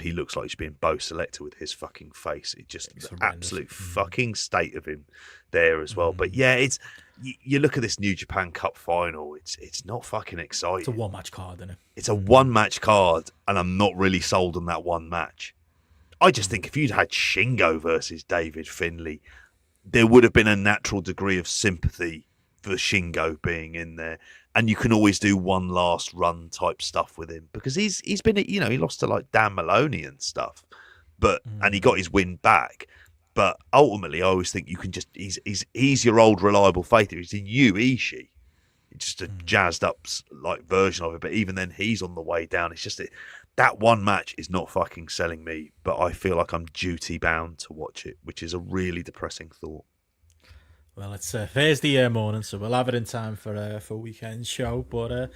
he looks like he's being Bo Selector with his fucking face. It just, the absolute fucking state of him there as well. But yeah, it's, you look at this New Japan Cup final, it's not fucking exciting. It's a one-match card, isn't it? It's a one-match card, and I'm not really sold on that one match. I just think if you'd had Shingo versus David Finlay, there would have been a natural degree of sympathy for Shingo being in there. And you can always do one last run type stuff with him because he's been, he lost to like Dan Maloney and stuff, and he got his win back. But ultimately, I always think you can just, he's your old reliable faith. He's a new Ishii. It's just a jazzed up like version of it. But even then, he's on the way down. It's just that one match is not fucking selling me, but I feel like I'm duty bound to watch it, which is a really depressing thought. Well, it's Thursday morning, so we'll have it in time for a weekend show. But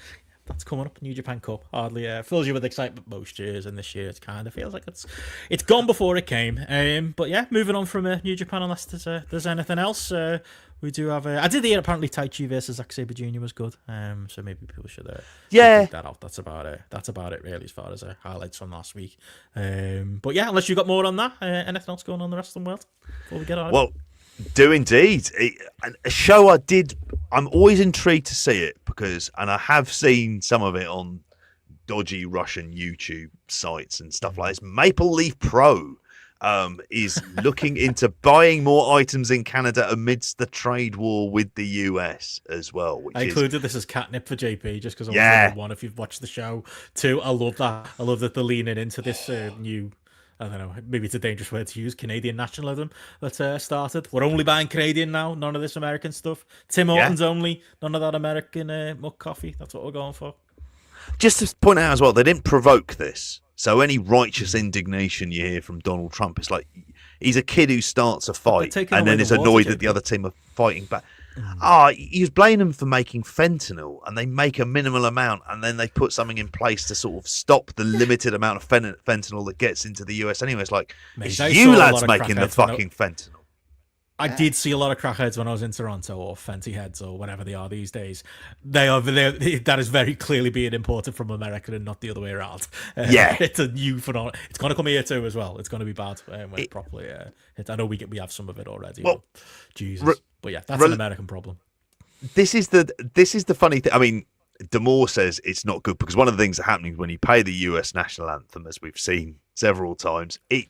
that's coming up. New Japan Cup hardly fills you with excitement most years, and this year it kind of feels like it's gone before it came. But yeah, moving on from New Japan, unless there's anything else. We do have. I did hear apparently Taichi versus Zack Sabre Jr. was good. So maybe people should check that out. That's about it. That's about it really, as far as highlights from last week. But yeah, unless you got more on that, anything else going on in the wrestling world before we get on? Well, do indeed. A show I'm always intrigued to see it because, and I have seen some of it on dodgy Russian YouTube sites and stuff like this. Maple Leaf Pro is looking into buying more items in Canada amidst the trade war with the US as well. I included this as catnip for JP just because I was one. If you've watched the show, two, I love that. I love that they're leaning into this new. I don't know, maybe it's a dangerous word to use, Canadian nationalism that started. We're only buying Canadian now, none of this American stuff. Tim Hortons only, none of that American muck coffee. That's what we're going for. Just to point out as well, they didn't provoke this. So any righteous indignation you hear from Donald Trump, it's like he's a kid who starts a fight and then is annoyed that the other team are fighting back. He was blaming them for making fentanyl, and they make a minimal amount, and then they put something in place to sort of stop the limited amount of fentanyl that gets into the US. Anyway, it's like, it's you lads making the fucking fentanyl. I did see a lot of crackheads when I was in Toronto, or Fenty heads, or whatever they are these days. That is very clearly being imported from America and not the other way around. It's a new phenomenon. It's going to come here too as well. It's going to be bad when it properly hits. I know we have some of it already. Well, Jesus. But yeah, that's an American problem. This is the funny thing. I mean, Damore says it's not good because one of the things that happens when you play the US national anthem, as we've seen several times, it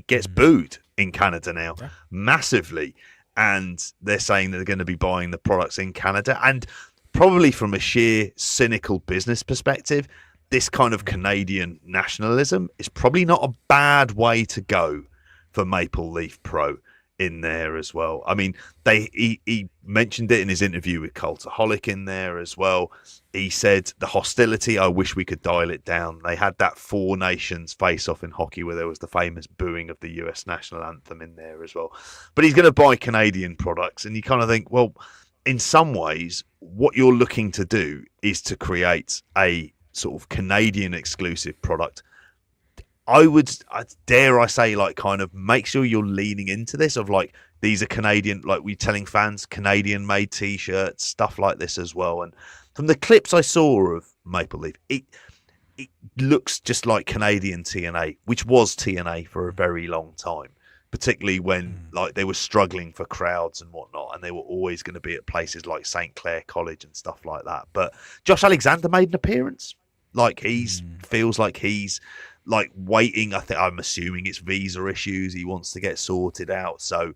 gets booed in Canada now massively, and they're saying that they're going to be buying the products in Canada, and probably from a sheer cynical business perspective, this kind of Canadian nationalism is probably not a bad way to go for Maple Leaf Pro in there as well. I mean, he mentioned it in his interview with Cultaholic in there as well. He said the hostility, I wish we could dial it down. They had that Four Nations face-off in hockey where there was the famous booing of the US national anthem in there as well. But he's going to buy Canadian products, and you kind of think, well, in some ways, what you're looking to do is to create a sort of Canadian exclusive product. I dare I say, like, kind of make sure you're leaning into this of like, these are Canadian, like we're telling fans, Canadian made t-shirts, stuff like this as well. And from the clips I saw of Maple Leaf, it looks just like Canadian TNA, which was TNA for a very long time, particularly when like they were struggling for crowds and whatnot, and they were always going to be at places like St. Clair College and stuff like that. But Josh Alexander made an appearance. Like feels like he's like waiting. I'm assuming it's visa issues he wants to get sorted out. So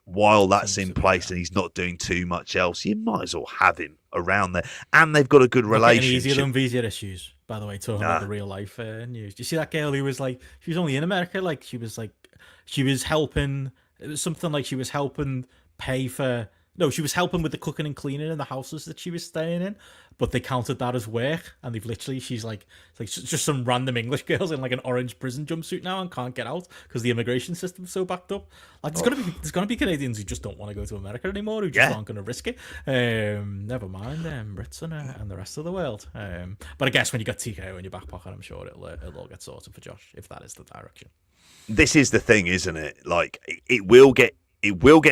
while that's in place and he's not doing too much else, you might as well have him around there. And they've got a good relationship. Easier than visa issues, by the way, talking about the real life news. Do you see that girl who was like, she was only in America, like she was helping, it was something like she was helping pay for No, she was helping with the cooking and cleaning in the houses that she was staying in, but they counted that as work, and she's like just some random English girls in like an orange prison jumpsuit now and can't get out because the immigration system's so backed up. Like there's gonna be Canadians who just don't want to go to America anymore, who just aren't gonna risk it. Never mind Brits and the rest of the world. But I guess when you got TKO in your back pocket, I'm sure it'll all get sorted for Josh if that is the direction. This is the thing, isn't it? Like it will get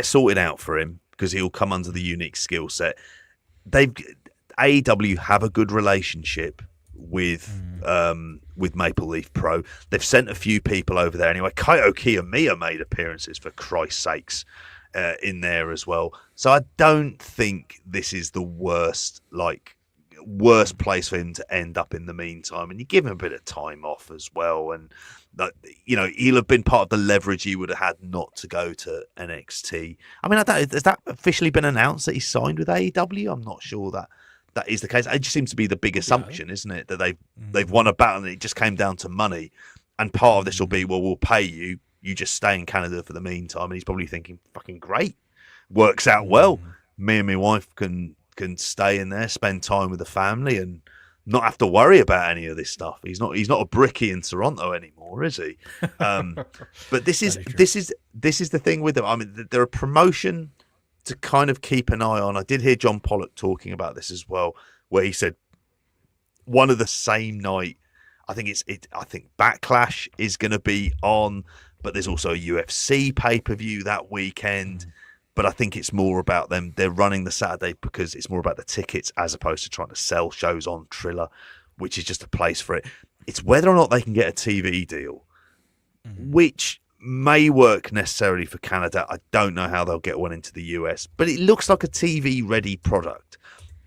sorted out for him, because he'll come under the unique skill set. AEW have a good relationship with Maple Leaf Pro. They've sent a few people over there anyway. Kaito Kiyomiya made appearances, for Christ's sakes, in there as well. So I don't think this is the worst place for him to end up in the meantime. And you give him a bit of time off as well, and he'll have been part of the leverage he would have had not to go to NXT. I mean, has that officially been announced that he's signed with AEW? I'm not sure that is the case. It just seems to be the big assumption, isn't it? That they've won a battle and it just came down to money. And part of this will be, well, we'll pay you. You just stay in Canada for the meantime. And he's probably thinking, fucking great. Works out well. Me and my wife can stay in there, spend time with the family, and not have to worry about any of this stuff. He's not a brickie in Toronto anymore, is he? But this is the thing with them. I mean, they're a promotion to kind of keep an eye on. I did hear John Pollock talking about this as well, where he said one of the same night. I think Backlash is going to be on, but there's also a UFC pay-per-view that weekend. But I think it's more about them. They're running the Saturday because it's more about the tickets as opposed to trying to sell shows on Triller, which is just a place for it. It's whether or not they can get a TV deal, which may work necessarily for Canada. I don't know how they'll get one into the US, but it looks like a TV-ready product.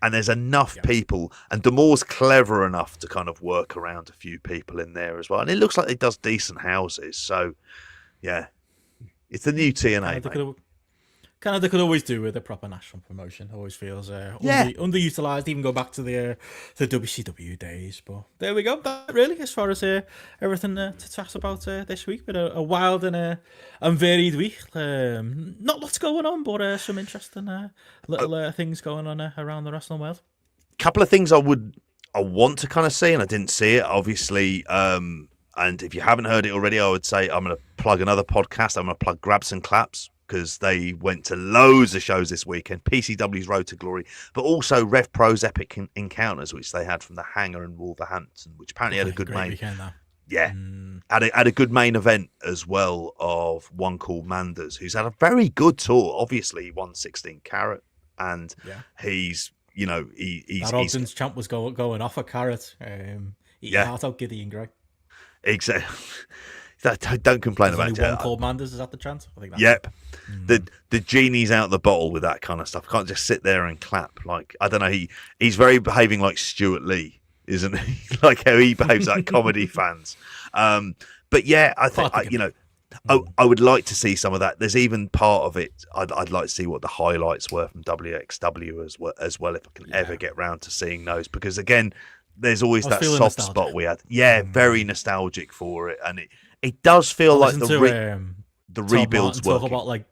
And there's enough people, and D'Amour's clever enough to kind of work around a few people in there as well. And it looks like it does decent houses. So, yeah, it's the new TNA. Canada could always do with a proper national promotion. Always feels underutilized. Even go back to the WCW days. But there we go. That really, as far as everything to chat about this week, but a wild and varied week. Not lots going on, but some interesting little things going on around the wrestling world. Couple of things I want to kind of see, and I didn't see it, obviously. And if you haven't heard it already, I would say I'm going to plug another podcast. I'm going to plug Grabs and Claps, because they went to loads of shows this weekend. PCW's Road to Glory, but also Rev Pro's Epic Encounters, which they had from the Hangar in Wolverhampton, which apparently had a good main. Weekend, had a good main event as well of one called Manders, who's had a very good tour. Obviously, he won 16 Carat, and he's that Ogden's champ was going off a Carat. Heart out Gideon Gray. Exactly. Don't complain about it. One called Manders, is that the chance? I think that's The genie's out the bottle with that kind of stuff. Can't just sit there and clap. Like, I don't know, he's very behaving like Stuart Lee, isn't he? Like how he behaves like comedy fans. But yeah, I think I would like to see some of that. There's even part of it I'd like to see what the highlights were from WXW as well if I can ever get round to seeing those, because again, there's always that soft nostalgic spot we had. Very nostalgic for it, and it does feel like the rebuild's working. Talk about like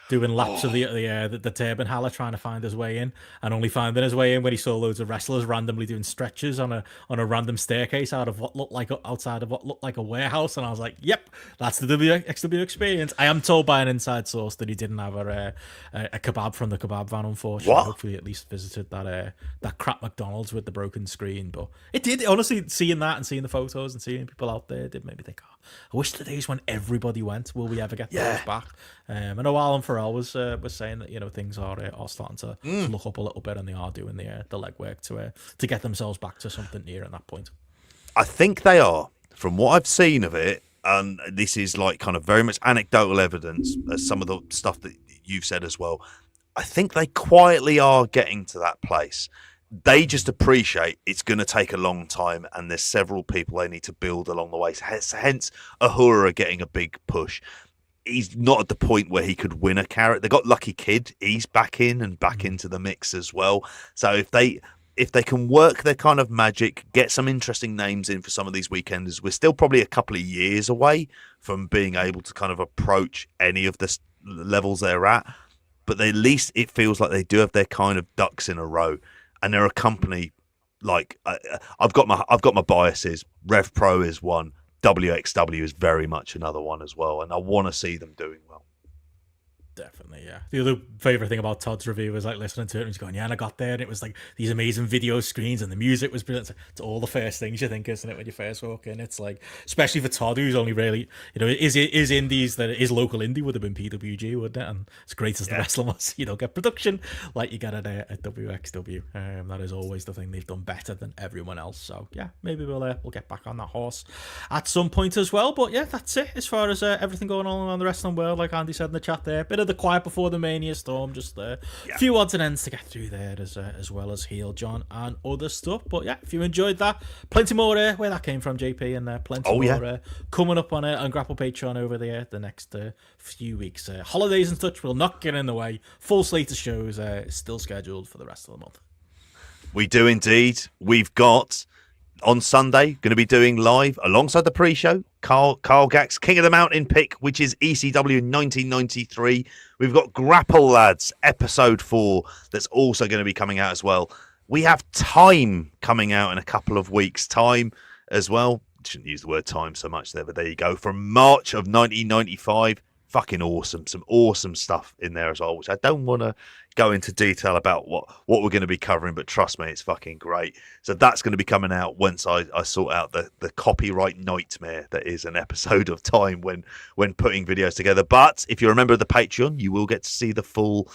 doing laps of the Turban Haller, trying to find his way in, and only finding his way in when he saw loads of wrestlers randomly doing stretches on a random staircase outside of what looked like a warehouse. And I was like, "Yep, that's the WXW experience." I am told by an inside source that he didn't have a kebab from the kebab van, unfortunately. What? Hopefully, at least visited that crap McDonald's with the broken screen. But it did, honestly, seeing that and seeing the photos and seeing people out there did make me think, I wish the days when everybody went. Will we ever get those back? I know Alan Farrell was saying that things are starting to look up a little bit, and they are doing the legwork to get themselves back to something near at that point. I think they are, from what I've seen of it, and this is like kind of very much anecdotal evidence, as some of the stuff that you've said as well. I think they quietly are getting to that place. They just appreciate it's going to take a long time, and there's several people they need to build along the way. Hence, Ahura getting a big push. He's not at the point where he could win a Carat. They got Lucky Kid. He's back in and back into the mix as well. So if they can work their kind of magic, get some interesting names in for some of these weekenders, we're still probably a couple of years away from being able to kind of approach any of the levels they're at. but at least it feels like they do have their kind of ducks in a row, and they're a company like I've got my biases. Rev Pro is one, WXW is very much another one as well, and I want to see them doing well. Definitely, yeah. The other favourite thing about Todd's review was like listening to it and he's going, yeah, and I got there and it was like these amazing video screens and the music was brilliant. It's all the first things you think, isn't it, when you first walk in? It's like, especially for Todd, who's only really, is indies, that his local indie would have been PWG, wouldn't it? And as great as the wrestling was, you don't get production like you get at WXW. That is always the thing they've done better than everyone else. So yeah, maybe we'll get back on that horse at some point as well. But yeah, that's it as far as everything going on around the wrestling world. Like Andy said in the chat there, bit of the quiet before the Mania storm, just a few odds and ends to get through there, as well as Heel John and other stuff. But yeah, if you enjoyed that, plenty more where that came from, JP, and plenty more coming up on GRAPPL Patreon over there the next few weeks. Holidays and such will not get in the way. Full slate of shows still scheduled for the rest of the month. We do indeed. We've got on Sunday going to be doing live alongside the pre-show Carl Gac's King of the Mountain pick, which is ECW in 1993. We've got GRAPPL Lads episode 4 that's also going to be coming out as well. We have Time coming out in a couple of weeks' time as well. Shouldn't use the word time so much there, but there you go. From March of 1995. Fucking awesome. Some awesome stuff in there as well, which I don't want to go into detail about what we're going to be covering, but trust me, it's fucking great. So that's going to be coming out once I sort out the copyright nightmare that is an episode of Time when putting videos together. But if you're a member of the Patreon, you will get to see the full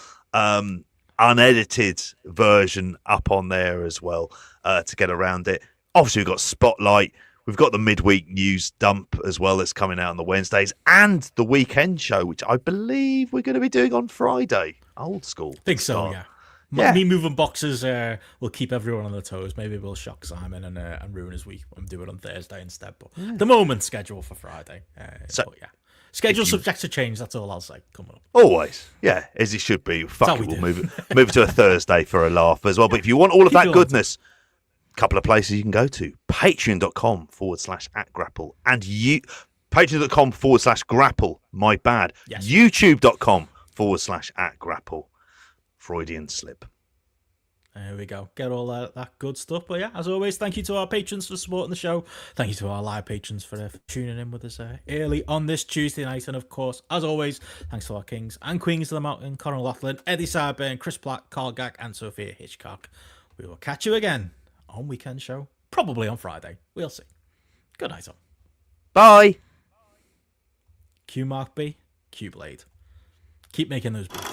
unedited version up on there as well to get around it. Obviously, we've got Spotlight. We've got the midweek news dump as well that's coming out on the Wednesdays, and the weekend show, which I believe we're going to be doing on Friday. Old school. I think so, yeah. Me moving boxes will keep everyone on their toes. Maybe we'll shock Simon and ruin his week and do it on Thursday instead. But the moment schedule for Friday. But yeah. Schedule subject to change, that's all I'll say. Coming up. Always. Yeah, as it should be. Fuck it, we'll move it to a Thursday for a laugh as well. But if you want all of that goodness, couple of places you can go to: patreon.com/@grapple and patreon.com/grapple, my bad. Yes. youtube.com/@grapple. Freudian slip. There we go. Get all that good stuff. But yeah, as always, thank you to our patrons for supporting the show. Thank you to our live patrons for tuning in with us early on this Tuesday night. And of course, as always, thanks to our kings and queens of the mountain: Conor O'Loughlin, Eddie Sideburns, Chris Platt, Carl Gac, and Sophia Hitchcock. We will catch you again on weekend show, probably on Friday. We'll see. Good night, all. Bye. Q Mark B, Q Blade. Keep making those beats.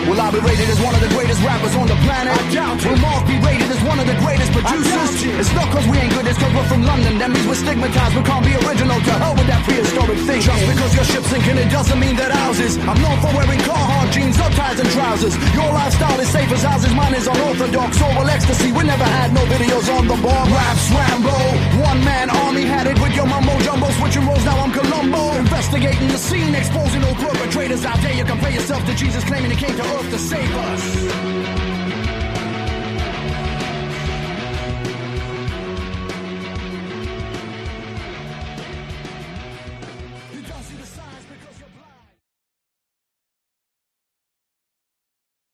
Will I be rated as one of the greatest rappers on the planet? I doubt it. Will Mark be rated as one of the greatest producers? It's not cause we ain't good, it's cause we're from London. That means we're stigmatized, we can't be original. To hell with that prehistoric thing. Just because your ship's sinking, it doesn't mean that ours is. I'm known for wearing Carhartt jeans, up ties and trousers. Your lifestyle is safe as ours is, mine is unorthodox. Oral ecstasy, we never had no videos on the bar. Raps, Rambo, one-man army, had it with your mumbo jumbo. Switching roles, now I'm Columbo. Investigating the scene, exposing all perpetrators out there. You compare yourself to Jesus, claiming he came to earth to save us.